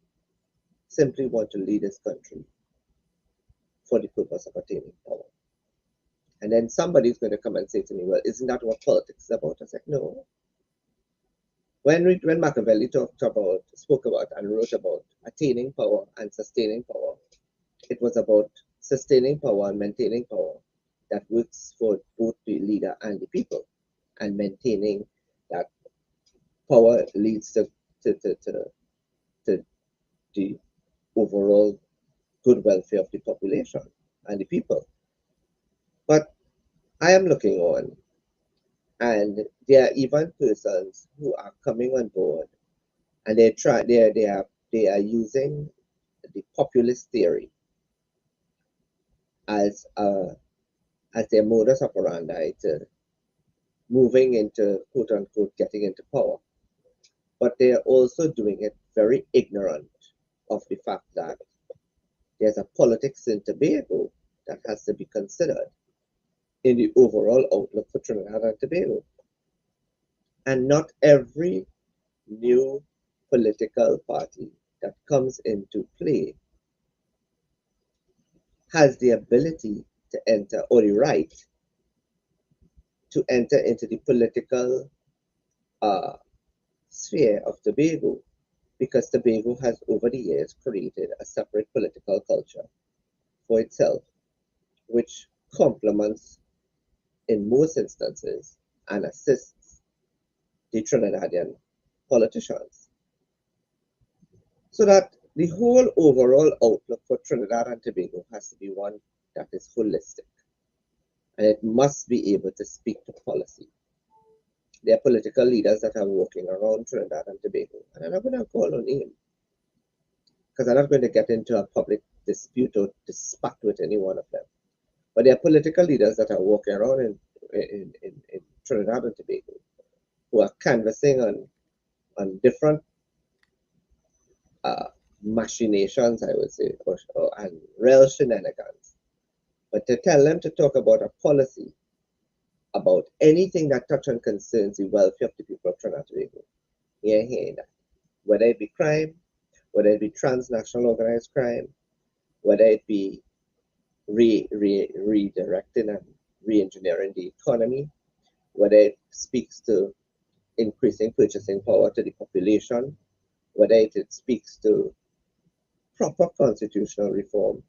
simply want to lead this country for the purpose of attaining power. And then somebody's going to come and say to me, well, isn't that what politics is about? I was like, no. When Machiavelli spoke about and wrote about attaining power and sustaining power, it was about sustaining power and maintaining power that works for both the leader and the people, and maintaining that power leads to the overall good welfare of the population and the people. But I am looking on, and there are even persons who are coming on board, and they are using the populist theory as their modus operandi to moving into, quote unquote, getting into power. but they are also doing it very ignorant of the fact that there's a politics in Tobago that has to be considered in the overall outlook for Trinidad and Tobago. And not every new political party that comes into play has the ability to enter, or the right to enter into the political sphere of Tobago, because Tobago has over the years created a separate political culture for itself, which complements in most instances and assists the Trinidadian politicians. So that the whole overall outlook for Trinidad and Tobago has to be one that is holistic, and it must be able to speak to policy. There are political leaders that are walking around Trinidad and Tobago, and I'm not going to call on name because I'm not going to get into a public dispute or spat with any one of them. But there are political leaders that are walking around in Trinidad and Tobago who are canvassing on different machinations, I would say, and real shenanigans. But to tell them to talk about a policy about anything that touch and concerns the welfare of the people of Trinidad and Tobago, you ain't hearing that. Whether it be crime, whether it be transnational organized crime, whether it be redirecting and re-engineering the economy, whether it speaks to increasing purchasing power to the population, whether it speaks to proper constitutional reform,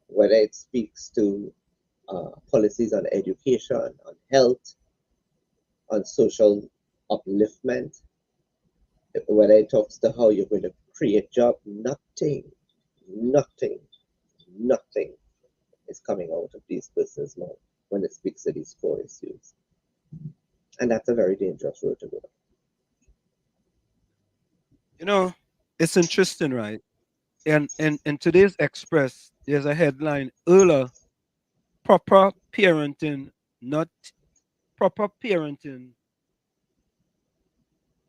whether it speaks to policies on education, on health, on social upliftment, whether it talks to how you're going to create jobs, nothing is coming out of these persons' mouth when it speaks to these core issues. And that's a very dangerous road to go. You know, it's interesting, right? And in today's Express, there's a headline: Earlier, proper parenting, not proper parenting,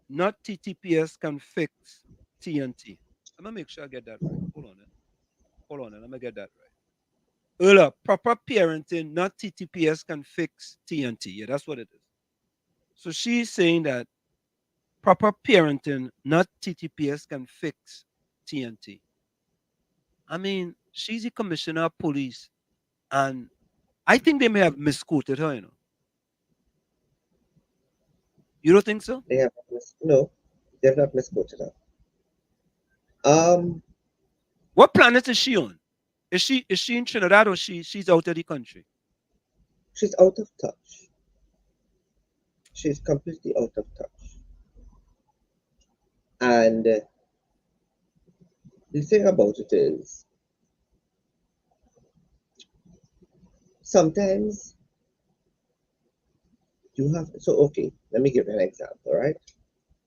not TTPS can fix TNT. I'm gonna make sure I get that right. Hold on, let me get that right. Earlier, proper parenting, not TTPS can fix TNT. Yeah, that's what it is. So she's saying that proper parenting, not TTPS, can fix TNT. I mean, she's the commissioner of police, and I think they may have misquoted her. You don't think so? They have no, they have not misquoted her. What planet is she on? Is she in Trinidad, or she's out of the country? She's out of touch. She's completely out of touch. And the thing about it is, sometimes you have, so okay, let me give you an example, right?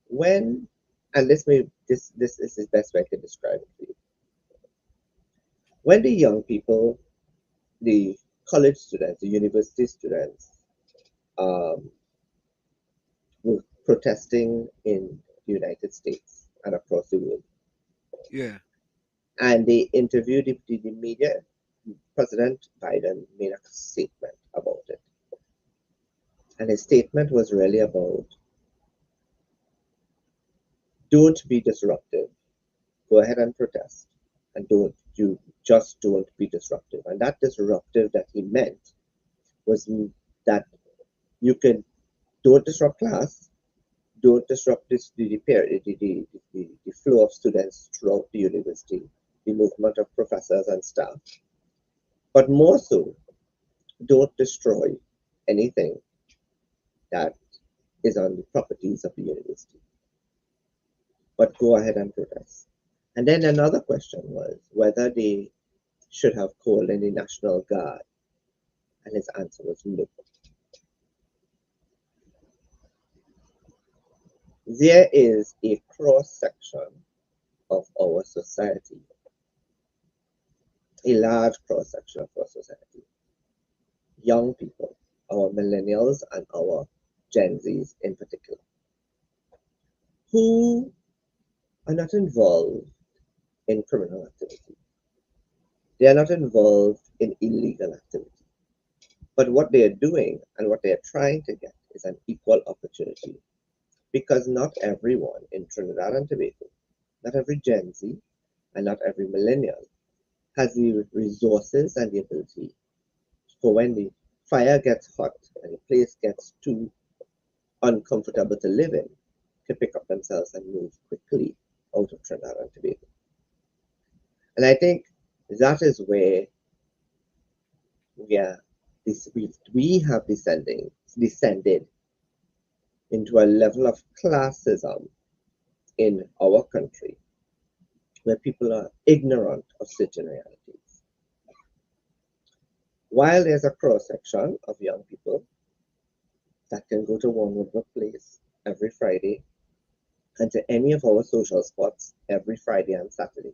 When, and this is the best way I can describe it for you. When the young people, the college students, the university students, were protesting in the United States and across the world, Yeah. and they interviewed the media, President Biden made a statement about it. And his statement was really about, don't be disruptive. Go ahead and protest. And don't be disruptive. And that disruptive that he meant was that you can don't disrupt class, don't disrupt the flow of students throughout the university, the movement of professors and staff. But more so, don't destroy anything that is on the properties of the university. But go ahead and protest. And then another question was whether they should have called in the National Guard. And his answer was no. There is a cross-section of our society, a large cross-section of our society, young people, our millennials and our Gen Zs in particular, who are not involved in criminal activity. They are not involved in illegal activity. But what they are doing and what they are trying to get is an equal opportunity. Because not everyone in Trinidad and Tobago, not every Gen Z, and not every millennial has the resources and the ability for when the fire gets hot and the place gets too uncomfortable to live in, to pick up themselves and move quickly out of Trinidad and Tobago. And I think that is where we have descended into a level of classism in our country where people are ignorant of certain realities. While there's a cross section of young people that can go to one Woodward Place every Friday and to any of our social spots every Friday and Saturday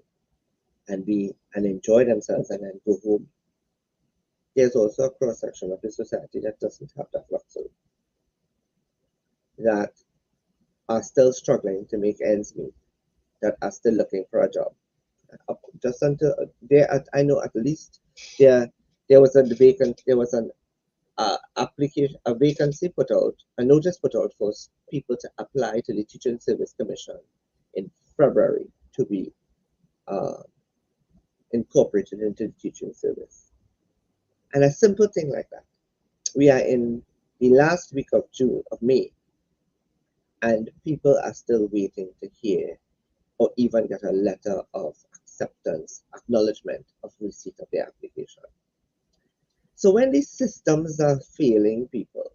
and enjoy themselves and then go home, there's also a cross section of the society that doesn't have that luxury, that are still struggling to make ends meet, that are still looking for a job. Just until I know at least there was an application, a vacancy put out, a notice put out for people to apply to the Teaching Service Commission in February to be incorporated into the teaching service. And a simple thing like that. We are in the last week of May, and people are still waiting to hear or even get a letter of acceptance, acknowledgement of receipt of their application. So when these systems are failing people,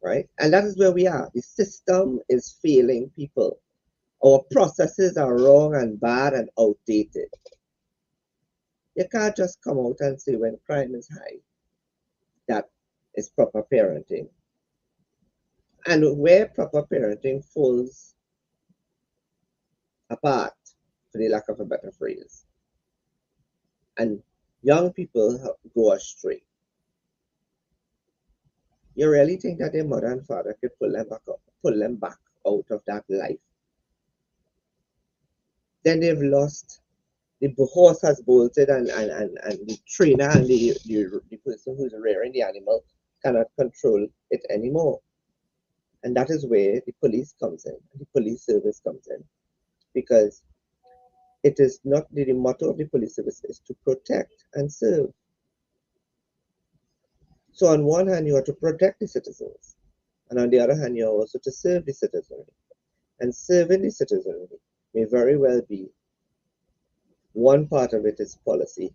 right? And that is where we are. The system is failing people. Our processes are wrong and bad and outdated. You can't just come out and say when crime is high, that is proper parenting. And where proper parenting falls apart, for the lack of a better phrase, and young people go astray, you really think that their mother and father could pull them back out of that life? Then they've lost. The horse has bolted, and the trainer and the person who's rearing the animal cannot control it anymore. And that is where the police comes in, the police service comes in, because it is not the motto of the police service is to protect and serve. So on one hand, you are to protect the citizens, and on the other hand, you are also to serve the citizenry. And serving the citizenry may very well be one part of it is policy,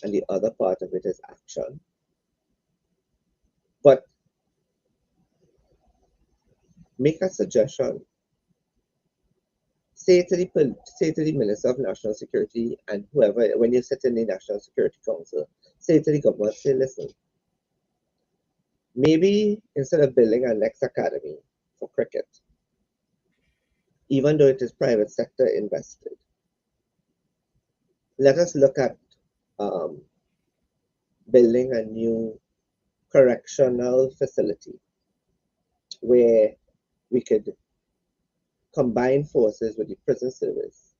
and the other part of it is action. But make a suggestion. Say to the Minister of National Security and whoever, when you sit in the National Security Council, say to the government, say, listen, maybe instead of building our next academy for cricket, even though it is private sector invested, let us look at building a new correctional facility where we could combine forces with the prison service,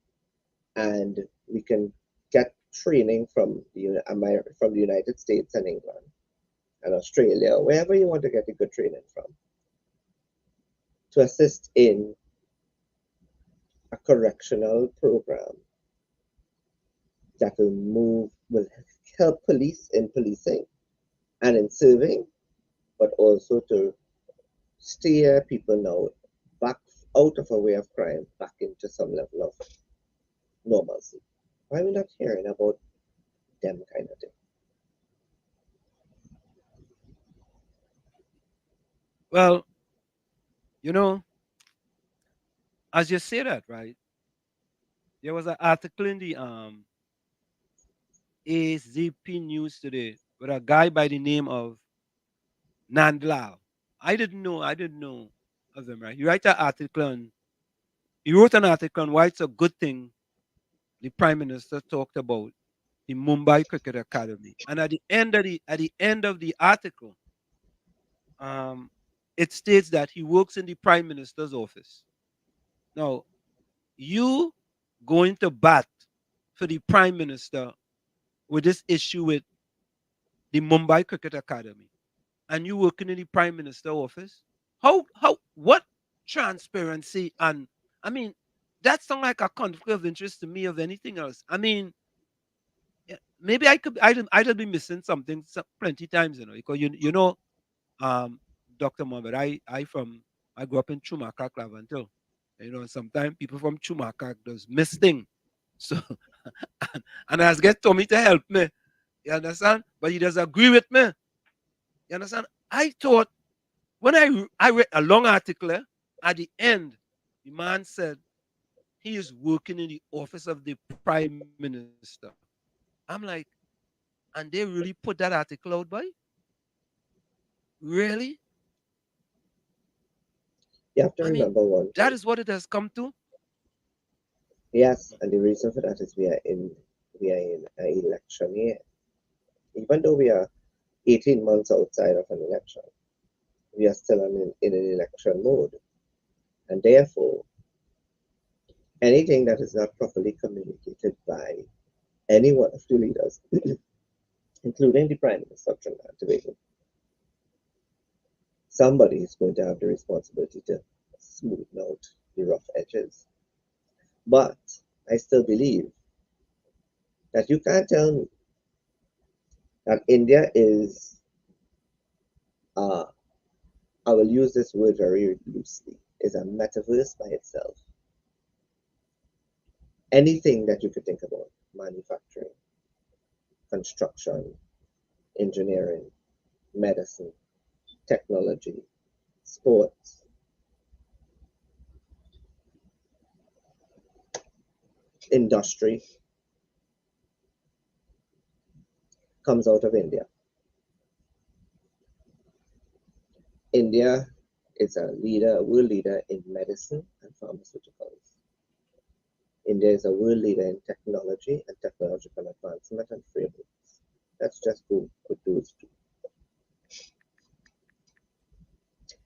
and we can get training from the United States and England and Australia, wherever you want to get a good training from, to assist in a correctional program that will help police in policing and in serving, but also to steer people now back out of a way of crime, back into some level of normalcy. Why are we not hearing about them kind of thing? Well, you know, as you say that, right? There was an article in the AZP News today with a guy by the name of Nandlao. I didn't know of him, right? He wrote an article on why it's a good thing the Prime Minister talked about the Mumbai Cricket Academy. And at the end of the article, um, it states that he works in the Prime Minister's office. Now, you going to bat for the prime minister with this issue with the Mumbai Cricket Academy, and you working in the prime minister office? What transparency? And I mean, that sounds like a conflict of interest to me of anything else. I mean, maybe I'd be missing something plenty times, because Dr. Mohammed, I grew up in Chumaka, Clavantil. Sometimes people from Chumaka does miss things. So and I get Tommy to help me. You understand? But he does agree with me. You understand? I thought when I read a long article, at the end, the man said he is working in the office of the prime minister. I'm like, and they really put that article out, boy? Really? You have to I mean, remember one that thing. is what it has come to. Yes, and the reason for that is we are in an election year. Even though we are 18 months outside of an election, we are still in an election mode. And therefore, anything that is not properly communicated by any one of the leaders, including the Prime Minister of Trinidad and Tobago, somebody is going to have the responsibility to smoothen out the rough edges. But I still believe that you can't tell me that India is, I will use this word very loosely, is a metaverse by itself. Anything that you could think about, manufacturing, construction, engineering, medicine, technology, sports, industry, comes out of India. India is a world leader in medicine and pharmaceuticals. India is a world leader in technology and technological advancement and frameworks. Let's just go with those two.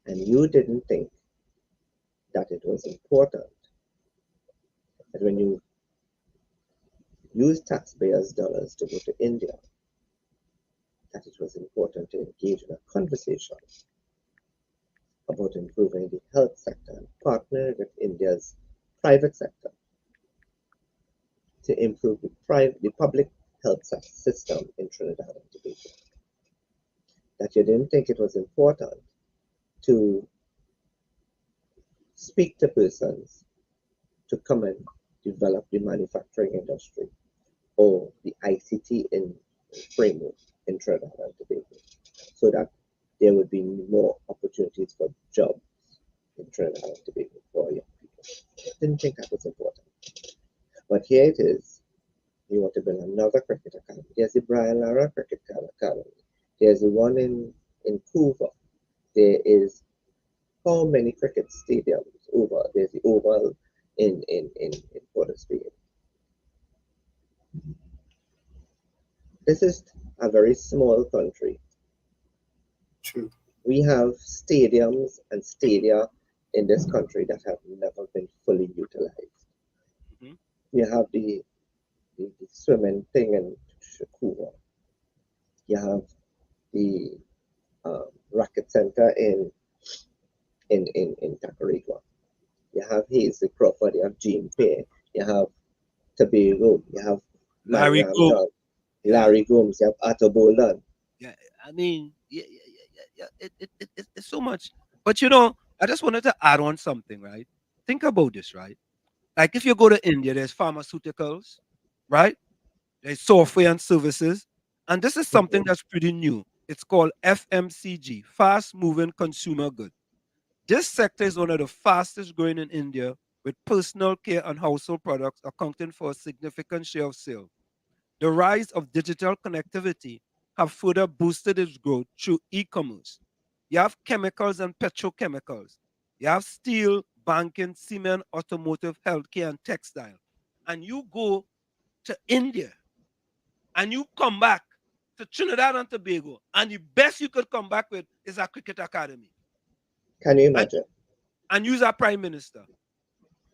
And you didn't think that it was important that when you use taxpayers' dollars to go to India, that it was important to engage in a conversation about improving the health sector and partner with India's private sector to improve the public health system in Trinidad and Tobago. That you didn't think it was important to speak to persons to come and develop the manufacturing industry or the ICT framework in Trinidad and Tobago, so that there would be more opportunities for jobs in Trinidad and Tobago for young people. Didn't think that was important. But here it is. You want to build another cricket academy. There's the Brian Lara Cricket Academy. There's the one in Couva. There is how many cricket stadiums over? There's the Oval in Port of Spain. This is a very small country. True. We have stadiums and stadia in this country that have never been fully utilized. Mm-hmm. You have the swimming thing in Shakura. You have the racket center in Tacarigua. You have Hazel Crawford. You have Jean Pay. You have Tobago. You have Larry Mariam Gomes. John, Larry Gomes. You have Atto Bolan. Yeah, I mean, yeah. It's so much. But I just wanted to add on something, right? Think about this, right? Like if you go to India, there's pharmaceuticals, right? There's software and services. And this is something that's pretty new. It's called FMCG, fast moving consumer good. This sector is one of the fastest growing in India, with personal care and household products accounting for a significant share of sales. The rise of digital connectivity have further boosted its growth through e-commerce. You have chemicals and petrochemicals. You have steel, banking, cement, automotive, healthcare, and textile. And you go to India and you come back to Trinidad and Tobago, and the best you could come back with is a cricket academy. Can you imagine? And use our prime minister.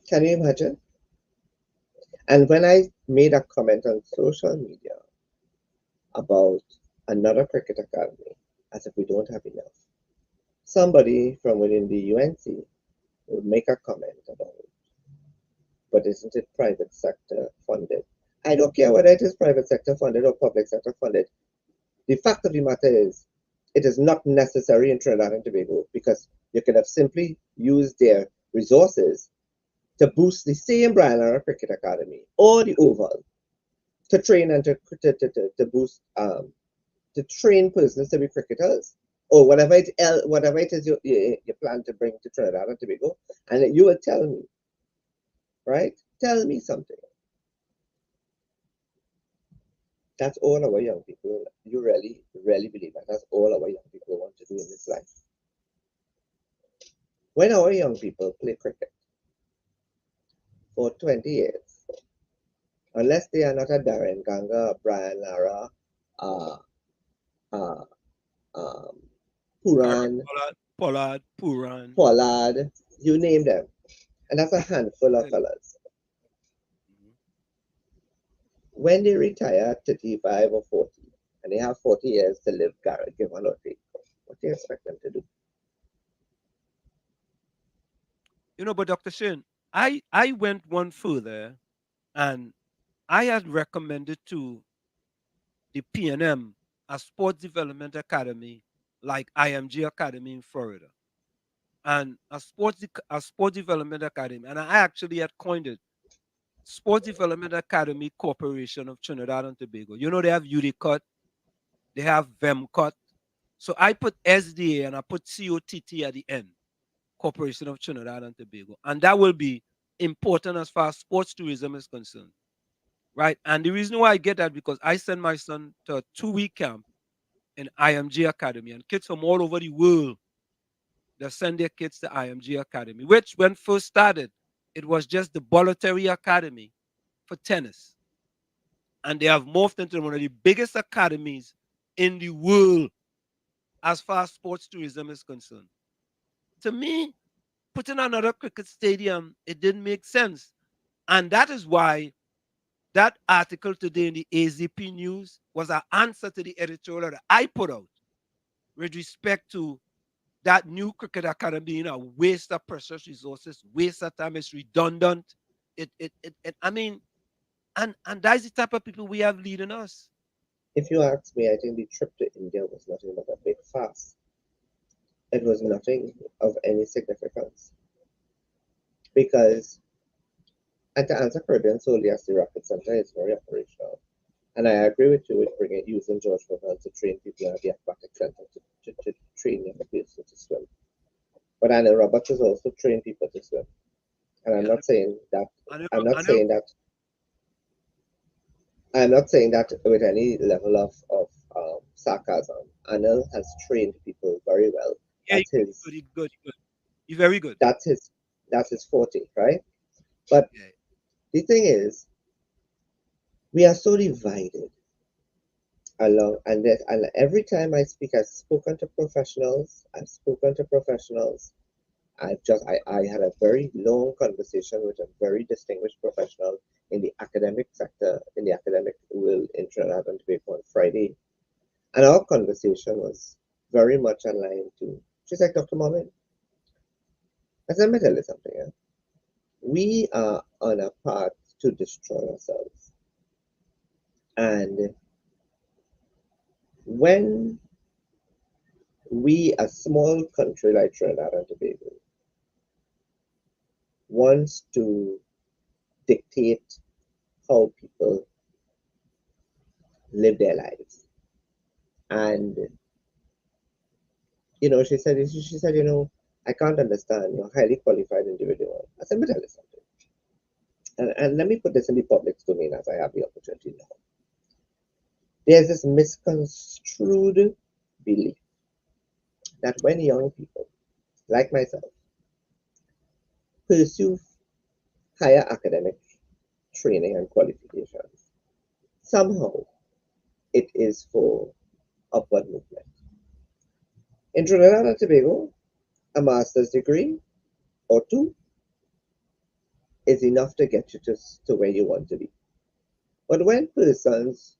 Can you imagine? And when I made a comment on social media about another cricket academy, as if we don't have enough, somebody from within the UNC would make a comment about, but isn't it private sector funded? I don't care whether it is private sector funded or public sector funded. The fact of the matter is, it is not necessary in Trinidad and Tobago because you could have simply used their resources to boost the same Brian Lara Cricket Academy or the Oval to train and to boost to train persons to be cricketers or whatever it is you plan to bring to Trinidad and Tobago, and you will tell me, right? Tell me something. That's all our young people. You really, really believe that? That's all our young people want to do in this life. When our young people play cricket for 20 years, unless they are not a Darren Ganga, a Brian Lara, Puran, Pollard, you name them. And that's a handful of fellas. When they retire at 35 or 40, and they have 40 years to live, given or take, what do you expect them to do? You know, but Dr. Shin, I went one further, and I had recommended to the PNM a sports development academy like IMG Academy in Florida, and a sports development academy, and I actually had coined it Sports Development Academy Corporation of Trinidad and Tobago. You know, they have UDCOT, they have VEMCOT. So I put SDA and I put COTT at the end, Corporation of Trinidad and Tobago. And that will be important as far as sports tourism is concerned. Right? And the reason why I get that because I send my son to a 2-week camp in IMG Academy, and kids from all over the world they send their kids to IMG Academy, which when first started, it was just the voluntary academy for tennis. And they have morphed into one of the biggest academies in the world as far as sports tourism is concerned. To me, putting another cricket stadium, it didn't make sense. And that is why that article today in the AZP News was an answer to the editorial that I put out with respect to that new cricket academy being a waste of precious resources, waste of time, it's redundant. I mean, and that's the type of people we have leading us. If you ask me, I think the trip to India was nothing but a big farce. It was nothing of any significance. Because, and to answer Caribbean solely as the Rapid Center is very operational. And I agree with you with using George Mohan to train people at the aquatic center to train young people to swim. But I know Roberts has also trained people to swim. And I'm not saying that I'm not saying that with any level of sarcasm. Anil has trained people very well. Yeah, That's good. You're very good. That's his forte, right? But the thing is, we are so divided along, and every time I speak, I've spoken to professionals. I had a very long conversation with a very distinguished professional in the academic sector, in the academic world in Trinidad and Tobago on Friday. And our conversation was very much aligned to, she's like, Dr. Mohammed, I said, let me tell you something. Yeah? We are on a path to destroy ourselves. And when we, a small country like Trinidad and Tobago, wants to dictate how people live their lives. And, she said, I can't understand, you're a highly qualified individual. I said, but tell you something. And let me put this in the public domain as I have the opportunity now. There's this misconstrued belief that when young people, like myself, pursue higher academic training and qualifications, somehow it is for upward movement. In Trinidad and Tobago, a master's degree or two is enough to get you to where you want to be. But when persons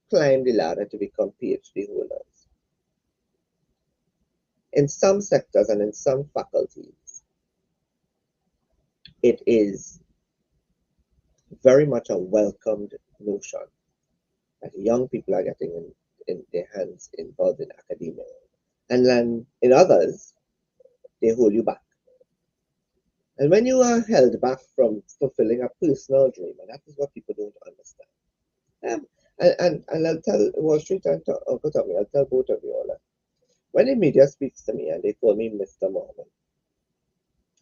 climb the ladder to become PhD holders, in some sectors and in some faculties, it is very much a welcomed notion that young people are getting in their hands involved in academia. And then in others, they hold you back. And when you are held back from fulfilling a personal dream, and that is what people don't understand. And I'll tell Wall Street and Uncle Tommy, I'll tell both of you all that. When the media speaks to me and they call me Mr. Mohammed,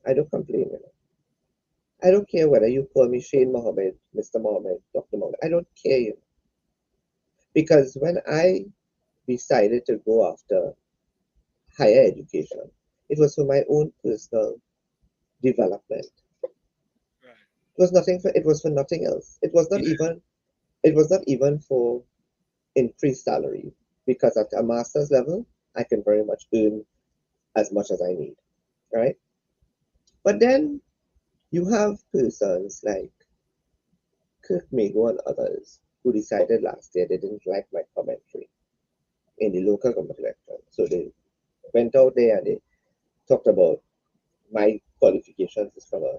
I don't complain, you know. I don't care whether you call me Shane Mohammed, Mr. Mohammed, Dr. Mohammed. I don't care, you know. Because when I decided to go after higher education, it was for my own personal development. It was nothing for it was for nothing else. It was not even for increased salary, because at a master's level I can very much earn as much as I need. Right? But then you have persons like Kirk Mago and others who decided last year they didn't like my commentary in the local government election. So they went out there and they talked about my qualifications is from a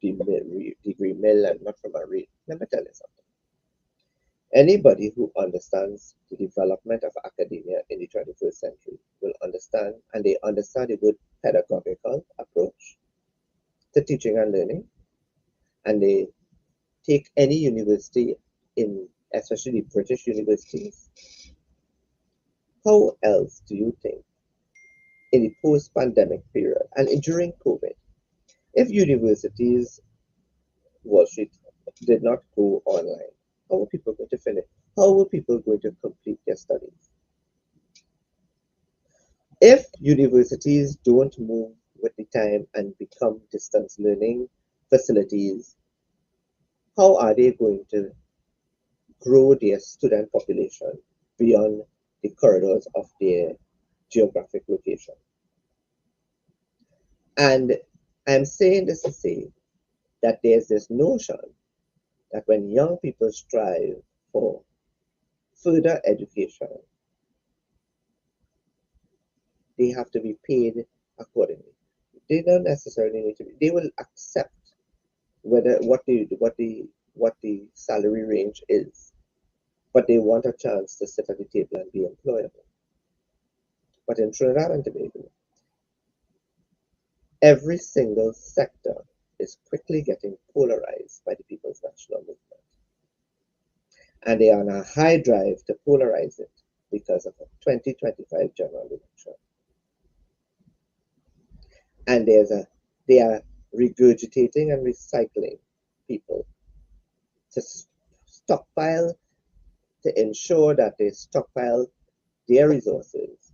degree mill and not from a read. Let me tell you something. Anybody who understands the development of academia in the 21st century will understand, and they understand a good pedagogical approach to teaching and learning, and they take any university in, especially the British universities. How else do you think in the post-pandemic period and during COVID, if universities, Wall Street, did not go online, how were people going to finish? How were people going to complete their studies? If universities don't move with the time and become distance learning facilities, how are they going to grow their student population beyond the corridors of their geographic location? And I'm saying this to say that there's this notion that when young people strive for further education, they have to be paid accordingly. They don't necessarily need to be. They will accept whether what the salary range is, but they want a chance to sit at the table and be employable. But in Trinidad and Tobago, every single sector is quickly getting polarized by the People's National Movement. And they are on a high drive to polarize it because of a 2025 general election. And they are regurgitating and recycling people to stockpile, to ensure that they stockpile their resources,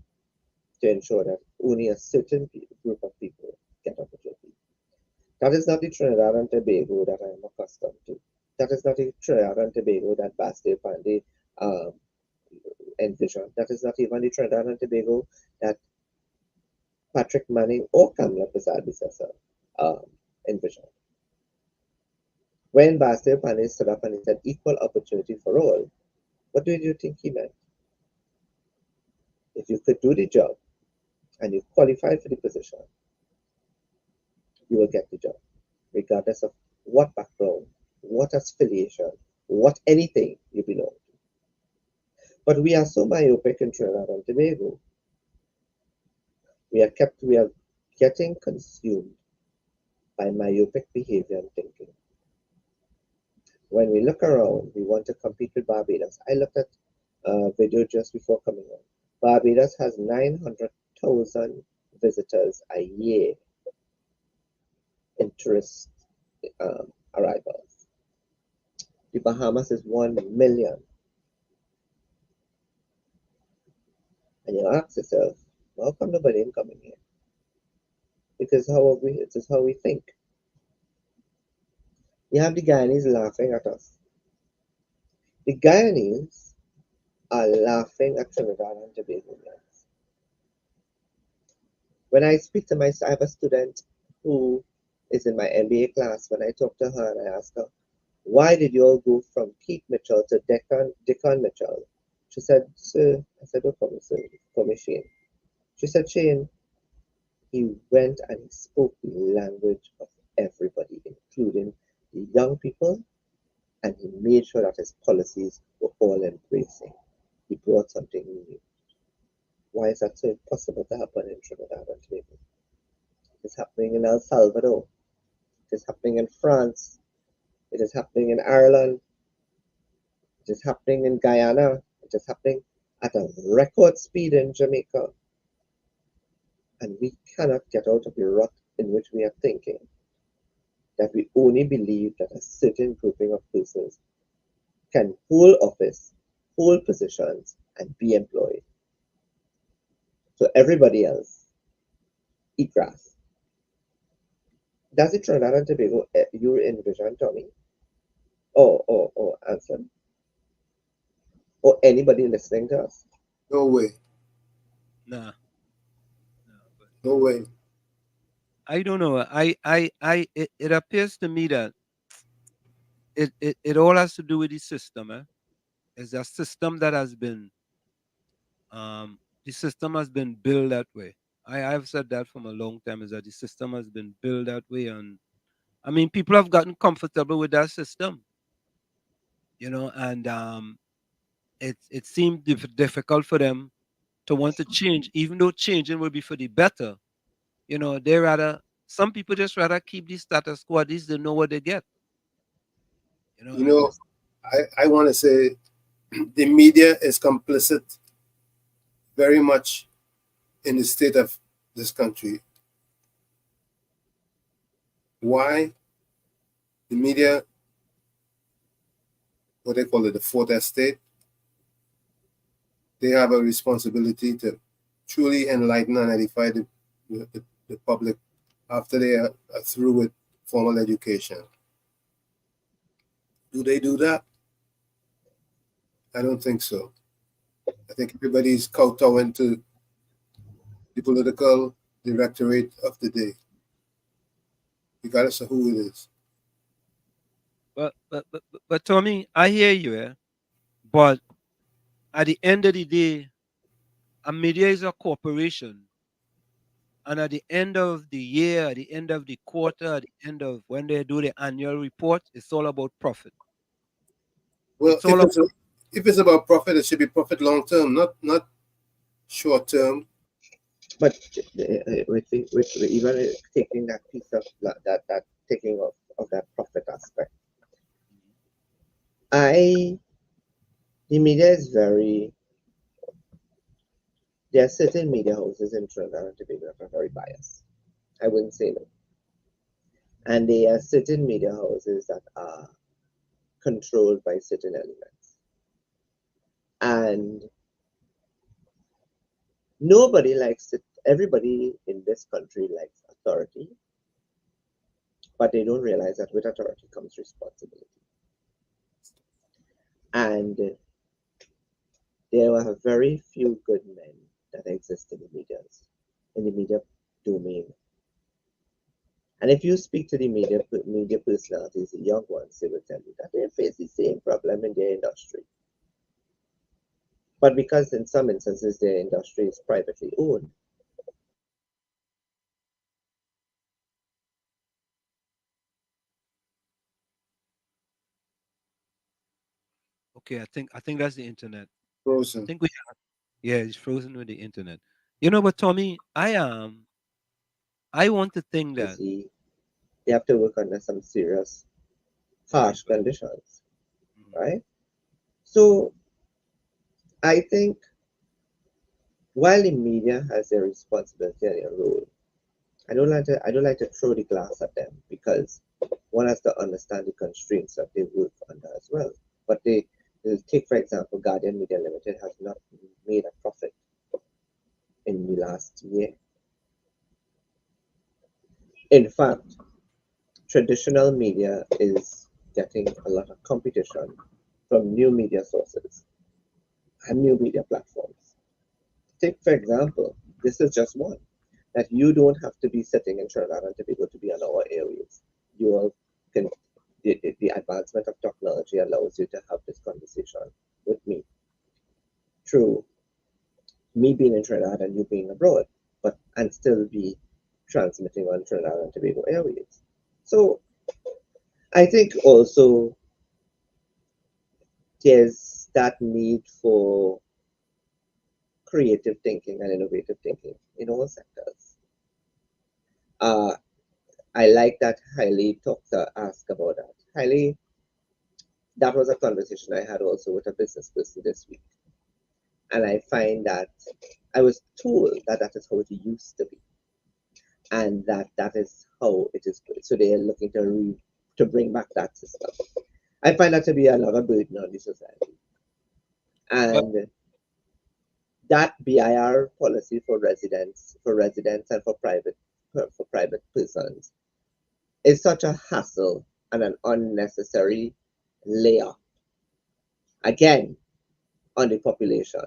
to ensure that only a certain group of people get opportunity. That is not the Trinidad and Tobago that I am accustomed to. That is not the Trinidad and Tobago that Basti Pandey envisioned. That is not even the Trinidad and Tobago that Patrick Manning or Kamala Prasad-Bissessar envisioned. When Basti Pandey stood up and he said equal opportunity for all, what do you think he meant? If you could do the job and you qualified for the position, you will get the job, regardless of what background, what affiliation, what anything you belong to. But we are so myopic in Trinidad and Tobago. We are getting consumed by myopic behavior and thinking. When we look around, we want to compete with Barbados. I looked at a video just before coming on. Barbados has 900,000 visitors a year in tourist arrivals. The Bahamas is 1 million. And you ask yourself, how come nobody ain't coming here? Because it is how we think. You have the Guyanese laughing at us. The Guyanese are laughing at Trinidad and Tobagonians. When I speak to I have a student who is in my MBA class. When I talked to her and I asked her, why did you all go from Keith Mitchell to Deacon Mitchell? She said, sir, I said, don't call me sir, call me Shane. She said, Shane, he went and he spoke the language of everybody, including the young people, and he made sure that his policies were all embracing. He brought something new. Why is that so impossible to happen in Trinidad and Tobago? It is happening in El Salvador. It is happening in France. It is happening in Ireland. It is happening in Guyana. It is happening at a record speed in Jamaica. And we cannot get out of the rut in which we are thinking that we only believe that a certain grouping of persons can hold office, hold positions, and be employed. So everybody else eat grass. Does it Trinidad and Tobago you envision, Tommy? Or Anson? Or anybody listening to us? No way. Nah. No way. I don't know. It appears to me that it all has to do with the system. It's a system that has been the system has been built that way. I've said that from a long time, is that the system has been built that way, and I mean people have gotten comfortable with that system, and it seemed difficult for them to want to change, even though changing will be for the better. They rather, some people just rather keep the status quo. At least they know what they get. You know, I want to say the media is complicit very much in the state of this country. Why? The media, what they call it, the fourth estate, they have a responsibility to truly enlighten and edify the public after they are through with formal education. Do they do that? I don't think so. I think everybody's kowtowing to the political directorate of the day, regardless of who it is. But Tommy, I hear you, but at the end of the day, a media is a corporation. And at the end of the year, at the end of the quarter, at the end of when they do the annual report, it's all about profit. Well, it's all if it's about profit, it should be profit long term, not short term. But with even taking that piece of that taking of that profit aspect, the media is very. There are certain media houses in Trinidad and Tobago that are very biased. I wouldn't say no. And there are certain media houses that are controlled by certain elements. And nobody likes it. Everybody in this country likes authority, but they don't realize that with authority comes responsibility. And there are very few good men that exist in the media domain. And if you speak to the media personalities, the young ones, they will tell you that they face the same problem in their industry. But because in some instances their industry is privately owned, okay. I think that's the internet. Frozen. I think it's frozen with the internet. But Tommy, I want to think that they have to work under some serious, harsh conditions, right? So I think while the media has their responsibility and their role, I don't like to throw the glass at them, because one has to understand the constraints that they work under as well. But they take, for example, Guardian Media Limited has not made a profit in the last year. In fact, traditional media is getting a lot of competition from new media sources and new media platforms. Take, for example, this is just one, that you don't have to be sitting in Trinidad and Tobago to be on our airwaves. technology allows you to have this conversation with me through me being in Trinidad and you being abroad, and still be transmitting on Trinidad and Tobago Airways. So I think also there's that need for creative thinking and innovative thinking in all sectors. I like that Hailey asked about that. Hailey, that was a conversation I had also with a business person this week. And I find that I was told that that is how it used to be. And that is how it is. So they are looking to bring back that system. I find that to be another burden on the society. And that BIR policy for residents and for private persons is such a hassle and an unnecessary layer again on the population,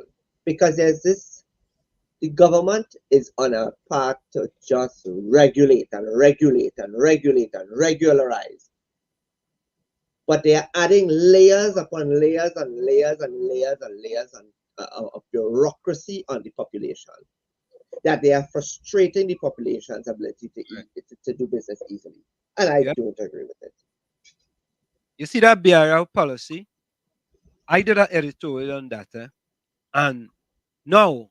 because the government is on a path to just regulate and regulate and regulate and regularize, but they are adding layers upon layers and layers and layers and layers of bureaucracy on the population, that they are frustrating the population's ability to do business easily. And I don't agree with it. You see that BIR policy? I did an editorial on that, and no,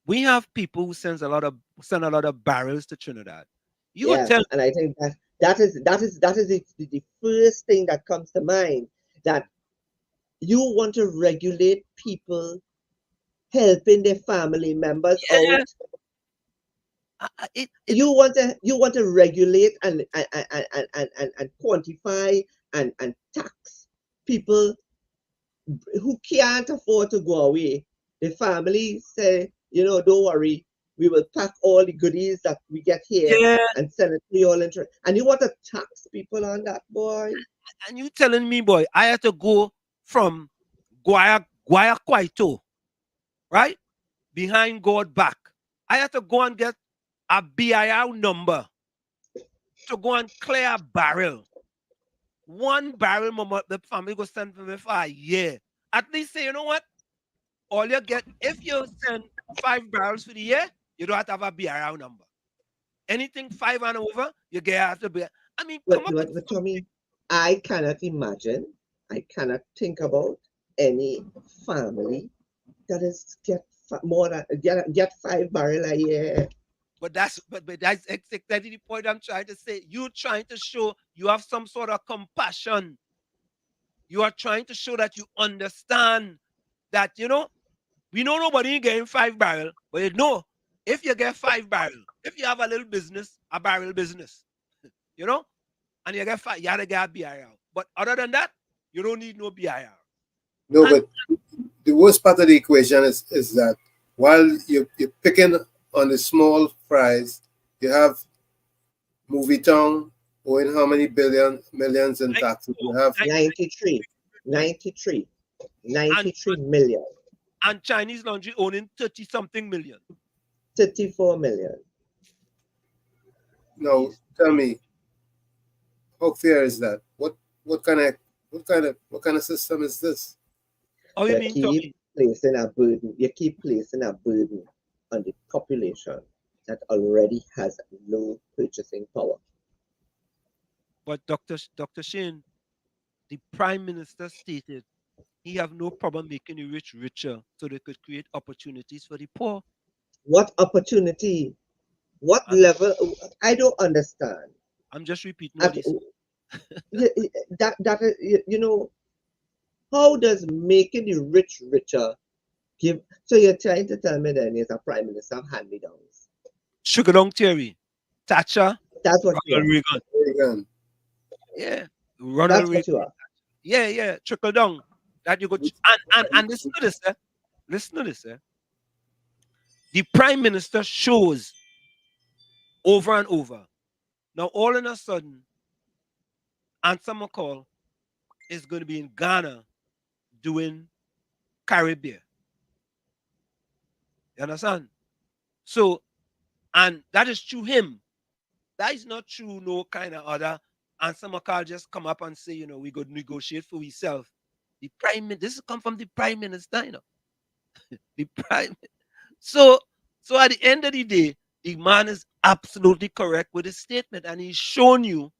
we have people who send a lot of barrels to Trinidad. You would tell, and I think that is the first thing that comes to mind, that you want to regulate people helping their family members out. You want to regulate and quantify and tax people who can't afford to go away. The family say, don't worry, we will pack all the goodies that we get here and send it to you all. And you want to tax people on that, boy? And you telling me, boy, I had to go from Guayaquito, right? Behind God back. I had to go and get a BIR number to go and clear a barrel. One barrel, mama, the family go send for me for a year. At least say, you know what? All you get, if you send 5 barrels for the year, you don't have to have a BIR number. Anything 5 and over, you get after BIR. I mean, but Tommy, I cannot cannot think about any family that is get 5 barrel a year. But that's exactly the point I'm trying to say. You're trying to show you have some sort of compassion. You are trying to show that you understand that, we know nobody getting 5 barrel, but if you get 5 barrel, if you have a little business, a barrel business, and you get 5, you have to get a BIR. But other than that, you don't need no BIR. No, but the worst part of the equation is that while you're picking on the small fries, you have Movie Town owing how many millions in taxes? You have 93 million. And Chinese Laundry owning 30-something million. 34 million. Now, tell me, how fair is that? What kind of system is this? Oh, you mean keep placing a burden? You keep placing a burden on the population that already has no purchasing power. But Dr. Shane, the Prime Minister stated he have no problem making the rich richer so they could create opportunities for the poor. What opportunity? What level? I don't understand. I'm just repeating what he said. How does making the rich richer give? So you're trying to tell me then he's a prime minister of hand-me-downs? Sugar down theory. Thatcher. That's what Reagan. Yeah. Ronald Reagan. Yeah. Trickle down. That you go and listen to this, Listen to this, The Prime Minister shows over and over. Now all of a sudden, Answer McCall is going to be in Ghana doing Caribbean. You understand? So, and that is through him. That is not through no kind of other and some call just come up and say, you know, we go negotiate for ourselves. The prime minister, this come from the prime minister, you know. The prime. So, so at the end of the day, the man is absolutely correct with his statement, and he's shown you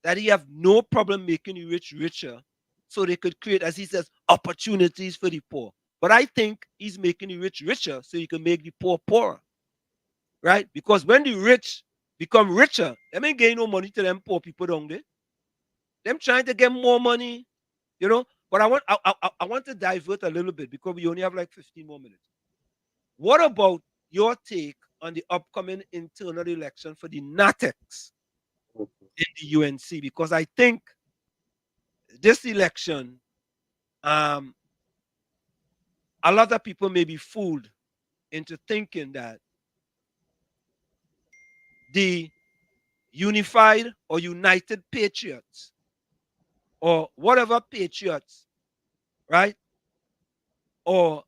that he have no problem making the rich richer, so they could create, as he says, opportunities for the poor. But I think he's making the rich richer so he can make the poor poorer, right? Because when the rich become richer, they ain't getting no money to them poor people down there. Them trying to get more money, you know. But I want to divert a little bit because we only have like 15 more minutes. What about your take on the upcoming internal election for the NATEX in the UNC? Because I think this election, um, a lot of people may be fooled into thinking that the unified or united patriots or whatever patriots, right? Or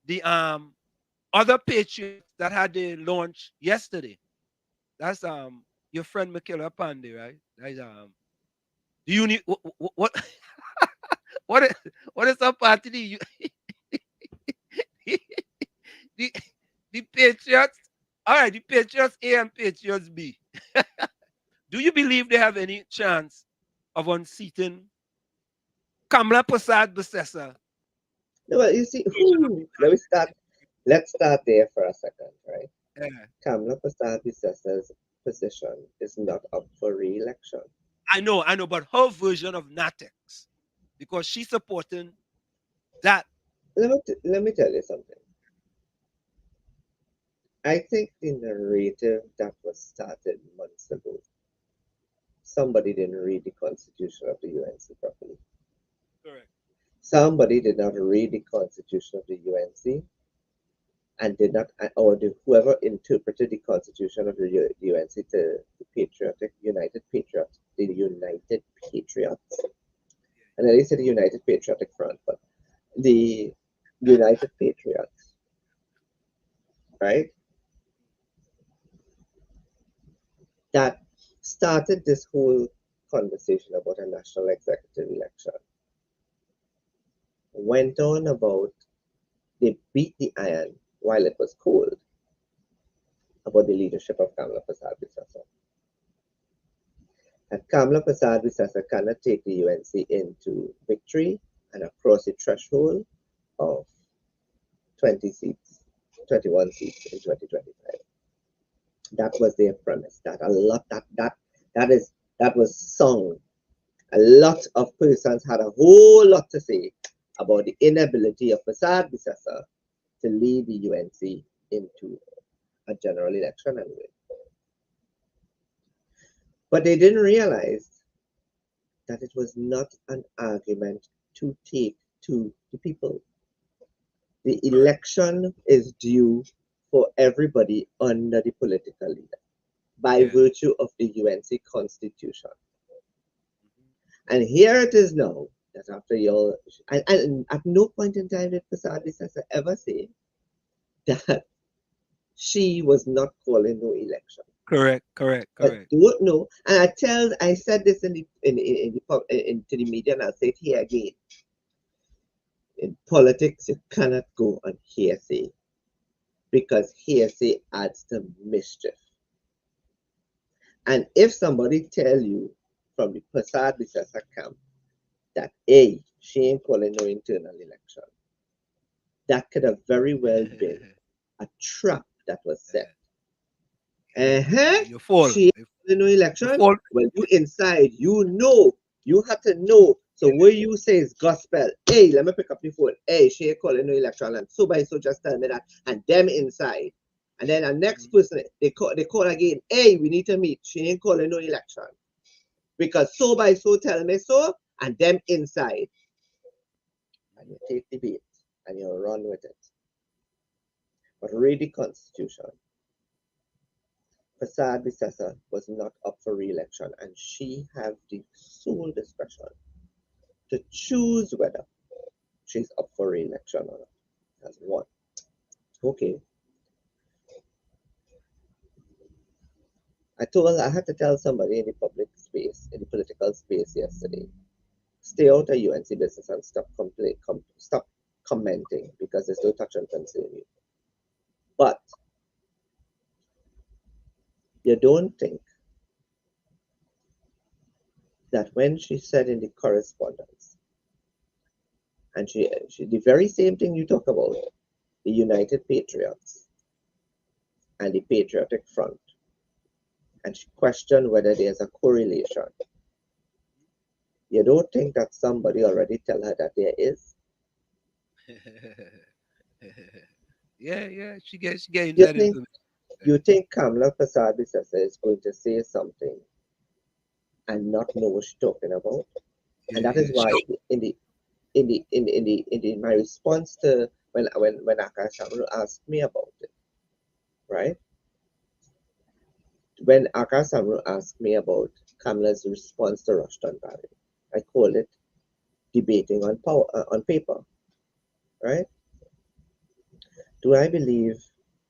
the other patriots that had their launch yesterday. That's your friend Michaela Pandey, right? That's the what what is what is up party the the Patriots? All right, the Patriots A and Patriots B. Do you believe they have any chance of unseating Kamala Prasad Bissessa? No, well, you see, let's start there for a second, right? Yeah. Kamala Prasad Bissessa's position is not up for re-election. I know, but her version of NATEX, because she's supporting that. Let me tell you something. I think the narrative that was started months ago, somebody didn't read the constitution of the UNC properly. Correct. Somebody did not read the constitution of the UNC and did not, or whoever interpreted the constitution of the UNC to the Patriotic, United Patriots, the United Patriots. And then they said the United Patriotic Front, but the United Patriots, right? That started this whole conversation about a national executive election. Went on about they beat the iron while it was cold about the leadership of Kamala Prasad Bissessa. And Kamala Prasad Bissessa cannot take the UNC into victory and across the threshold of 20 seats, 21 seats in 2025. That was their premise. That was sung. A lot of persons had a whole lot to say about the inability of Prasad Bissessa to lead the UNC into a general election anyway. But they didn't realize that it was not an argument to take to the people. The election is due for everybody under the political leader by virtue of the UNC constitution. And here it is now that after your and at no point in time did Prasad Bissessa ever say that she was not calling no election. Correct. But don't know, and I said this to the media, and I'll say it here again. In politics, you cannot go on hearsay because hearsay adds to mischief. And if somebody tell you from the Prasad Bissessa camp that she ain't calling no internal election, that could have very well been a trap that was set. You fall. She ain't calling no election. Well, you inside, you have to know. So what you say is gospel. Let me pick up the phone. She ain't calling no election, and so just tell me that, and them inside. And then the next person, they call again, we need to meet. She ain't calling no election. Because so tell me so, and them inside. And you take the bait, and you run with it. But read the Constitution. Prasad Bissessa was not up for re-election, and she have the sole discretion to choose whether she's up for re-election or not. That's one. Okay. I had to tell somebody in the public space in the political space yesterday. Stay out of UNC business and stop commenting because there's no touch and concern you. But you don't think that when she said in the correspondence, and she the very same thing you talk about, the United Patriots and the Patriotic Front, and she questioned whether there's a correlation. You don't think that somebody already tell her that there is? Yeah. She getting You that think information. you think Kamala Prasad-Bissessar is going to say something and not know what she's talking about? And that is why in my response to when Akash Samru asked me about it, right? When Akash Samru asked me about Kamala's response to Rushton Barry, I call it debating on power on paper, right? Do I believe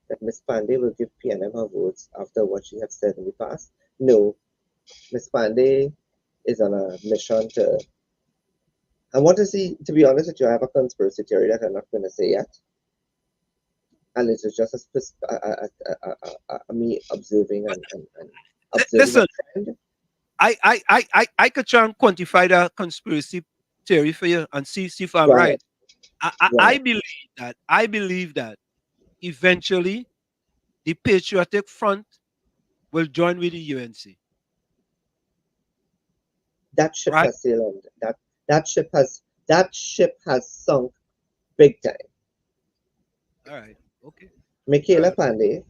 that Ms. Pandey will give PNM her votes after what she has said in the past? No. Ms. Pandey is on a mission to. I want to see, to be honest with you, I have a conspiracy theory that I'm not going to say yet. And it is just me observing and observing Listen, a trend. I could try and quantify the conspiracy theory for you and see if I'm Go right. ahead. I believe that eventually the Patriotic Front will join with the UNC. That ship Right? has sailed. That ship has sunk big time. All right. Okay. Michaela Pandey.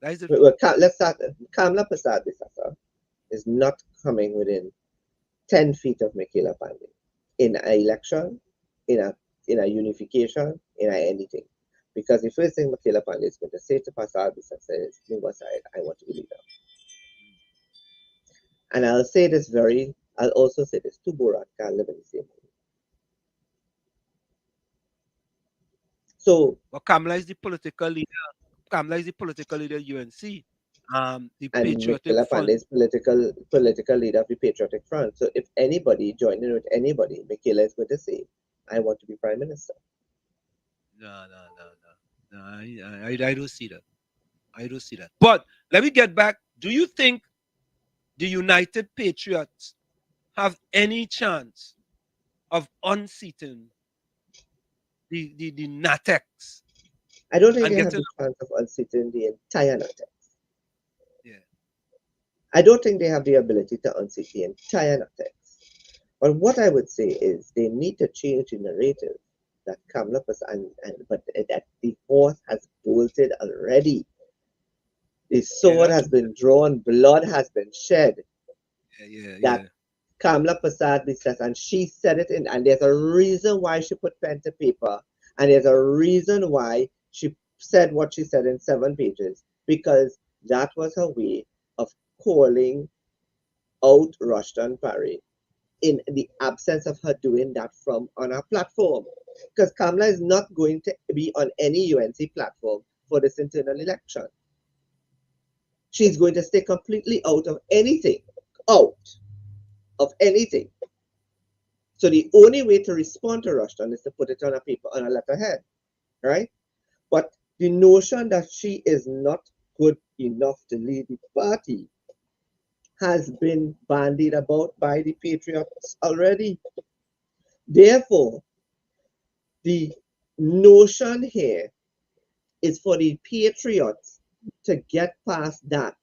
That is it. Let's start. Kamala Prasad-Bissessar is not coming within 10 feet of Michaela Pandey in an election, in a unification, in anything. Because the first thing Michaela Pandey is going to say to Prasad-Bissessar is, move aside, I want to be leader. And I'll also say this, two Borat can't live in the same home. So, well, Kamala is the political leader. Kamala is the political leader of UNC. The and Patriotic Michaela Front. Pandey is political leader of the Patriotic Front. So if anybody joining with anybody, Michaela is going to say, I want to be prime minister. No. I don't see that. I don't see that. But let me get back. Do you think the United Patriots have any chance of unseating the NATEX? I don't think they have the chance of unseating the entire NATEX. Yeah. I don't think they have the ability to unseat the entire NATEX. But what I would say is they need to change the narrative that Kamala but that the horse has bolted already. The sword has been drawn, blood has been shed. That Kamala Prasad-Bissessar, and she said it and there's a reason why she put pen to paper, and there's a reason why she said what she said in 7 pages, because that was her way of calling out Rushton Parry in the absence of her doing that on her platform. Because Kamala is not going to be on any UNC platform for this internal election. She's going to stay completely out of anything. So the only way to respond to Rushton is to put it on a paper, on a letterhead, right? But the notion that she is not good enough to lead the party has been bandied about by the Patriots already. Therefore, the notion here is for the Patriots to get past that.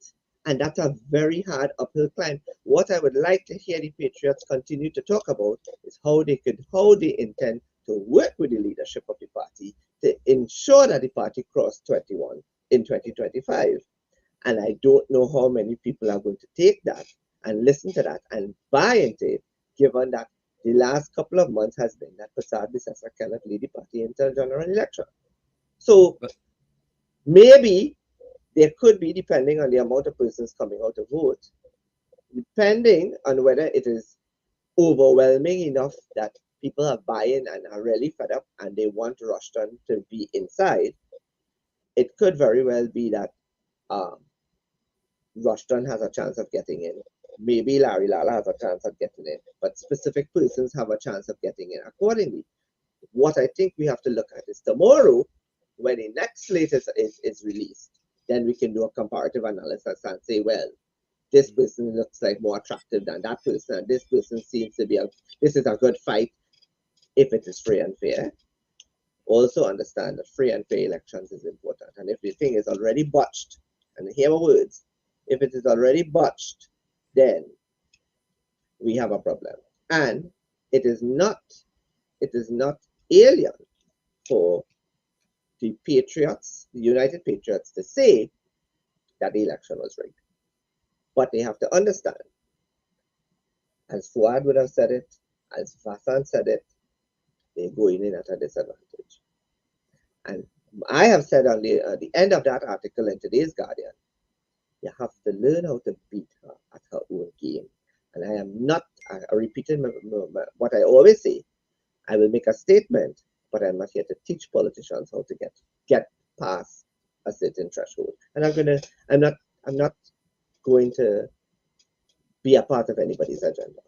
And that's a very hard uphill climb. What I would like to hear the Patriots continue to talk about is how they intend to work with the leadership of the party to ensure that the party cross 21 in 2025. And I don't know how many people are going to take that and listen to that and buy into it, given that the last couple of months has been that Prasad-Bissessar cannot lead the party into a general election. So maybe there could be, depending on the amount of persons coming out to vote, depending on whether it is overwhelming enough that people are buying and are really fed up and they want Rushton to be inside, it could very well be that Rushton has a chance of getting in. maybe Larry Lala has a chance of getting in, but specific persons have a chance of getting in accordingly. What I think we have to look at is tomorrow, when the next slate is released, then we can do a comparative analysis and say, well, this person looks like more attractive than that person, and this person seems to be this is a good fight if it is free and fair. Also understand that free and fair elections is important. And if the thing is already botched, and hear my words, if it is already botched, then we have a problem. And it is not alien for the Patriots, the United Patriots, to say that the election was rigged. But they have to understand, as Fuad would have said it, as Vassan said it, they're going in at a disadvantage. And I have said on the end of that article in today's Guardian, you have to learn how to beat her at her own game. And I am not repeating what I always say. I will make a statement, but I'm not here to teach politicians how to get past a certain threshold. And I'm not going to be a part of anybody's agenda.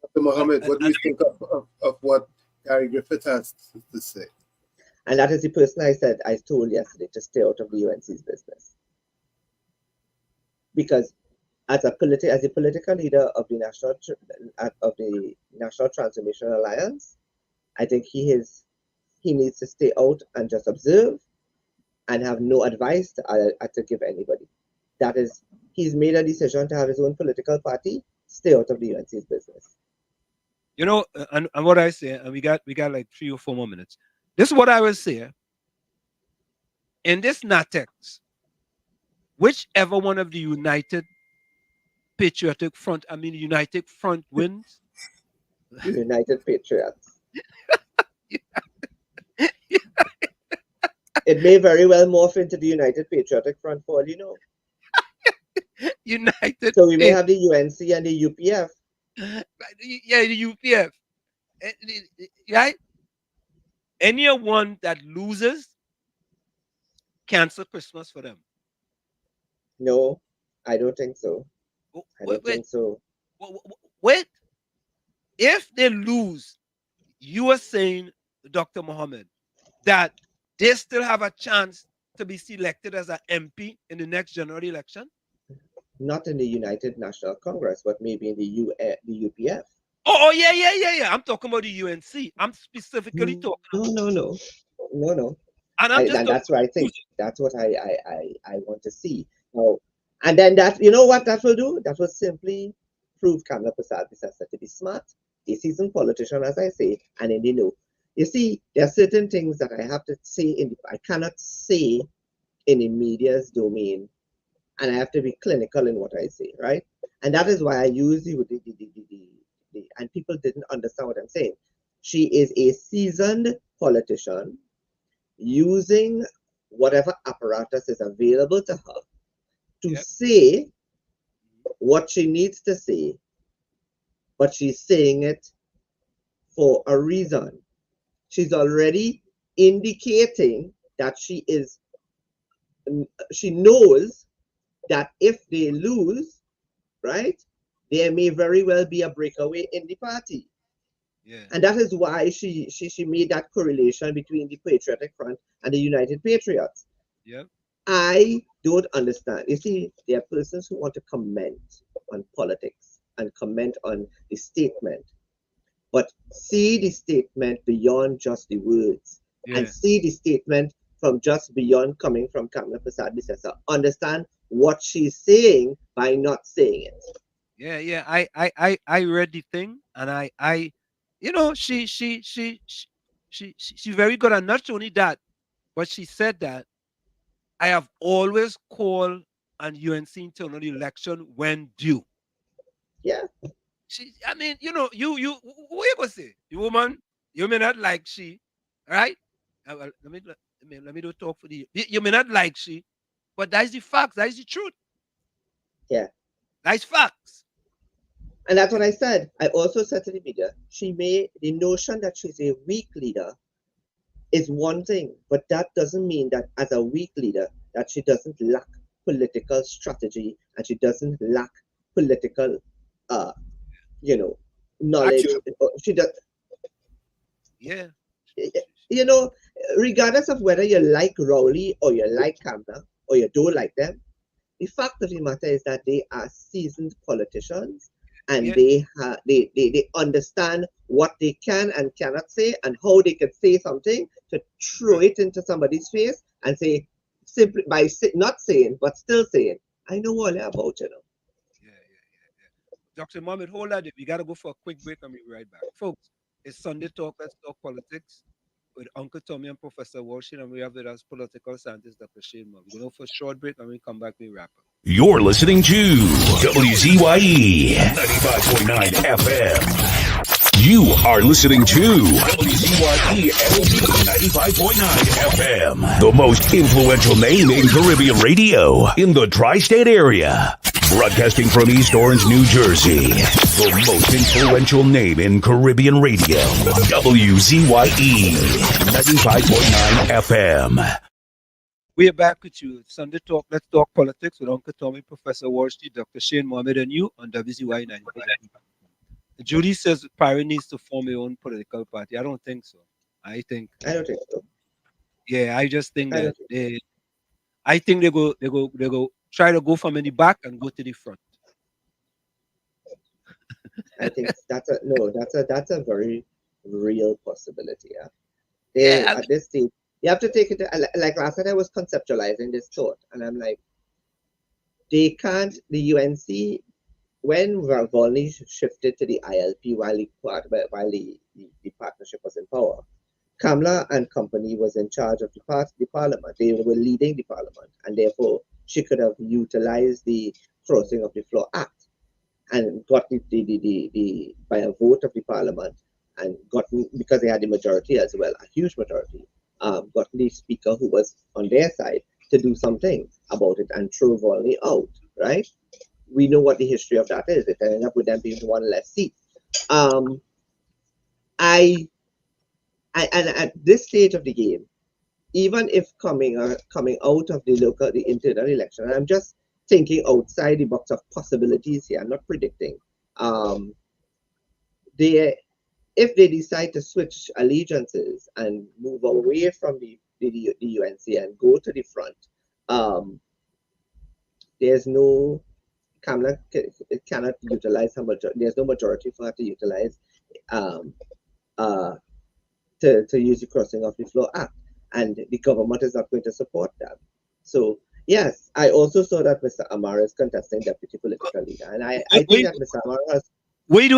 Dr. Mohammed, what do you think of what Gary Griffith has to say? And that is the person I told yesterday to stay out of the UNC's business. Because as a political leader of the National Transformation Alliance, I think he needs to stay out and just observe and have no advice to give anybody. That is, he's made a decision to have his own political party. Stay out of the UNC's business. You know, and what I say, and we got like 3 or 4 more minutes. This is what I will say. In this NATEX, whichever one of the United Patriotic Front, United Front wins. United Patriots. It may very well morph into the United Patriotic Front for all you know. United. So we may have the UNC and the UPF. Yeah, the UPF. Right? Anyone that loses, cancel Christmas for them. No, I don't think so. I don't think so. Wait. If they lose, you are saying, Dr. Mohammed, that they still have a chance to be selected as an MP in the next general election? Not in the United National Congress, but maybe in the UPF. Oh, yeah. I'm talking about the UNC. I'm specifically talking. No. And that's what I think. That's what I want to see. Now, and then that, you know what that will do? That will simply prove Kamla Prasad-Bissessar to be smart, a seasoned politician, as I say, and in the know. You see, there are certain things that I have to say I cannot say in the media's domain, and I have to be clinical in what I say, right? And that is why I use and people didn't understand what I'm saying. She is a seasoned politician using whatever apparatus is available to her to say what she needs to say, but she's saying it for a reason. She's already indicating that she knows that if they lose, right, there may very well be a breakaway in the party. Yeah. And that is why she made that correlation between the Patriotic Front and the United Patriots. Yeah. I don't understand. You see, there are persons who want to comment on politics and comment on the statement, but see the statement beyond just the words, and see the statement from just beyond coming from Kamla Prasad-Bissessar. Understand what she's saying by not saying it. Yeah. I read the thing, and I you know, she's very good. And not only that, but she said that I have always called an UNC internal election when due. Yeah. You know, what you gonna say? The woman, you may not like she, right? Let me do talk for you may not like she, but that's the facts. That is the truth. Yeah. That's facts. And that's what I said. I also said to the media, the notion that she's a weak leader is one thing, but that doesn't mean that as a weak leader that she doesn't lack political strategy and she doesn't lack political, knowledge. She does. Yeah. Regardless of whether you like Rowley or you like Kamla or you don't like them, the fact of the matter is that they are seasoned politicians, and they understand what they can and cannot say, and how they can say something to throw it into somebody's face and say, simply by not saying but still saying, I know all about you know. Dr. Mohammed, hold on. We got to go for a quick break and we'll be right back. Folks, it's Sunday Talk. Let's talk politics with Uncle Tommy and Professor Walsh, and we have with us political scientist Dr. Shane Moore. We're going to go for a short break and we come back, we wrap up. You're listening to WZYE 95.9 FM. You are listening to WZYE 95.9 FM, the most influential name in Caribbean radio in the tri-state area. Broadcasting from East Orange, New Jersey, the most influential name in Caribbean radio, WZYE 95.9 FM. We are back with you. Sunday Talk. Let's talk politics with Uncle Tommy, Professor Walsh, Dr. Shane Mohammed, and you on WZYE 95. Judy says Parry needs to form a own political party. I don't think so. I don't think so. Yeah, I just think that I think they go try to go from in the back and go to the front. I think that's a very real possibility. Yeah. At this stage, you have to take it like last night I was conceptualizing this thought, and I'm like, the UNC, when Volney shifted to the ILP while the partnership was in power, Kamla and company was in charge of the parliament. They were leading the parliament, and therefore she could have utilized the Crossing of the Floor Act and got the by a vote of the parliament, and gotten, because they had the majority as well, a huge majority, gotten the speaker who was on their side to do something about it and throw Volney out, right? We know what the history of that is. It ended up with them being one less seat. And at this stage of the game, even if coming out of the internal election, and I'm just thinking outside the box of possibilities here, I'm not predicting. If they decide to switch allegiances and move away from the UNC and go to the front, there's no Kamla cannot utilize her majority. There's no majority for her to utilize to use the Crossing of the Floor Act, and the government is not going to support that. So yes, I also saw that Mr. Amara is contesting deputy political leader, and I think that Mr. Amara has. What are you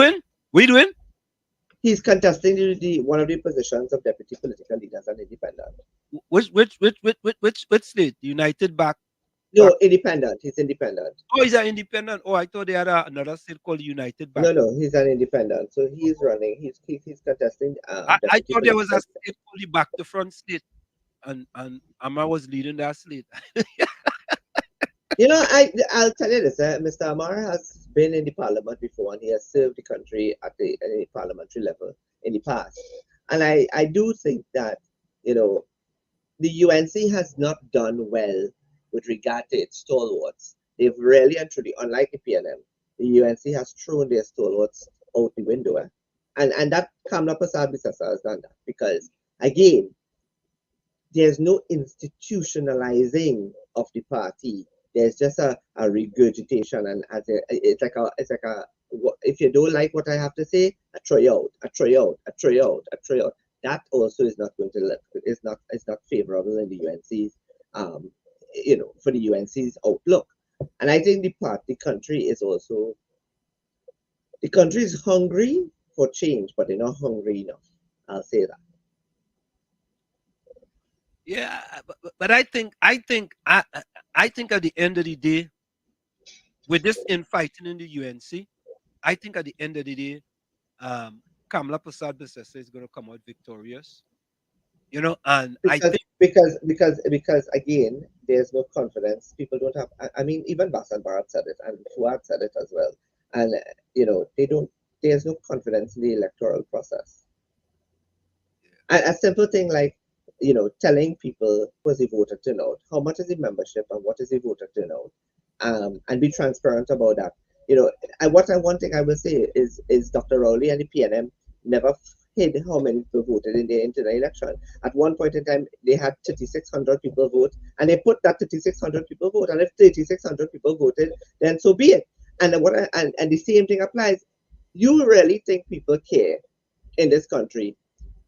doing? He's contesting one of the positions of deputy political leader as an independent. Which state? United back. No, independent. He's independent. Oh, he's an independent. Oh, I thought they had another state called United back. No, he's an independent. So he's running. He's contesting. I thought there was a state called the back to front state, and Amar was leading that state. I'll tell you this. Mr. Amara has been in the parliament before, and he has served the country at the parliamentary level in the past. And I do think that the UNC has not done well with regard to its stalwarts. They've really and truly, unlike the PNM, the UNC has thrown their stalwarts out the window. And that Kamla Persad-Bissessar has done that because, again, there's no institutionalizing of the party. There's just a regurgitation, and it's like a if you don't like what I have to say, I throw you out, I throw you out, I throw you out, I throw you out. That also is not going to look. It's not favorable in the UNC's for the UNC's outlook. And I think the country is hungry for change, but they're not hungry enough. I'll say that. Yeah, but I think at the end of the day, with this infighting in the UNC, I think at the end of the day, Kamla Persad-Bissessar is going to come out victorious. And because again, there's no confidence. People don't have. I mean, even Basan Barat said it, and Fuad said it as well. And they don't. There's no confidence in the electoral process. Yeah. A simple thing like telling people what is the voter turnout, how much is the membership, and what is the voter turnout, and be transparent about that. You know, one thing I will say is Dr. Rowley and the PNM never hid how many people voted in the internal election. At one point in time, they had 3,600 people vote, and they put that 3,600 people vote. And if 3,600 people voted, then so be it. And and the same thing applies. You really think people care in this country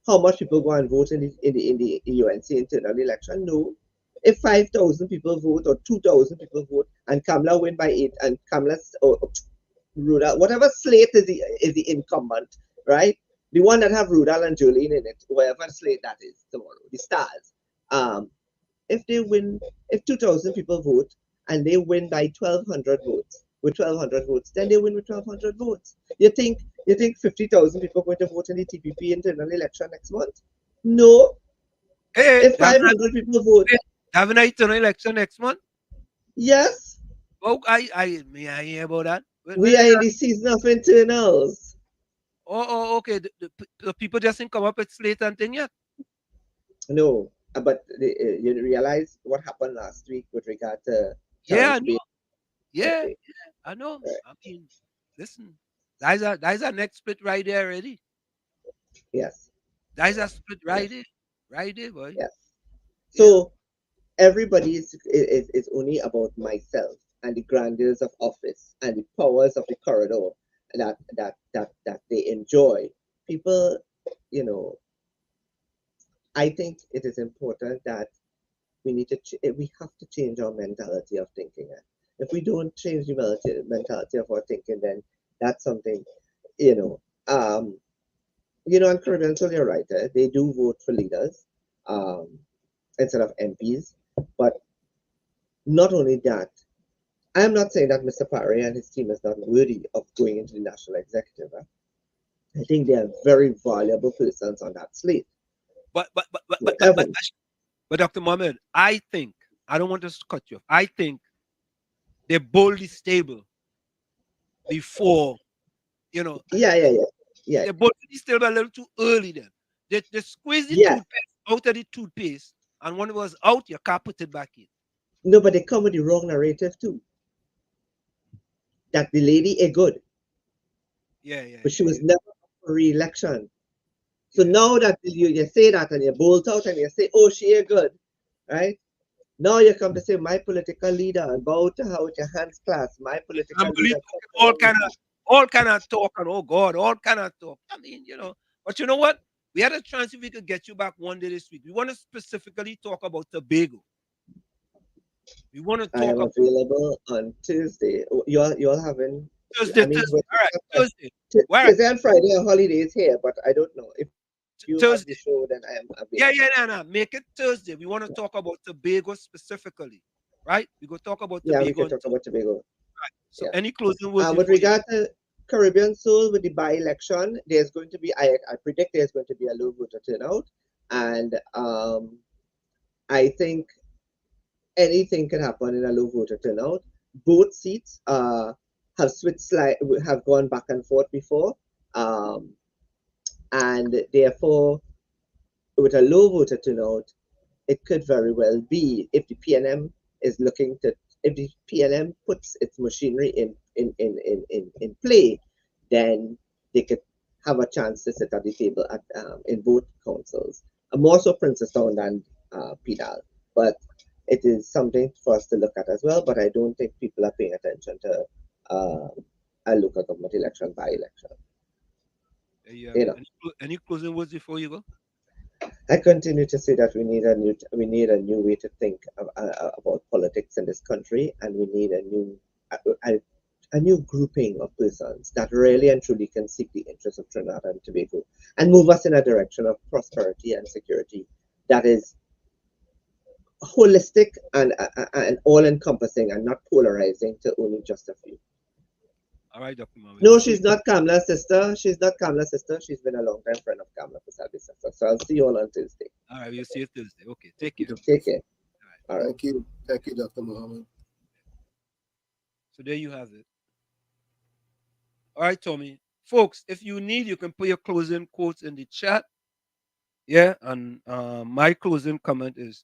how much people go and vote in the UNC internal election? No. If 5,000 people vote or 2,000 people vote and Kamala win by 8 and Kamala's or Rudal, whatever slate is the incumbent, right? The one that have Rudal and Jolene in it, whatever slate that is tomorrow, the stars. If they win, if 2,000 people vote and they win by 1,200 votes, with 1,200 votes, then they win with 1,200 votes. You think 50,000 people are going to vote in the TPP internal election next month? No. Hey, If 500 people vote, having an internal election next month? yes. Oh, may I hear about that? We are in the season of internals. Okay. The people just didn't come up with slate and thing yet. No, but you realize what happened last week with regard to Yeah, I Terrence know. Bailey? Yeah, I know. Right. I mean, listen, that's our next split right there already. Yes. That's a split right there, boy. Yes. So everybody is only about myself and the grandeurs of office and the powers of the corridor that they enjoy. People, you know, I think it is important that we have to change our mentality of thinking. If we don't change the mentality of our thinking, then that's something, you know. And Caribbean, so you're right. They do vote for leaders instead of MPs, but not only that, I'm not saying that Mr. Parry and his team is not worthy of going into the national executive. I think they are very valuable persons on that slate. But However, Dr. Mohammed, I think I don't want to cut you off. I think they're boldly stable before, yeah. they're boldly stable a little too early. Then they squeeze the Yes. toothpaste out of the toothpaste, and when it was out, you can't put it back in. No, but they come with the wrong narrative too. That the lady is good, but she was never up for re-election. So now that you say that and you bolt out and you say, oh, she is good, right? Now you come to say, my political leader, and bow to her with your hands clasped. My political leader. all kind of talk, and oh God, all kind of talk. I mean, but you know what? We had a chance if we could get you back one day this week. We want to specifically talk about Tobago. We want to talk. I am available on Tuesday. You all having Thursday. I mean, Thursday. All right, Thursday. Tuesday and Friday are holidays here, but I don't know if you Thursday. have the show. Then I am available. No. Make it Thursday. We want to talk about Tobago specifically, right? We go talk about Yeah, Tobago. we can talk about Tobago. Right. So, any closing words? With regard to Caribbean Soul with the by-election, there's going to be. I predict there's going to be a low voter turnout, and I think anything can happen in a low voter turnout. Both seats have gone back and forth before, and therefore, with a low voter turnout, it could very well be if the PNM is looking to if the PNM puts its machinery in play, then they could have a chance to sit at the table in both councils. More so Princestown than Pidal, but it is something for us to look at as well. But I don't think people are paying attention to a local government election by election. Any closing words before you go? I continue to say that we need a new way to think about politics in this country, and we need a new grouping of persons that really and truly can seek the interests of Trinidad and Tobago and move us in a direction of prosperity and security that is holistic and all-encompassing and not polarizing to only just a few. All right, Dr. Mohammed. No, she's not Kamla's sister. She's not Kamla's sister. She's been a long-time friend of Kamla Pasalbi's sister. So I'll see you all on Tuesday. All right, we'll see you Thursday. Okay, take care. Take care. All right. Thank you, Dr. Mohammed. So there you have it. All right, Tommy. Folks, if you need, you can put your closing quotes in the chat. Yeah, and my closing comment is,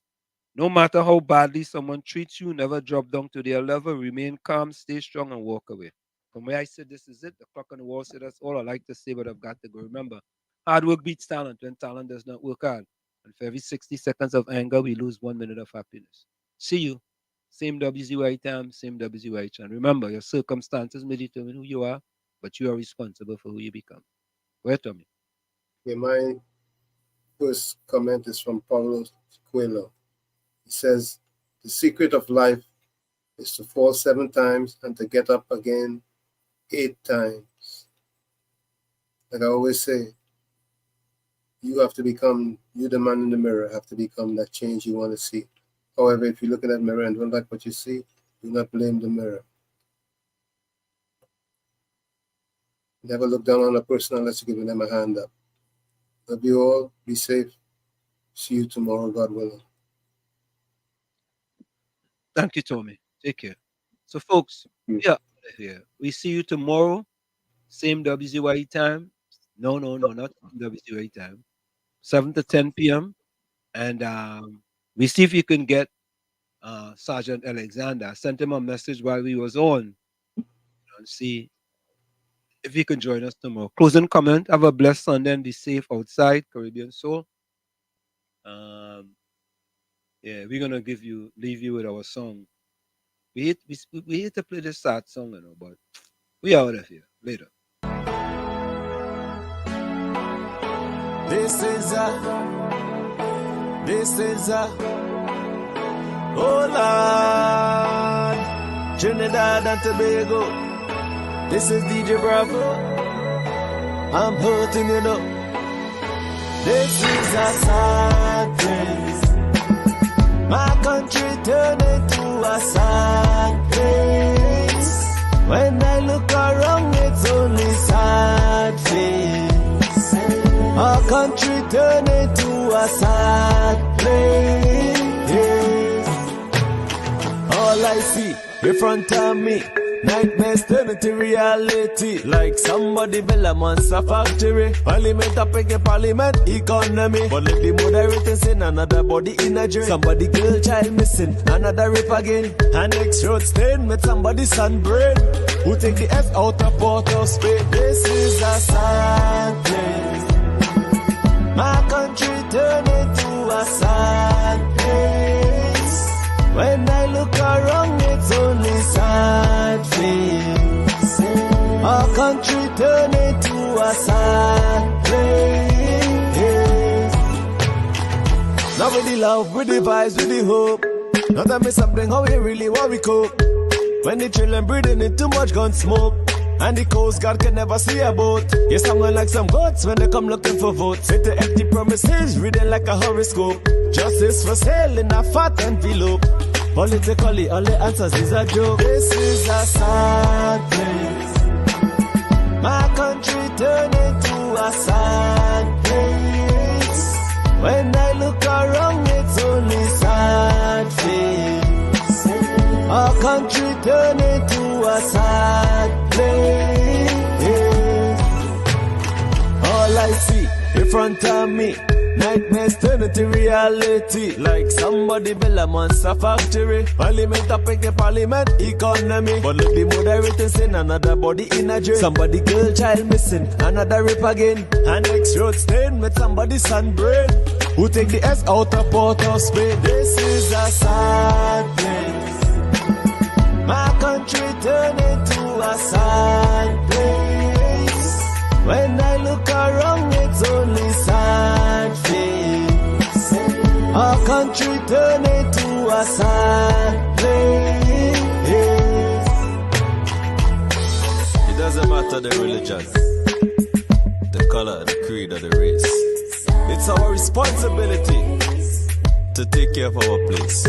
no matter how badly someone treats you, never drop down to their level. Remain calm, stay strong, and walk away. From where I said this is it, the clock on the wall said that's all I like to say, but I've got to go. Remember, hard work beats talent when talent does not work hard. And for every 60 seconds of anger, we lose 1 minute of happiness. See you. Same WZYE time, same WZYE channel. Remember, your circumstances may determine who you are, but you are responsible for who you become. Where, Tommy? Yeah, my first comment is from Paulo Coelho. He says, the secret of life is to fall 7 times and to get up again 8 times. Like I always say, you have to become, you the man in the mirror, have to become that change you want to see. However, if you look in that mirror and don't like what you see, do not blame the mirror. Never look down on a person unless you're giving them a hand up. Love you all. Be safe. See you tomorrow, God willing. Thank you, Tommy. Take care. So, folks, we are out of here. We see you tomorrow, same WZYE time. No, not WZYE time. 7 to 10 p.m. And we see if you can get Sergeant Alexander. I sent him a message while we was on. And see if he can join us tomorrow. Closing comment. Have a blessed Sunday and be safe outside, Caribbean Soul. Yeah, we're gonna leave you with our song. We hate to play this sad song, you know, but we out of here. Later. This is oh Lord, Trinidad and Tobago. This is DJ Bravo. I'm hurting, you know. This is a sad place. My country turned into a sad place. When I look around, it's only sad face. Our country turned into a sad place. All I see in front of me, nightmares turn into reality. Like somebody build a monster factory. Parliament up against parliament economy. But let the moderators in another body in a dream. Somebody girl child missing, another rape again. And next road stain with somebody's sunburn. Who take the F out of Port of Spain. This is a sad place. My country turned into a sad place. When I look around, it's only sad face. Our country turned into a sad place. Now with the love, with the vibes, with the hope. Now tell me something, how we really want we cope. When the children breathing in too much gun smoke. And the Coast Guard can never see a boat. Yes, I'm like some goats when they come looking for votes. Hit the empty promises, reading like a horoscope. Justice for sale in a fat envelope. Politically, all the answers is a joke. This is a sad place. My country turned into a sad place. When I look around, it's only sad face. Our country turned into a sad place. All I see in front of me, nightmares turn into reality. Like somebody build a monster factory. Parliament up against parliament economy. But let the moderators in another body in a dream. Somebody girl child missing, another rape again. And next road stain with somebody's sunburn. Who take the S out of Port of Spain. This is a sad place. My country turned into a sad place. When I look around, it's only sad face. Our country turned into a sad place. It doesn't matter the religion, the color, the creed, or the race. It's our responsibility to take care of our place.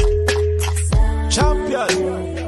Champion.